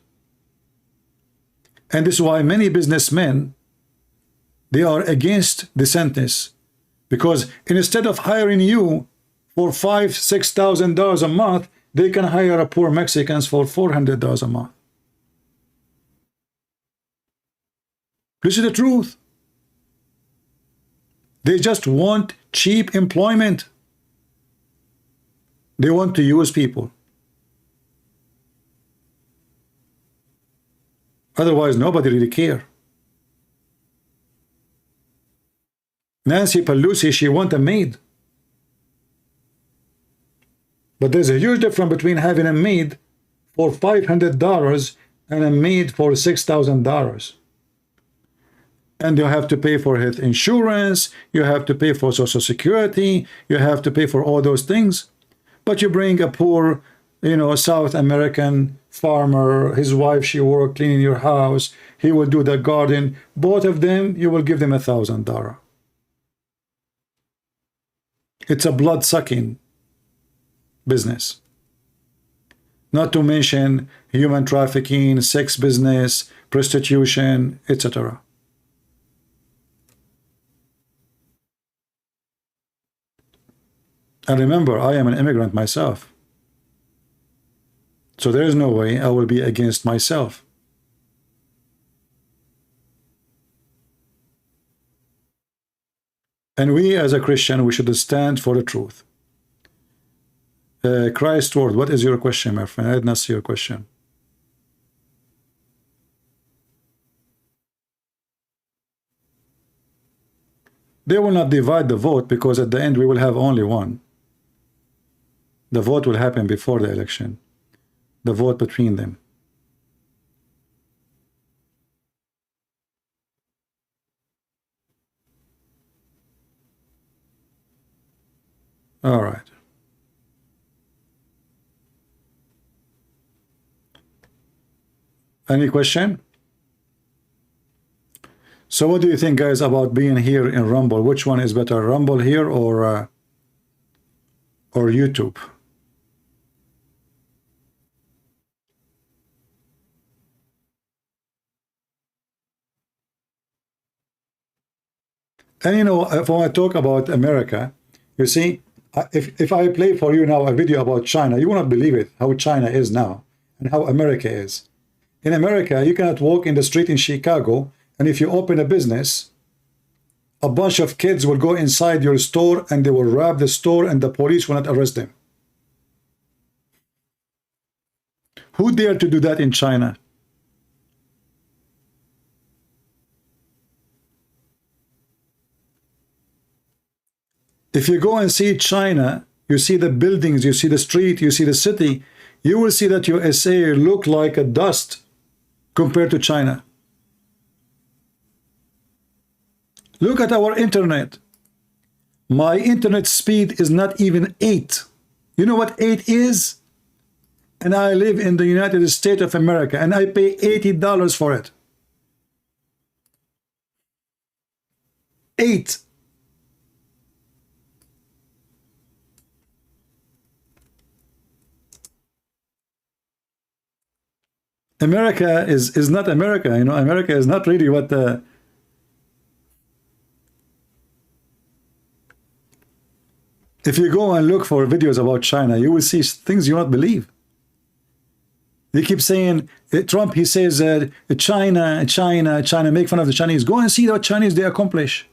And this is why many businessmen, they are against DeSantis, because instead of hiring you for $5,000-6,000 a month, they can hire a poor Mexicans for $400 a month. This is the truth. They just want cheap employment. They want to use people. Otherwise, nobody really care. Nancy Pelosi, she want a maid. But there's a huge difference between having a maid for $500 and a maid for $6,000. And you have to pay for health insurance, you have to pay for Social Security, you have to pay for all those things. But you bring a poor, South American farmer, his wife, she work cleaning your house, he will do the garden. Both of them, you will give them $1,000. It's a blood-sucking business. Not to mention human trafficking, sex business, prostitution, etc. And remember, I am an immigrant myself. So there is no way I will be against myself. And we as a Christian, we should stand for the truth. Christ word, what is your question, my friend? I did not see your question. They will not divide the vote, because at the end we will have only one. The vote will happen before the election. The vote between them. All right. Any question? So what do you think, guys, about being here in Rumble? Which one is better, Rumble here or YouTube? And if I talk about America, you see, if I play for you now a video about China, you will not believe it, how China is now and how America is. In America, you cannot walk in the street in Chicago, and if you open a business, a bunch of kids will go inside your store and they will rob the store and the police will not arrest them. Who dared to do that in China? If you go and see China, you see the buildings, you see the street, you see the city, you will see that USA look like a dust compared to China. Look at our internet. My internet speed is not even 8. You know what 8 is? And I live in the United States of America, and I pay $80 for it. 8. America is not America. You know, America is not really what the... If you go and look for videos about China, you will see things you won't believe. They keep saying, Trump, he says, China, make fun of the Chinese. Go and see what Chinese they accomplish.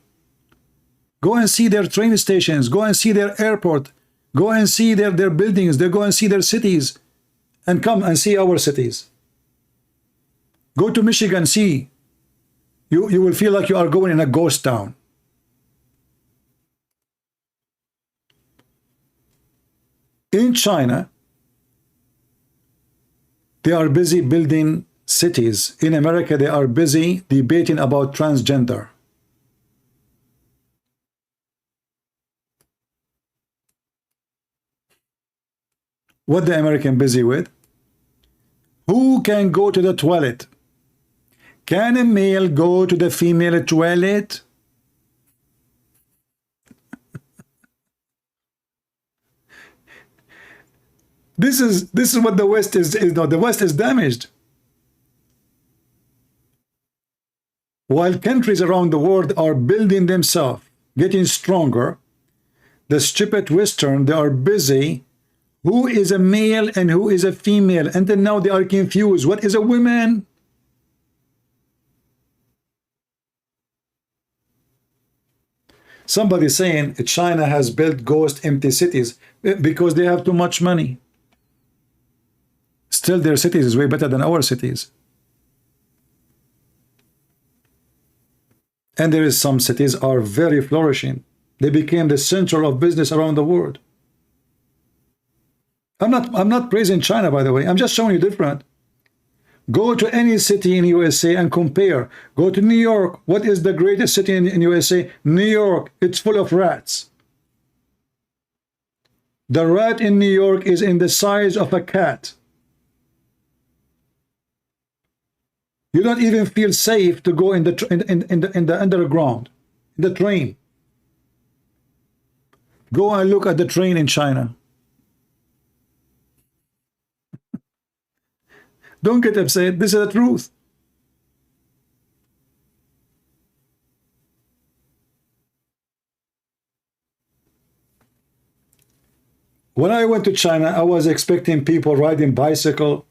Go and see their train stations. Go and see their airport. Go and see their buildings. They go and see their cities. And come and see our cities. Go to Michigan, see. You will feel like you are going in a ghost town. In China, they are busy building cities. In America, they are busy debating about transgender. What the American busy with? Who can go to the toilet? Can a male go to the female toilet? This is what the West is no, the West is damaged. While countries around the world are building themselves, getting stronger, the stupid Western, they are busy. Who is a male and who is a female? Until now they are confused. What is a woman? Somebody saying China has built ghost empty cities because they have too much money. Still, their cities is way better than our cities. And there is some cities are very flourishing. They became the center of business around the world. I'm not praising China, by the way. I'm just showing you different. Go to any city in USA and compare. Go to New York. What is the greatest city in USA? New York. It's full of rats. The rat in New York is in the size of a cat. You don't even feel safe to go in the underground, in the train. Go and look at the train in China. Don't get upset. This is the truth. When I went to China, I was expecting people riding bicycle,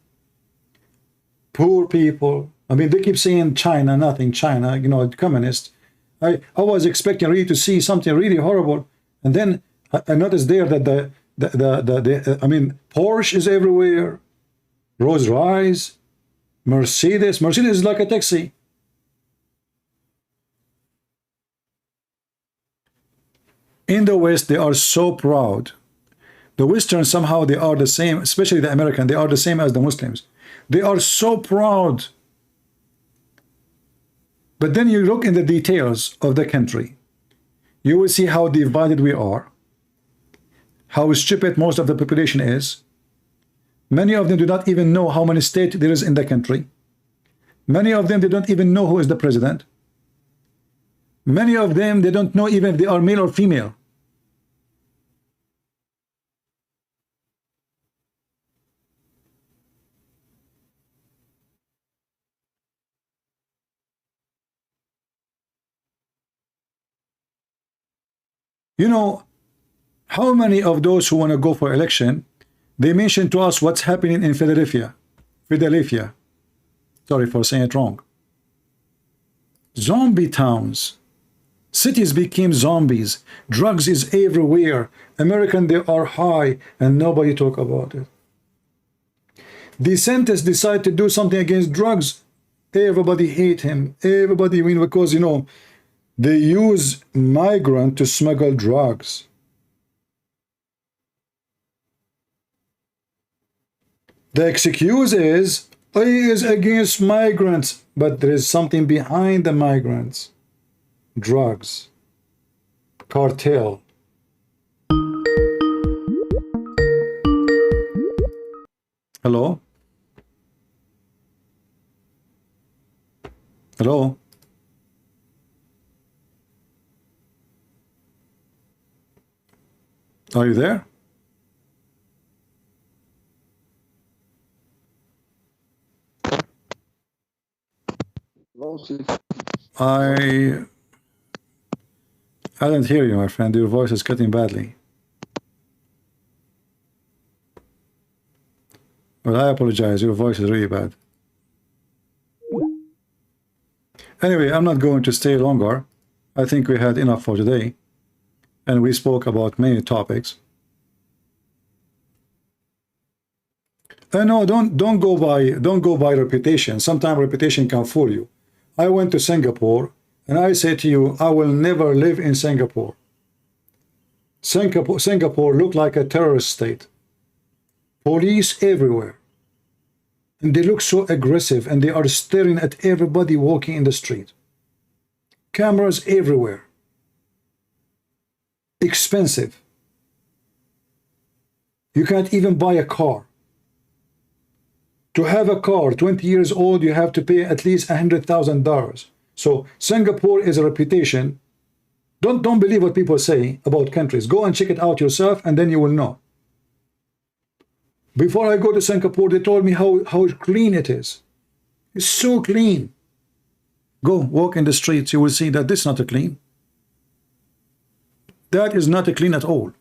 poor people. I mean, they keep saying China, nothing, China, you know, communist. I was expecting really to see something really horrible. And then I noticed there that I mean, Porsche is everywhere. Rolls Royce, Mercedes is like a taxi. In the West, they are so proud. The Western, somehow they are the same, especially the American, they are the same as the Muslims. They are so proud. But then you look in the details of the country, you will see how divided we are, how stupid most of the population is. Many of them do not even know how many states there is in the country. Many of them, they don't even know who is the president. Many of them, they don't know even if they are male or female. You know, how many of those who want to go for election, they mention to us what's happening in Philadelphia. Sorry for saying it wrong. Zombie towns. Cities became zombies. Drugs is everywhere. American, they are high and nobody talk about it. DeSantis decide to do something against drugs. Everybody hate him. Everybody, I mean, because, you know, they use migrant to smuggle drugs. The excuse is, he is against migrants, but there is something behind the migrants. Drugs, cartel. Hello? Hello? Are you there? I don't hear you, my friend. Your voice is cutting badly. Well, I apologize. Your voice is really bad. Anyway, I'm not going to stay longer. I think we had enough for today, and we spoke about many topics. No, don't go by reputation. Sometimes reputation can fool you. I went to Singapore, and I say to you, I will never live in Singapore. Singapore looked like a terrorist state. Police everywhere. And they look so aggressive, and they are staring at everybody walking in the street. Cameras everywhere. Expensive. You can't even buy a car. To have a car 20 years old, you have to pay at least $100,000. So Singapore is a reputation. Don't believe what people say about countries. Go and check it out yourself, and then you will know. Before I go to Singapore, they told me how clean it is. It's so clean. Go walk in the streets, you will see that this is not a clean. That is not a clean at all.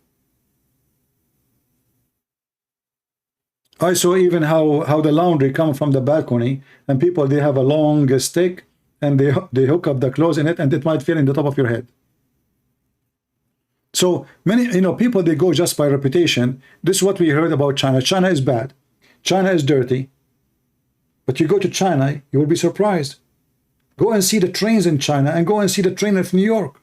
I saw even how the laundry comes from the balcony, and people, they have a long stick, and they hook up the clothes in it, and it might fit in the top of your head. So many, people, they go just by reputation. This is what we heard about China. China is bad. China is dirty. But you go to China, you will be surprised. Go and see the trains in China, and go and see the train of New York.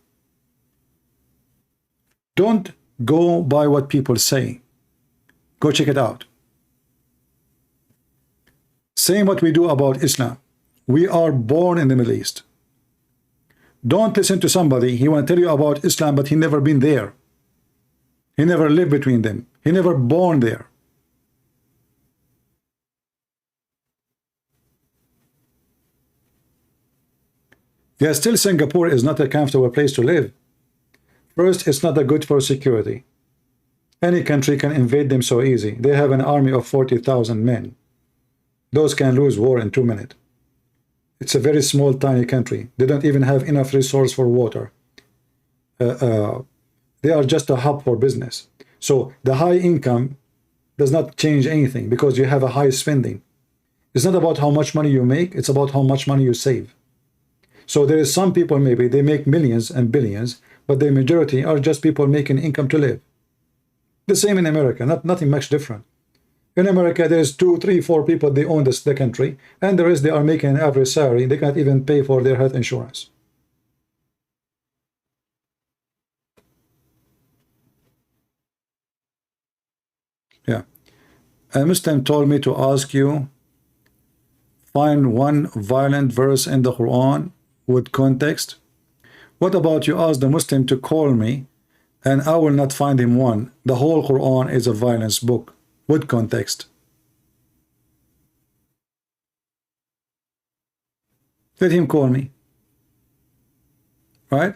Don't go by what people say. Go check it out. Same what we do about Islam. We are born in the Middle East. Don't listen to somebody. He want to tell you about Islam, but he never been there. He never lived between them. He never born there. Yeah, still Singapore is not a comfortable place to live. First, it's not that good for security. Any country can invade them so easy. They have an army of 40,000 men. Those can lose war in 2 minutes. It's a very small, tiny country. They don't even have enough resource for water. They are just a hub for business. So the high income does not change anything because you have a high spending. It's not about how much money you make, it's about how much money you save. So there is some people, maybe they make millions and billions, but the majority are just people making income to live. The same in America, nothing much different. In America, there's 2, 3, 4 people, they own the country, and the rest, they are making an average salary. They can't even pay for their health insurance. Yeah. A Muslim told me to ask you, find one violent verse in the Quran with context. What about you ask the Muslim to call me, and I will not find him one. The whole Quran is a violence book. With context. Let him call me. Right?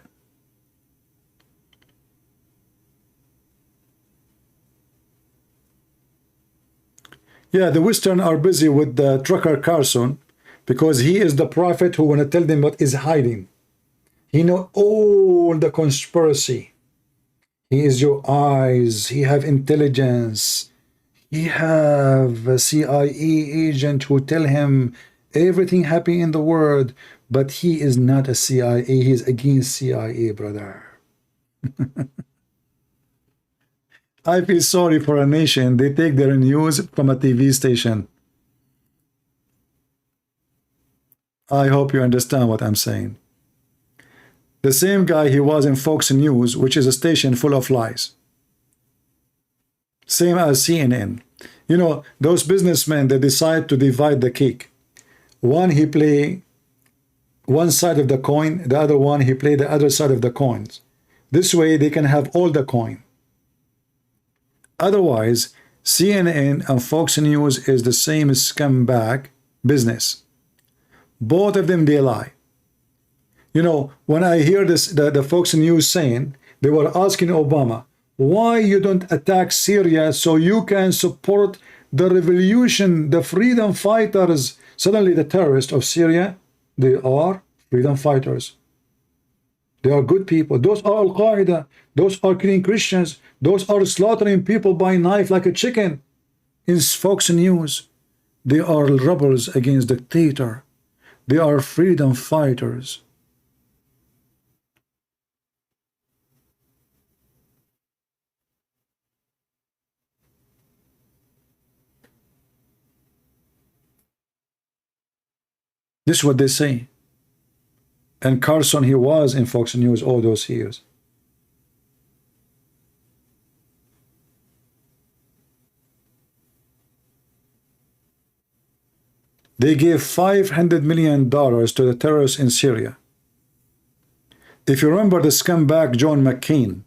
Yeah, the Western are busy with the Tucker Carlson because he is the prophet who want to tell them what is hiding. He know all the conspiracy. He is your eyes. He have intelligence. He have a CIA agent who tell him everything happening in the world, but he is not a CIA. He is against CIA, brother. I feel sorry for a nation. They take their news from a TV station. I hope you understand what I'm saying. The same guy, he was in Fox News, which is a station full of lies. Same as CNN. You know, those businessmen, they decide to divide the cake. One, he play one side of the coin, the other one, he play the other side of the coins. This way, they can have all the coin. Otherwise, CNN and Fox News is the same scumbag business. Both of them, they lie. You know, when I hear this, the Fox News saying, they were asking Obama, why you don't attack Syria so you can support the revolution, the freedom fighters. Suddenly the terrorists of Syria, they are freedom fighters. They are good people. Those are Al-Qaeda. Those are killing Christians. Those are slaughtering people by knife like a chicken. In Fox News, they are rebels against dictator. They are freedom fighters. This is what they say. And Carson, he was in Fox News all those years. They gave $500 million to the terrorists in Syria. If you remember the scumbag John McCain,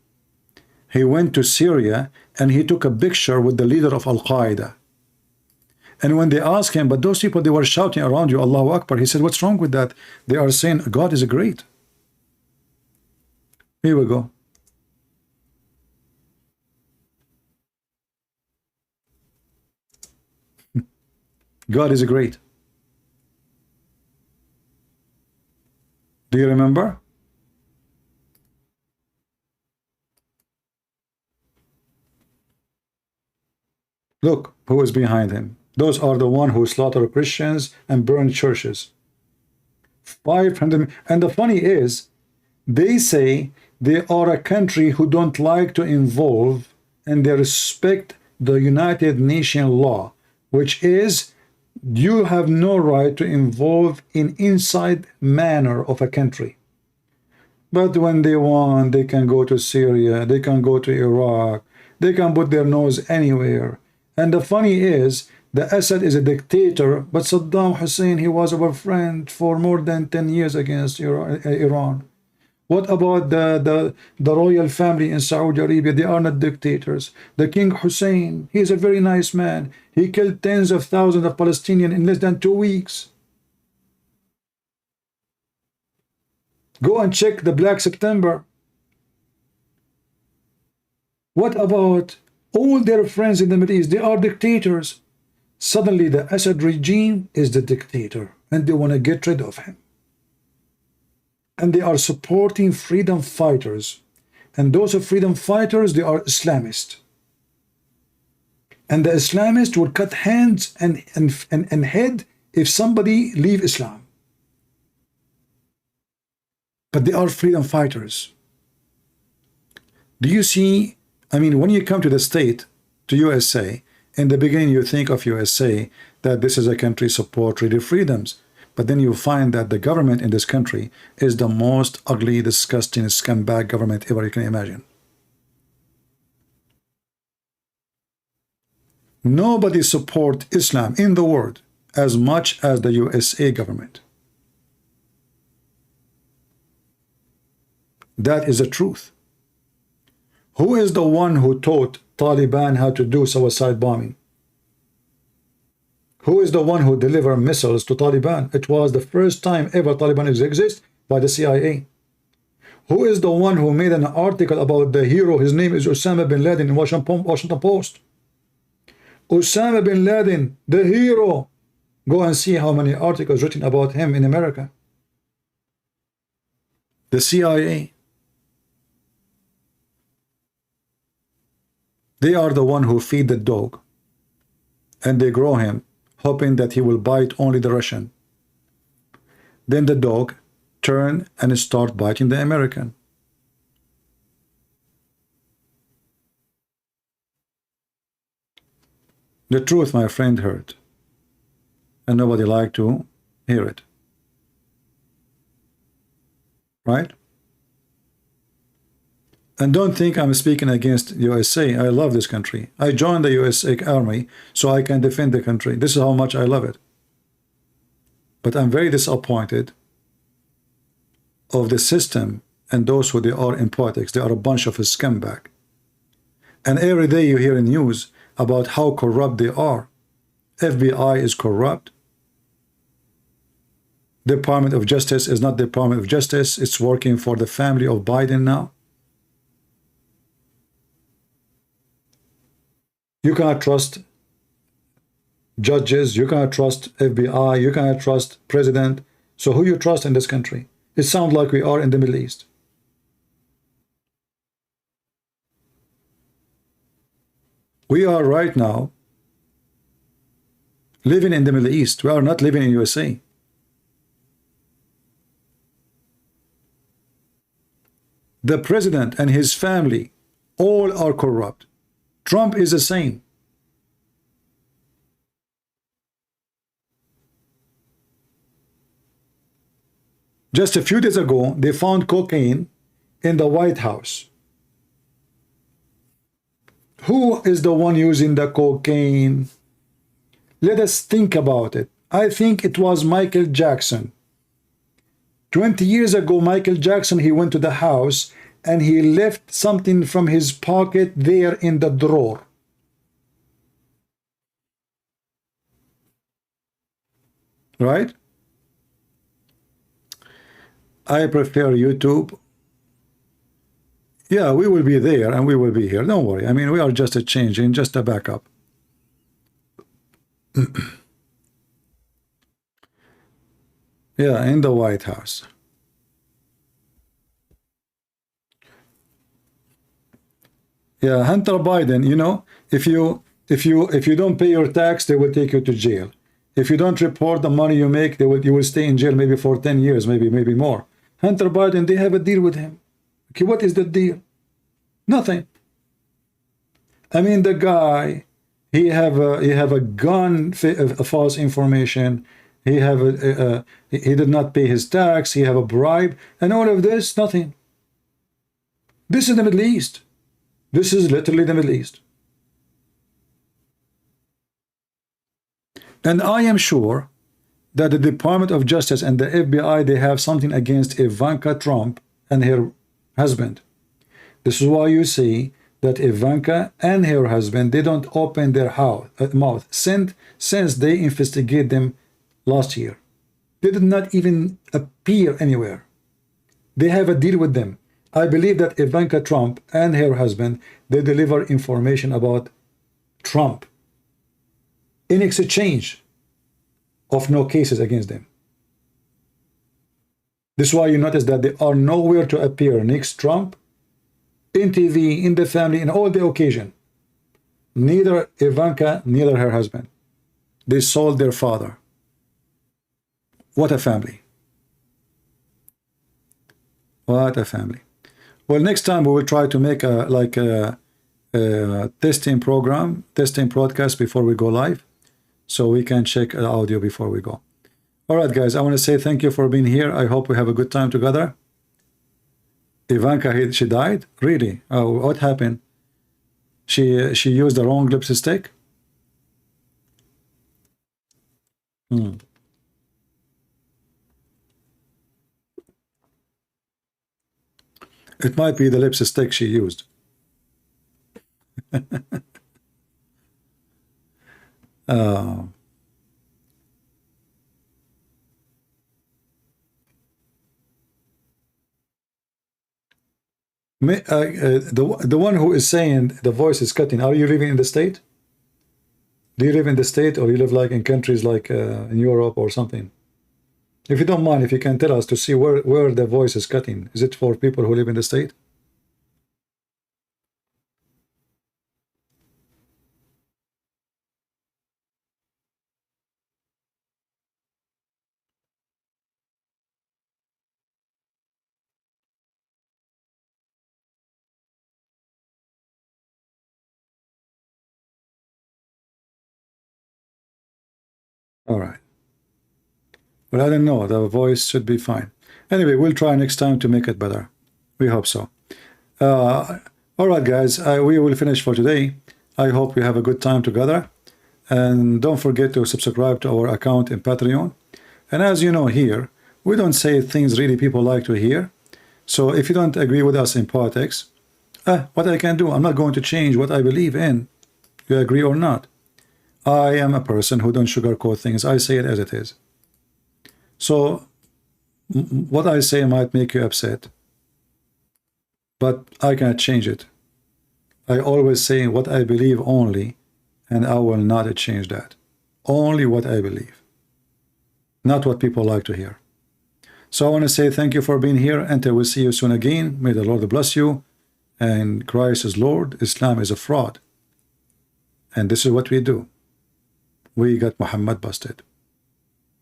he went to Syria and he took a picture with the leader of Al-Qaeda. And when they asked him, but those people, they were shouting around you, Allahu Akbar, he said, what's wrong with that? They are saying, God is great. Here we go. God is great. Do you remember? Look who is behind him. Those are the one who slaughter Christians and burn churches. 500. And the funny is, they say they are a country who don't like to involve and they respect the United Nations law, which is you have no right to involve in inside manner of a country. But when they want, they can go to Syria, they can go to Iraq, they can put their nose anywhere. And the funny is, the Assad is a dictator, but Saddam Hussein, he was our friend for more than 10 years against Iran. What about the royal family in Saudi Arabia? They are not dictators. The King Hussein, he is a very nice man. He killed tens of thousands of Palestinians in less than 2 weeks. Go and check the Black September. What about all their friends in the Middle East? They are dictators. Suddenly the Assad regime is the dictator and they want to get rid of him. And they are supporting freedom fighters. And those are freedom fighters, they are Islamists. And the Islamists would cut hands and head if somebody leave Islam. But they are freedom fighters. Do you see, I mean, when you come to the state, to USA, in the beginning you think of USA, that this is a country support really freedoms. But then you find that the government in this country is the most ugly, disgusting, scumbag government ever you can imagine. Nobody support Islam in the world as much as the USA government. That is the truth. Who is the one who taught Taliban how to do suicide bombing? Who is the one who delivered missiles to Taliban? It was the first time ever Taliban exists by the CIA. Who is the one who made an article about the hero? His name is Osama bin Laden in Washington Post. Osama bin Laden, the hero. Go and see how many articles written about him in America. The CIA. They are the one who feed the dog. And they grow him, hoping that he will bite only the Russian. Then the dog turn and start biting the American. The truth, my friend, hurt. And nobody liked to hear it. Right? And don't think I'm speaking against USA. I love this country. I joined the USA Army so I can defend the country. This is how much I love it. But I'm very disappointed of the system and those who they are in politics. They are a bunch of a scumbag. And every day you hear in news about how corrupt they are. FBI is corrupt. Department of Justice is not Department of Justice. It's working for the family of Biden now. You cannot trust judges. You cannot trust FBI. You cannot trust president. So who you trust in this country? It sounds like we are in the Middle East. We are right now living in the Middle East. We are not living in USA. The president and his family all are corrupt. Trump is the same. Just a few days ago, they found cocaine in the White House. Who is the one using the cocaine? Let us think about it. I think it was Michael Jackson. 20 years ago, Michael Jackson, he went to the house and he left something from his pocket there in the drawer. Right? I prefer YouTube. Yeah, we will be there and we will be here. Don't worry. I mean, we are just a changing, just a backup. Yeah, in the White House. Yeah, Hunter Biden, you know, if you don't pay your tax, they will take you to jail. If you don't report the money you make, you will stay in jail maybe for 10 years, maybe more. Hunter Biden, they have a deal with him. Okay, what is the deal? Nothing. I mean, the guy, he have a gun, a false information. He did not pay his tax. He have a bribe, and all of this, nothing. This is the Middle East. This is literally the Middle East. And I am sure that the Department of Justice and the FBI, they have something against Ivanka Trump and her husband. This is why you see that Ivanka and her husband, they don't open their mouth since they investigate them last year. They did not even appear anywhere. They have a deal with them. I believe that Ivanka Trump and her husband, they deliver information about Trump in exchange of no cases against them. This is why you notice that they are nowhere to appear next Trump, in TV, in the family, in all the occasion. Neither Ivanka, neither her husband. They sold their father. What a family. What a family. Well, next time we will try to make a testing program, testing broadcast before we go live, so we can check the audio before we go. All right, guys, I want to say thank you for being here. I hope we have a good time together. Ivanka, she died? Really? Oh, what happened? She used the wrong lipstick? It might be the lipstick she used. The one who is saying the voice is cutting, are you living in the state? Do you live in the state, or you live like in countries like in Europe or something? If you don't mind, if you can tell us to see where the voice is cutting. Is it for people who live in the state? All right. Well, I don't know. The voice should be fine. Anyway, we'll try next time to make it better. We hope so. All right, guys, we will finish for today. I hope we have a good time together. And don't forget to subscribe to our account in Patreon. And as you know here, we don't say things really people like to hear. So if you don't agree with us in politics, what I can do, I'm not going to change what I believe in. You agree or not? I am a person who don't sugarcoat things. I say it as it is. So what I say might make you upset, but I cannot change it. I always say what I believe only, and I will not change that. Only what I believe, not what people like to hear. So I want to say thank you for being here. Until we see you soon again, may the Lord bless you. And Christ is Lord, Islam is a fraud. And this is what we do. We got Muhammad busted.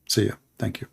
See ya. Thank you.